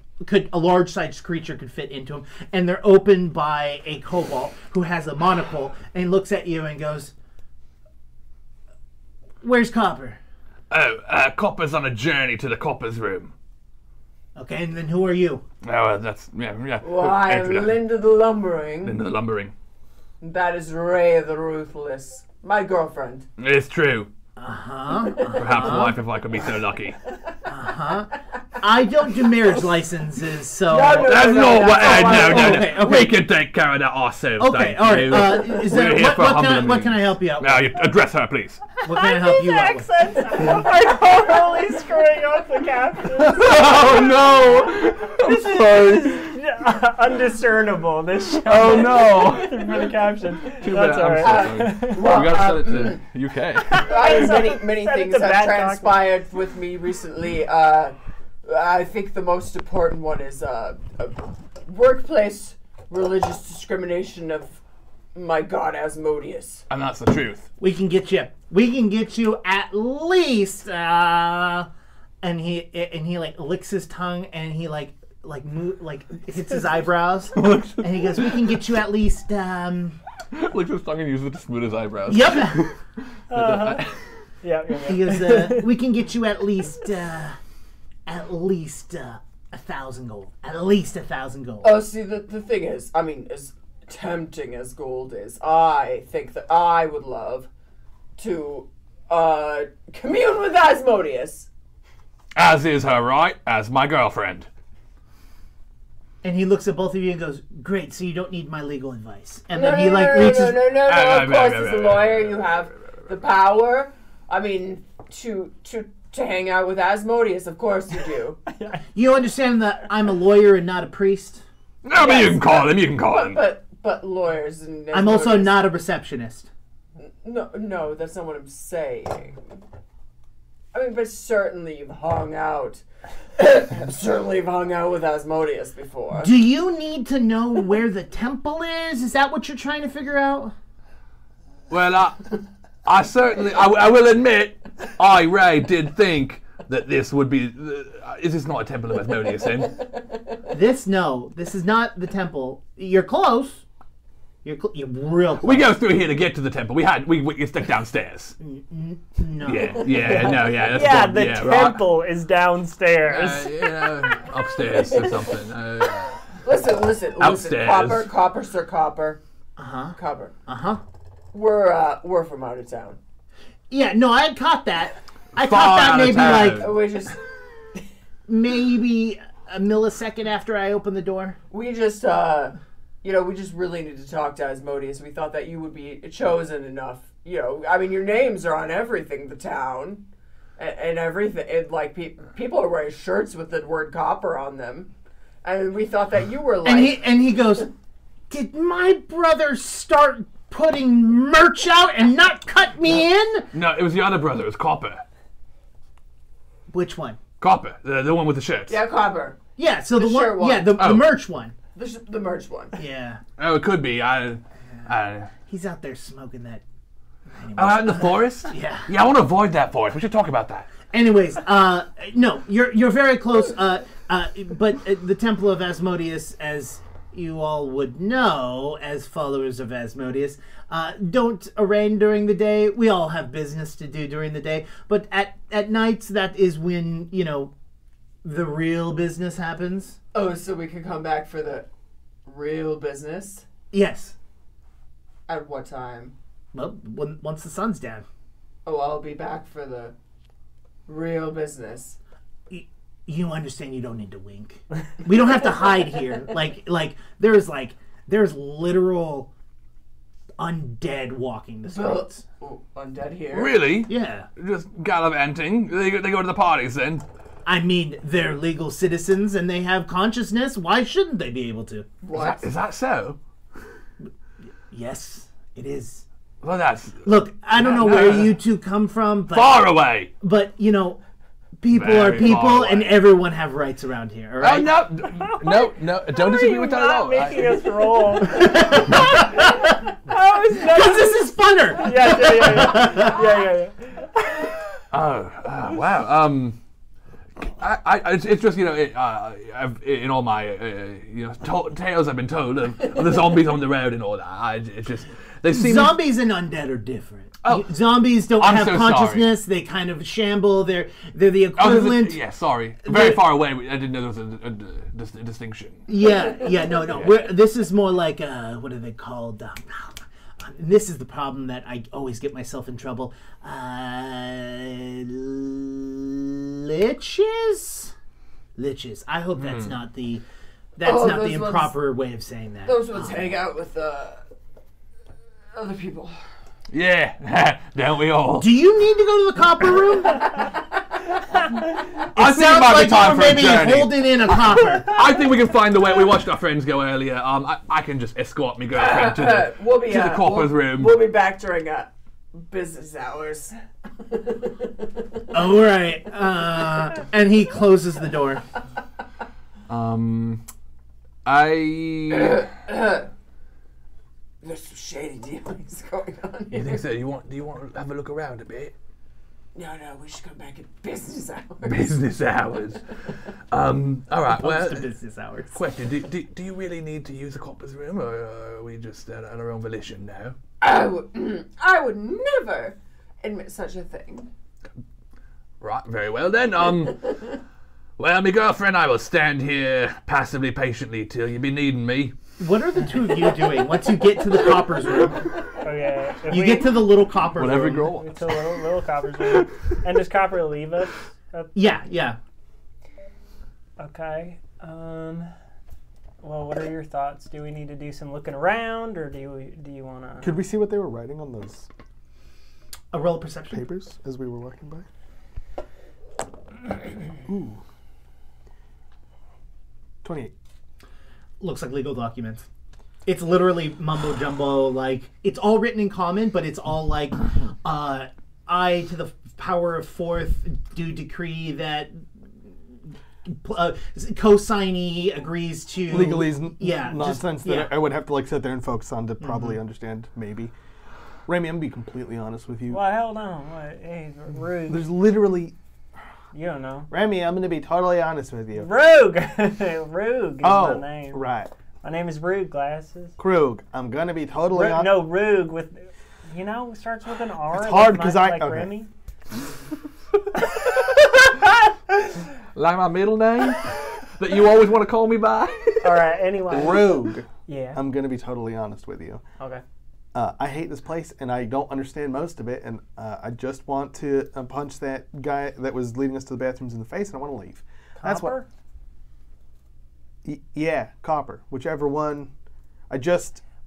a large-sized creature could fit into them, and they're opened by a kobold who has a monocle and looks at you and goes, "Where's Copper?" Copper's on a journey to the Copper's room. Okay, and then who are you? That's Well, I am Linda the Lumbering. Linda the Lumbering. That is Ray the Ruthless, my girlfriend. It's true. Uh-huh. Perhaps wife, if I could be so lucky. Uh-huh. I don't do marriage licenses, so... That's not what... No. Okay. We can take care of that ourselves, Okay, all right. What can I help you out with? Now, you address her, please. What can I help you out with? Accents are totally screwing up the captions. Oh, no! I'm sorry. Undiscernible, this show. Oh, no. For the caption. Too That's bad. all right. I'm so sorry. We got to send it to UK. Many Send it things to have Bad transpired with me recently. I think the most important one is workplace religious discrimination of my god Asmodeus. And that's the truth. We can get you at least and he like licks his tongue and he like hits his eyebrows and he goes, we can get you at least Licks his tongue and uses it to smooth his eyebrows. Yep. Yeah. He goes, we can get you at least 1,000 gold. At least 1,000 gold. Oh, see, the thing is, I mean, as tempting as gold is, I think that I would love to commune with Asmodeus. As is her right, as my girlfriend. And he looks at both of you and goes, great, so you don't need my legal advice. And No, then he reaches... No, of course, as a lawyer, you have the power. I mean, to hang out with Asmodeus, of course you do. You understand that I'm a lawyer and not a priest? No, but you can call him, But lawyers and I'm also not a receptionist. No, that's not what I'm saying. I mean, but certainly you've hung out. Certainly you've hung out with Asmodeus before. Do you need to know where the temple is? Is that what you're trying to figure out? Well, I certainly, I will admit, Ray did think that this would be, is this not a temple of Asmodeus then? This is not the temple. You're close. You're real close. We go through here to get to the temple. We stuck downstairs. No. Yeah, the temple is downstairs. Upstairs or something. Listen. Upstairs. Copper, Sir Copper. Copper. We're from out of town. Yeah, no, I caught that. Maybe a millisecond after I opened the door. We just really need to talk to Asmodeus. We thought that you would be chosen enough. I mean, your names are on everything, the town, and everything. And, like, people are wearing shirts with the word copper on them. And we thought that you were like... And he goes, did my brother start putting merch out and not cut me in? No, it was the other brother. It was Copper. Which one? Copper, the one with the shirts. Yeah, Copper. Yeah, so the shirt one. Yeah, the merch one. The merch one. Yeah. Oh, it could be. He's out there smoking that. Oh, out in the forest? Yeah. Yeah, I want to avoid that forest. We should talk about that. Anyways, no, you're very close. But the Temple of Asmodeus, as you all would know, as followers of Asmodeus, don't arraign during the day. We all have business to do during the day, but at nights, that is when the real business happens. Oh, so we could come back for the real business? Yes. At what time? Well, once the sun's down. Oh, I'll be back for the real business. You understand you don't need to wink. We don't have to hide here. There's literal undead walking the streets. Oh, undead here? Really? Yeah. Just gallivanting. They go to the parties then. I mean, they're legal citizens and they have consciousness. Why shouldn't they be able to? What? Is that so? Yes, it is. Well, that's... Look, I don't know where you two come from, but... Far away! But, people are people and everyone have rights around here, all right? Oh, no. Don't disagree with that at all. Making us roll. Because this is funner! Yeah. Oh, wow. It's just in all my tales I've been told of the zombies on the road and all that. It's just they seem zombies and undead are different. Oh, zombies don't have consciousness. Sorry. They kind of shamble. They're the equivalent. Sorry. Very far away. I didn't know there was a distinction. Yeah. No. This is more like what are they called? This is the problem that I always get myself in trouble. Liches? liches. I hope that's not the improper way of saying that. Those ones hang out with other people. Yeah, don't we all? Do you need to go to the copper room? I think it might be time for a journey. Holding in a copper. I think we can find a way. We watched our friends go earlier. I can just escort my girlfriend to the copper's room. We'll be back during business hours. All right. And he closes the door. There's some shady dealings going on here. You think so? Do you want to have a look around a bit? No, we should come back at business hours. Business hours. All right. Well, business hours. Question: Do you really need to use a copper's room, or are we just at our own volition now? I would never admit such a thing. Right. Very well then. Well, my girlfriend, I will stand here passively, patiently till you be needing me. What are the two of you doing once you get to the copper's room? Okay. You get to the little copper room. Whatever girl wants. It's a little copper's room. And does copper leave us? Yeah. Okay. Well, what are your thoughts? Do we need to do some looking around, or do you want to? Could we see what they were writing on those? A roll of perception. Papers as we were walking by. Ooh. 28. Looks like legal documents. It's literally mumbo jumbo. Like, it's all written in common, but it's all like, I to the power of fourth do decree that co-signee agrees to legalese nonsense that I would have to like sit there and focus on to probably understand. Maybe. Remy, I'm gonna be completely honest with you. Well, hold on. Hey, Rogue. There's literally. You don't know. Remy, I'm gonna be totally honest with you. Rogue. Rogue is my name. Right. My name is Rogue Glasses. Krug. I'm gonna be totally honest. No, Rogue with, starts with an R. It's hard because like Remy. Like my middle name that you always want to call me by. All right. Anyway. Rogue. Yeah. I'm gonna be totally honest with you. Okay. I hate this place, and I don't understand most of it, and I just want to punch that guy that was leading us to the bathrooms in the face, and I want to leave. That's Copper? what. Yeah, Copper. Whichever one.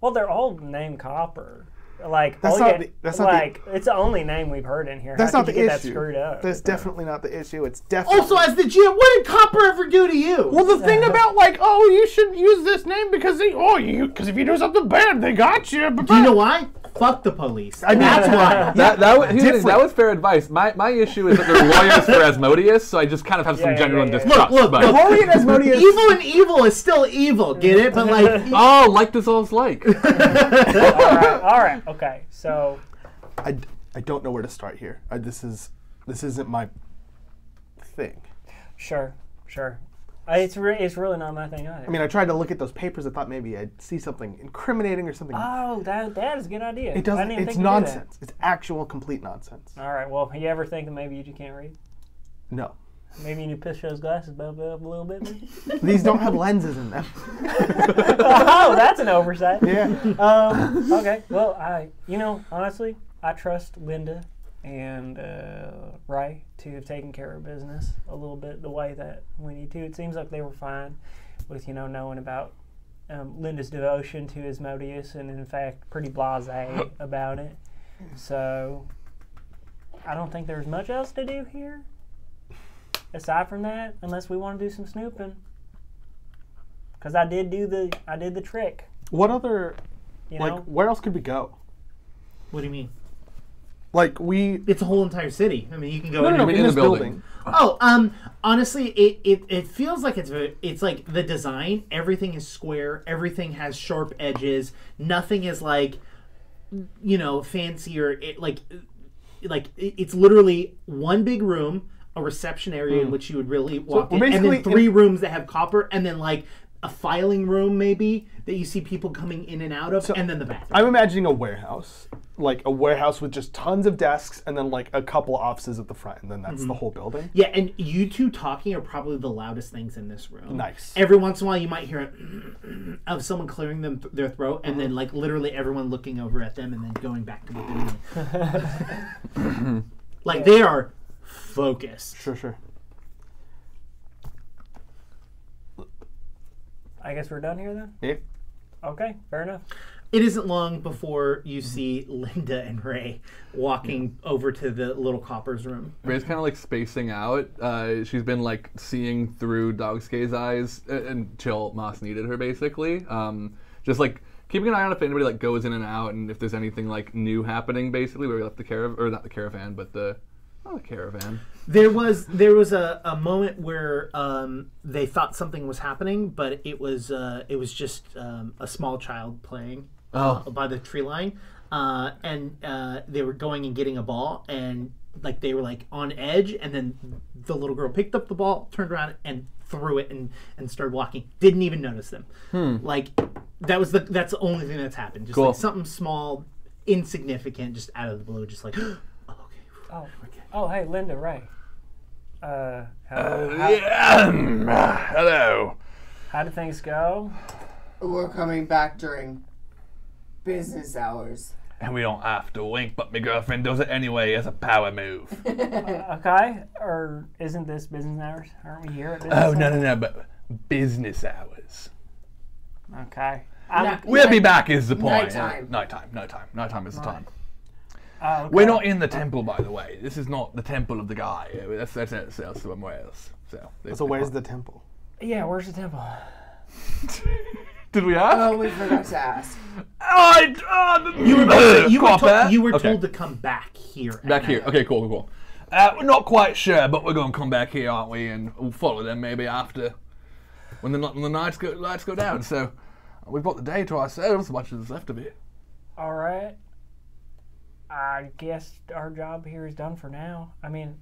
Well, they're all named Copper. Like, it's the only name we've heard in here. That's How not could the you issue. get that screwed up? That's definitely not the issue. It's definitely. Also, as the GM, what did Copper ever do to you? Well, the thing about you should use this name because because if you do something bad, they got you. Do you know why? Fuck the police. I mean, that's why. That was fair advice. My issue is that they're lawyers for Asmodeus, so I just kind of have some genuine distrust. Look, Lori and Asmodeus. Evil and evil is still evil. Get it? But like dissolves like. All right. Okay. So. I don't know where to start here. This isn't my thing. Sure. It's really not my thing either. I mean, I tried to look at those papers. I thought maybe I'd see something incriminating or something. Oh, that is a good idea. It doesn't. It's nonsense. It's actual complete nonsense. All right. Well, you ever think that maybe you can't read? No. Maybe you need to push those glasses up a little bit. These don't have lenses in them. Oh, that's an oversight. Yeah. Okay. Well, honestly, I trust Linda and Ray to have taken care of business a little bit the way that we need to. It seems like they were fine with, knowing about Linda's devotion to Asmodeus and, in fact, pretty blasé about it. So, I don't think there's much else to do here. Aside from that, unless we want to do some snooping. Because I did the trick. What other, where else could we go? What do you mean? It's a whole entire city. I mean, you can go in this building. Oh, honestly, it feels like it's like the design. Everything is square. Everything has sharp edges. Nothing is fancier. It's literally one big room, a reception area in which you would really walk in, and then three rooms that have copper, and then a filing room maybe that you see people coming in and out of, and then the bathroom. I'm imagining a warehouse. A warehouse with just tons of desks and then a couple offices at the front, and then that's the whole building. Yeah, and you two talking are probably the loudest things in this room. Nice. Every once in a while you might hear of someone clearing their throat, and then literally everyone looking over at them and then going back to what they're doing. They are focused. Sure. I guess we're done here then? Yeah. Okay, fair enough. It isn't long before you see Linda and Ray walking over to the little copper's room. Ray's kind of like spacing out. She's been like seeing through Dogska's eyes until Moss needed her, basically. Just like keeping an eye on if anybody like goes in and out, and if there's anything like new happening, basically. Where we left the caravan, or not the caravan, but the caravan. There was a moment where they thought something was happening, but it was just a small child playing by the tree line, and they were going and getting a ball, and like they were like on edge, and then the little girl picked up the ball, turned around, and threw it, and started walking. Didn't even notice them. Like that's the only thing that's happened. Just like something small, insignificant, just out of the blue, just like Oh, hey, Linda, Ray. Hello. How did things go? We're coming back during business hours. And we don't have to wink, but my girlfriend does it anyway as a power move. Okay, or isn't this business hours? Aren't we here at business hours? No, but business hours. Okay. We'll be back is the point. Nighttime. Nighttime is the time. Okay. We're not in the temple, by the way. This is not the temple of the guy. That's somewhere else. So where's the temple? Yeah, where's the temple? Did we ask? Oh, we forgot to ask. You were told to come back here. Back here. Okay, cool. We're not quite sure, but we're going to come back here, aren't we? And we'll follow them maybe after when the lights go down. So we've got the day to ourselves, as much as is left of it. All right. I guess our job here is done for now. I mean,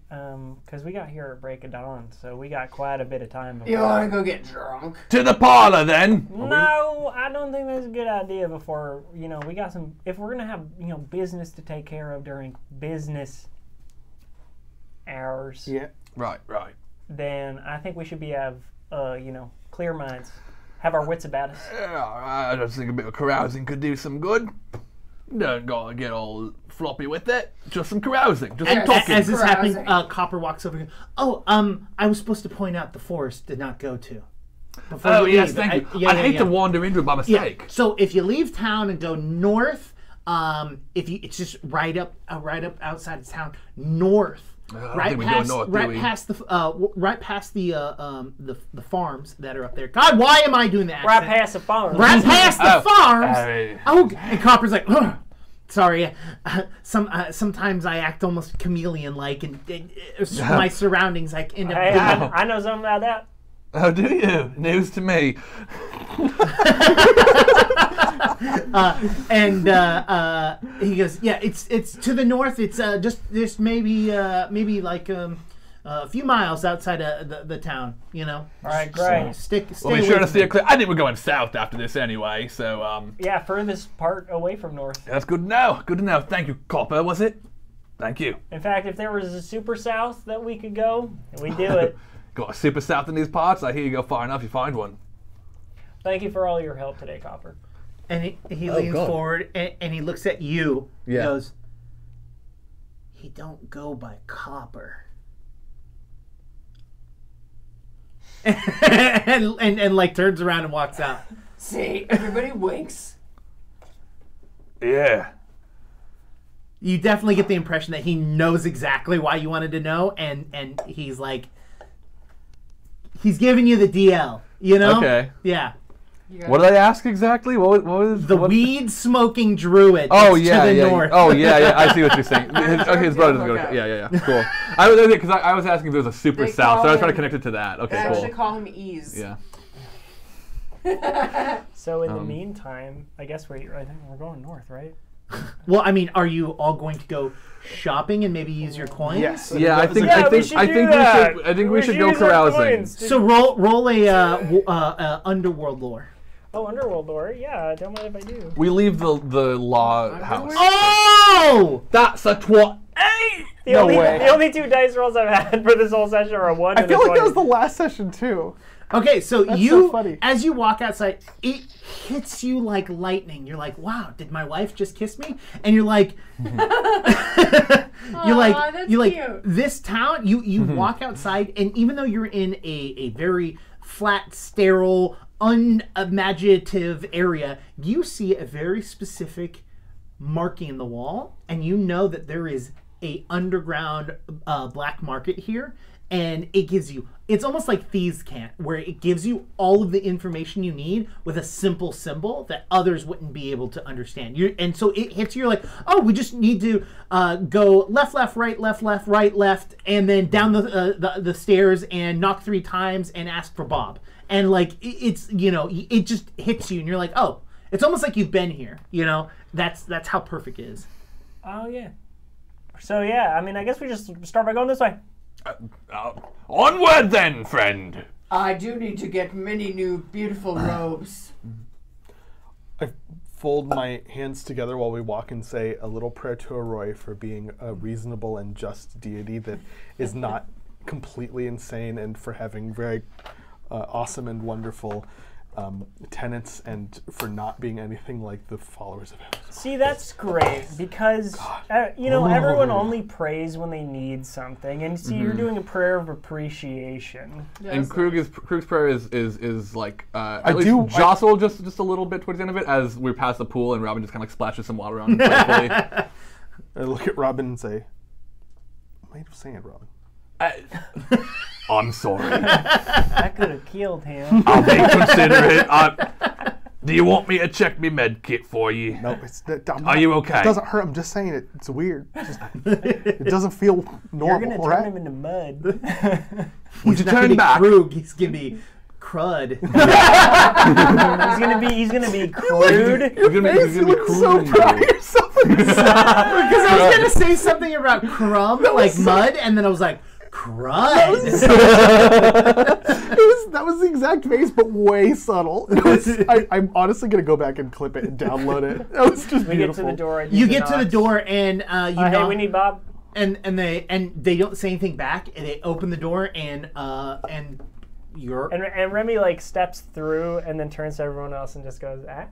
because we got here at break of dawn, so we got quite a bit of time. You want to go get drunk? To the parlor, then. No, I don't think that's a good idea. Before we got some. If we're gonna have business to take care of during business hours. Yeah. Right. Then I think we should have clear minds, have our wits about us. Yeah, I just think a bit of carousing could do some good. Don't gotta get all floppy with it. Just some carousing. Just some talking. As this happening, Copper walks over and goes, I was supposed to point out the forest did not go to. Yes, thank you. I'd hate to wander into it by mistake. Yeah. So if you leave town and go north, it's just right up outside of town, north. Right past the farms that are up there. God, why am I doing that? Right past the farms. Right past the farms. And Copper's like, sorry. Sometimes I act almost chameleon-like, and my surroundings I end up. I know something about that. Oh, do you? News to me. He goes, yeah, it's to the north. It's just maybe like a few miles outside of the town. All right, great. So we'll be sure to steer clear. I think we're going south after this anyway. So yeah, furthest part away from north. That's good to know. Good to know. Thank you, Copper. Was it? Thank you. In fact, if there was a super south that we could go, we'd do it. Got a super south in these parts? I hear you go far enough, you find one. Thank you for all your help today, Copper. And he leans forward and he looks at you. Yeah. He goes, he don't go by Copper. and like turns around and walks out. See, everybody winks. Yeah. You definitely get the impression that he knows exactly why you wanted to know, and he's like, he's giving you the DL, Okay. Yeah. What did I ask exactly? What was the weed smoking druid? Oh to the north. Oh yeah. I see what you're saying. His brother doesn't go. Yeah. Cool. I was asking if there was a super south, so I was trying to connect it to that. Okay, cool. They actually call him Ease. Yeah. So in the meantime, I guess I think we're going north, right? Well, I mean, are you all going to go shopping and maybe use your coins? Yes. Yeah, I think we should go carousing. So roll a underworld lore. Oh, underworld lore. Yeah, don't mind if I do. We leave the law house. Oh, that's a 20. The only two dice rolls I've had for this whole session are a 1 and a 20. I feel like that was the last session too. Okay, so That's so funny. as you walk outside, it hits you like lightning. You're like, wow, did my wife just kiss me? And you're like, cute. This town, you walk outside, and even though you're in a very flat, sterile, unimaginative area, you see a very specific marking in the wall, and you know that there is a underground black market here, and it gives you, it's almost like Thieves' Cant, where it gives you all of the information you need with a simple symbol that others wouldn't be able to understand. And so it hits you, you're like, oh, we just need to go left, right, left, and then down the stairs and knock 3 times and ask for Bob. And like, it's, you know, it just hits you and you're like, oh, it's almost like you've been here, you know? That's how perfect it is. Oh, yeah. So, yeah, I mean, I guess we just start by going this way. Onward then, friend. I do need to get many new beautiful robes. I fold my hands together while we walk and say a little prayer to Arroy for being a reasonable and just deity that is not completely insane, and for having very awesome and wonderful tenets, and for not being anything like the followers of him. See, that's great, because you know, everyone only prays when they need something, and see, you're doing a prayer of appreciation. Yeah, and Krug's prayer is like at least jostle just a little bit towards the end of it as we're past the pool, and Robin just kind of like splashes some water on him playfully. I look at Robin and say, "What are you saying, Robin?" I'm sorry. That could have killed him. I'll be considerate. Do you want me to check my med kit for you? No, Are you okay? It doesn't hurt. I'm just saying it's weird. It doesn't feel normal. You're gonna turn him into mud. Would you turn back? Krug, he's gonna be crud. he's gonna be crude. Your face, you look so proud of yourself. Because I was gonna say something about crumb, like mud, and then I was like, crud. That was the exact face, but way subtle. I'm honestly gonna go back and clip it and download it. That was just beautiful. Get to the door. You get to the door, and you hey, we need Bob. And they don't say anything back, and they open the door, and you're and Remy like steps through, and then turns to everyone else and just goes, ah.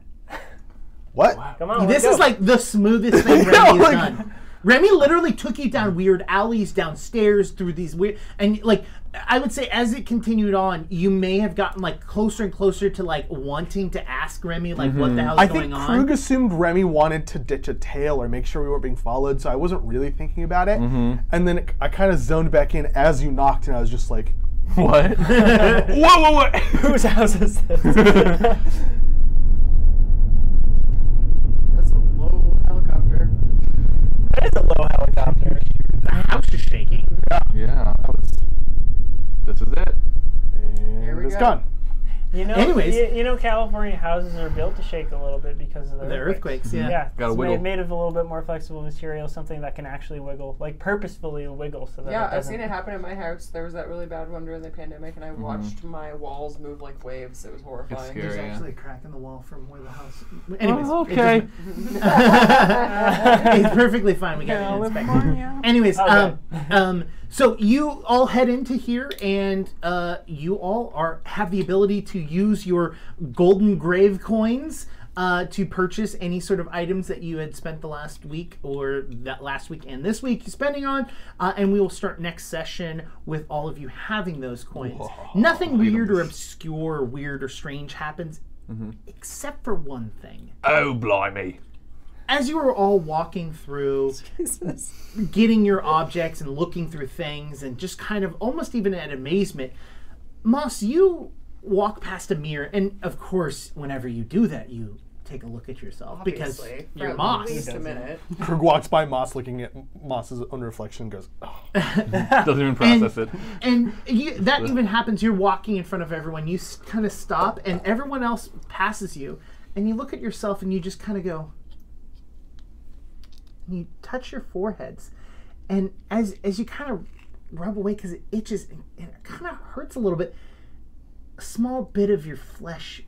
What? Come on. This is like the smoothest thing Remy has done. Remy literally took you down weird alleys, downstairs, through these weird, and like I would say as it continued on, you may have gotten like closer and closer to like wanting to ask Remy like what the hell's going on. I think Krug assumed Remy wanted to ditch a tail or make sure we weren't being followed, so I wasn't really thinking about it. And then I kind of zoned back in as you knocked, and I was just like, what? Whoa! Whose house is this? That's a low helicopter. That is a low helicopter. The house is shaking. Yeah. This is it. And it's gone. You know, anyways, you know, California houses are built to shake a little bit because of the earthquakes. Yeah. Yeah. Gotta It's wiggle. made of a little bit more flexible material, something that can actually wiggle, like purposefully wiggle, so that Yeah, it doesn't. I've seen it happen in my house. There was that really bad one during the pandemic, and I watched my walls move like waves. It was horrifying. It's scary. There's Yeah. actually a crack in the wall from where the house. Anyways, okay. It's perfectly fine. We got it inspected. Anyways, so you all head into here, and you all have the ability to use your golden grave coins to purchase any sort of items that you had spent the last week or that last week and this week spending on, and we will start next session with all of you having those coins. Nothing weird or obscure or weird or strange happens, except for one thing. Oh, blimey. As you are all walking through, getting your objects and looking through things and just kind of almost even at amazement, Moss, you walk past a mirror, and of course, whenever you do that, you take a look at yourself because you're Moss. At least a minute. Krug walks by Moss, looking at Moss's own reflection, and goes, oh. Doesn't even process it. And that even happens. You're walking in front of everyone. You kind of stop, and everyone else passes you, and you look at yourself, and you just kind of go. And you touch your foreheads, and as you kind of rub away because it itches and it kind of hurts a little bit, a small bit of your flesh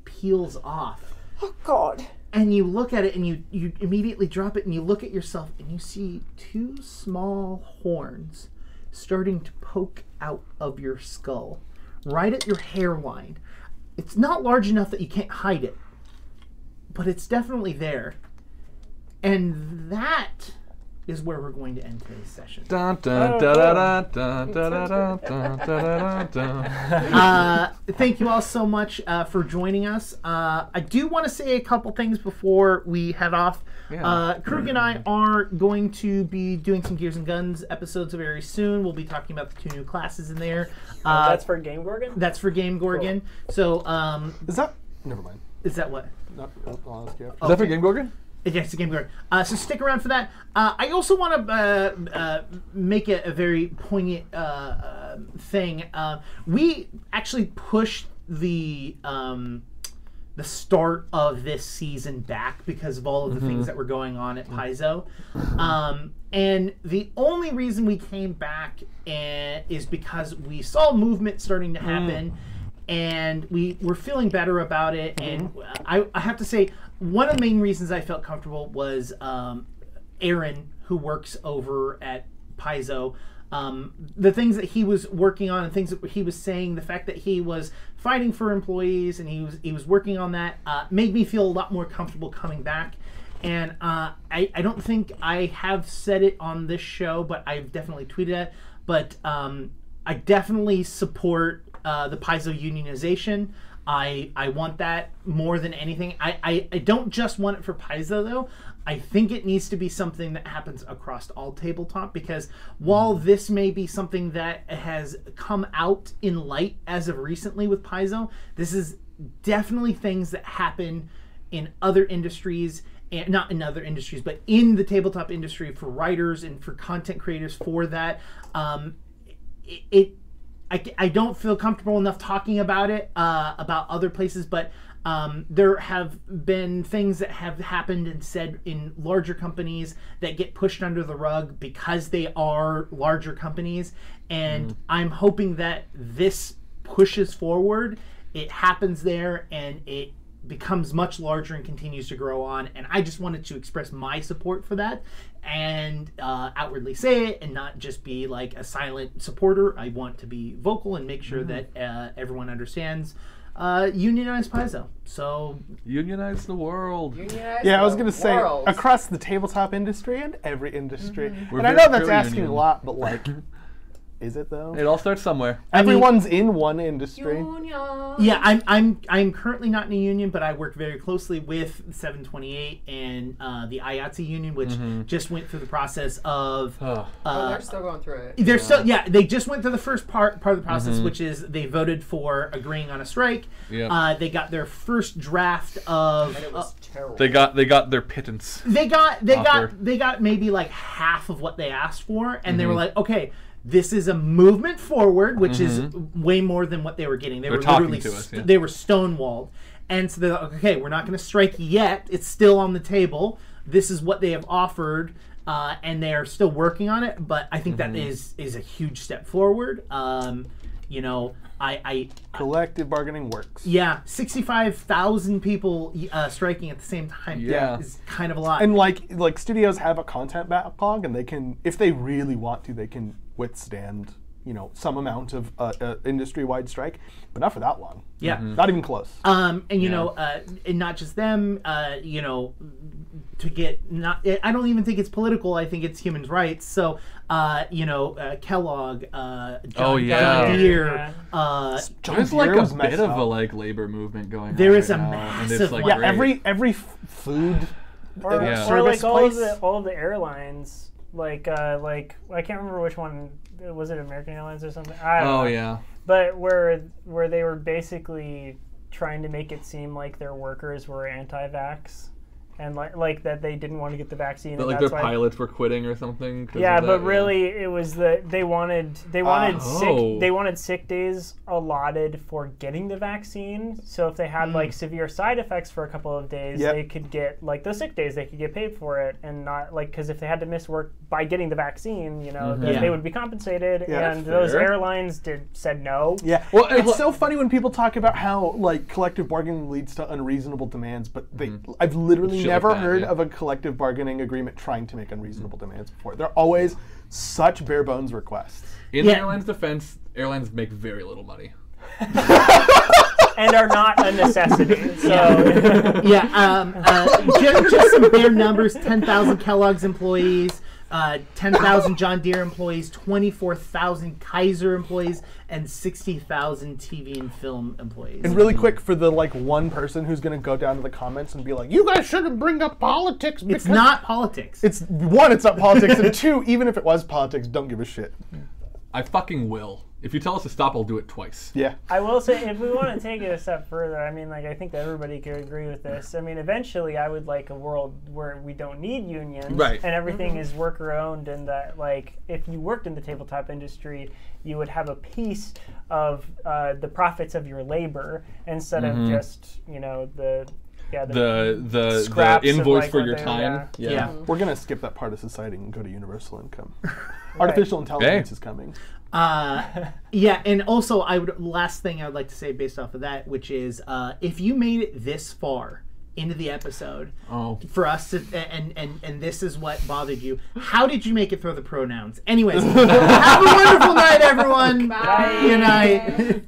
peels off. Oh God! And you look at it, and you immediately drop it, and you look at yourself, and you see 2 small horns starting to poke out of your skull, right at your hairline. It's not large enough that you can't hide it, but it's definitely there. And that is where we're going to end today's session. Dun, dun, dun, dun, dun, dun, dun, dun, dun, dun. Thank you all so much for joining us. I do want to say a couple things before we head off. Yeah. Krug and I are going to be doing some Gears and Guns episodes very soon. We'll be talking about the 2 new classes in there. That's for Game Gorgon? That's for Game Gorgon. Cool. So, is that... Never mind. Is that what? Is that for Game Gorgon? Yes, the Game Gorgon. So stick around for that. I also want to make a very poignant thing. We actually pushed the start of this season back because of all of the things that were going on at Paizo. And the only reason we came back is because we saw movement starting to happen. And we were feeling better about it. And I have to say, one of the main reasons I felt comfortable was Aaron, who works over at Paizo. The things that he was working on and things that he was saying, the fact that he was fighting for employees and he was working on that made me feel a lot more comfortable coming back. And I don't think I have said it on this show, but I've definitely tweeted it. But I definitely support the Paizo unionization. I want that more than anything. I don't just want it for Paizo, though. I think it needs to be something that happens across all tabletop, because while this may be something that has come out in light as of recently with Paizo, this is definitely things that happen in other industries, and not in other industries, but in the tabletop industry for writers and for content creators for that. I don't feel comfortable enough talking about it, about other places, but there have been things that have happened and said in larger companies that get pushed under the rug because they are larger companies. And I'm hoping that this pushes forward, it happens there, and it becomes much larger and continues to grow on. And I just wanted to express my support for that and outwardly say it and not just be like a silent supporter. I want to be vocal and make sure that everyone understands unionize Paizo. So unionize the world. I was going to say across the tabletop industry and every industry. And I know that's asking a lot, but like, is it though? It all starts somewhere. Everyone's in one industry. Union. Yeah, I'm currently not in a union, but I work very closely with 728 and the IATSE union, which just went through the process of. They're still going through it. They're still they just went through the first part of the process, which is they voted for agreeing on a strike. Yep. They got their first draft of. And it was terrible. They got their pittance. They got maybe like half of what they asked for, and they were like, okay, this is a movement forward, which is way more than what they were getting. They were literally they were stonewalled. And so they're like, okay, we're not going to strike yet. It's still on the table. This is what they have offered, and they are still working on it. But I think that is a huge step forward. You know, collective bargaining works. Yeah, 65,000 people striking at the same time. Yeah, is kind of a lot. And like studios have a content backlog, and they can, if they really want to, they can withstand, you know, some amount of industry-wide strike, but not for that long. Yeah, not even close. And you know, and not just them. You know, to get not. I don't even think it's political. I think it's human rights. So, you know, Kellogg, John Deere. There's like a bit of a like labor movement going on. There is a massive. Like every food or service like all of the airlines. Like I can't remember which one. Was it American Airlines or something? I don't know. Yeah. But where they were basically trying to make it seem like their workers were anti-vax, and like that they didn't want to get the vaccine. But like their pilots were quitting or something. Yeah, but really it was they wanted sick days allotted for getting the vaccine. So if they had like severe side effects for a couple of days, they could get like those sick days. They could get paid for it, and not like, because if they had to miss work by getting the vaccine, you know, they would be compensated. And those airlines said no. Yeah, well, it's so funny when people talk about how like collective bargaining leads to unreasonable demands, but I've literally never heard of a collective bargaining agreement trying to make unreasonable demands before. They're always such bare bones requests. In the airline's defense, airlines make very little money. And are not a necessity. So just some bare numbers: 10,000 Kellogg's employees, 10,000 John Deere employees, 24,000 Kaiser employees, and 60,000 TV and film employees. And really quick, for the one person who's going to go down to the comments and be like, "You guys shouldn't bring up politics." It's not politics. It's one, it's not politics, and two, even if it was politics, don't give a shit. I fucking will. If you tell us to stop, I'll do it twice. Yeah. I will say, if we want to take it a step further, I mean, I think that everybody could agree with this. I mean, eventually, I would like a world where we don't need unions, right, and everything is worker-owned, and that, if you worked in the tabletop industry, you would have a piece of the profits of your labor instead of just, the invoice for your time. Yeah. We're going to skip that part of society and go to universal income. Artificial intelligence is coming. Yeah, and also last thing I would like to say based off of that, which is if you made it this far into the episode for us to, and this is what bothered you, how did you make it through the pronouns? Anyways, have a wonderful night, everyone. Bye. Good night.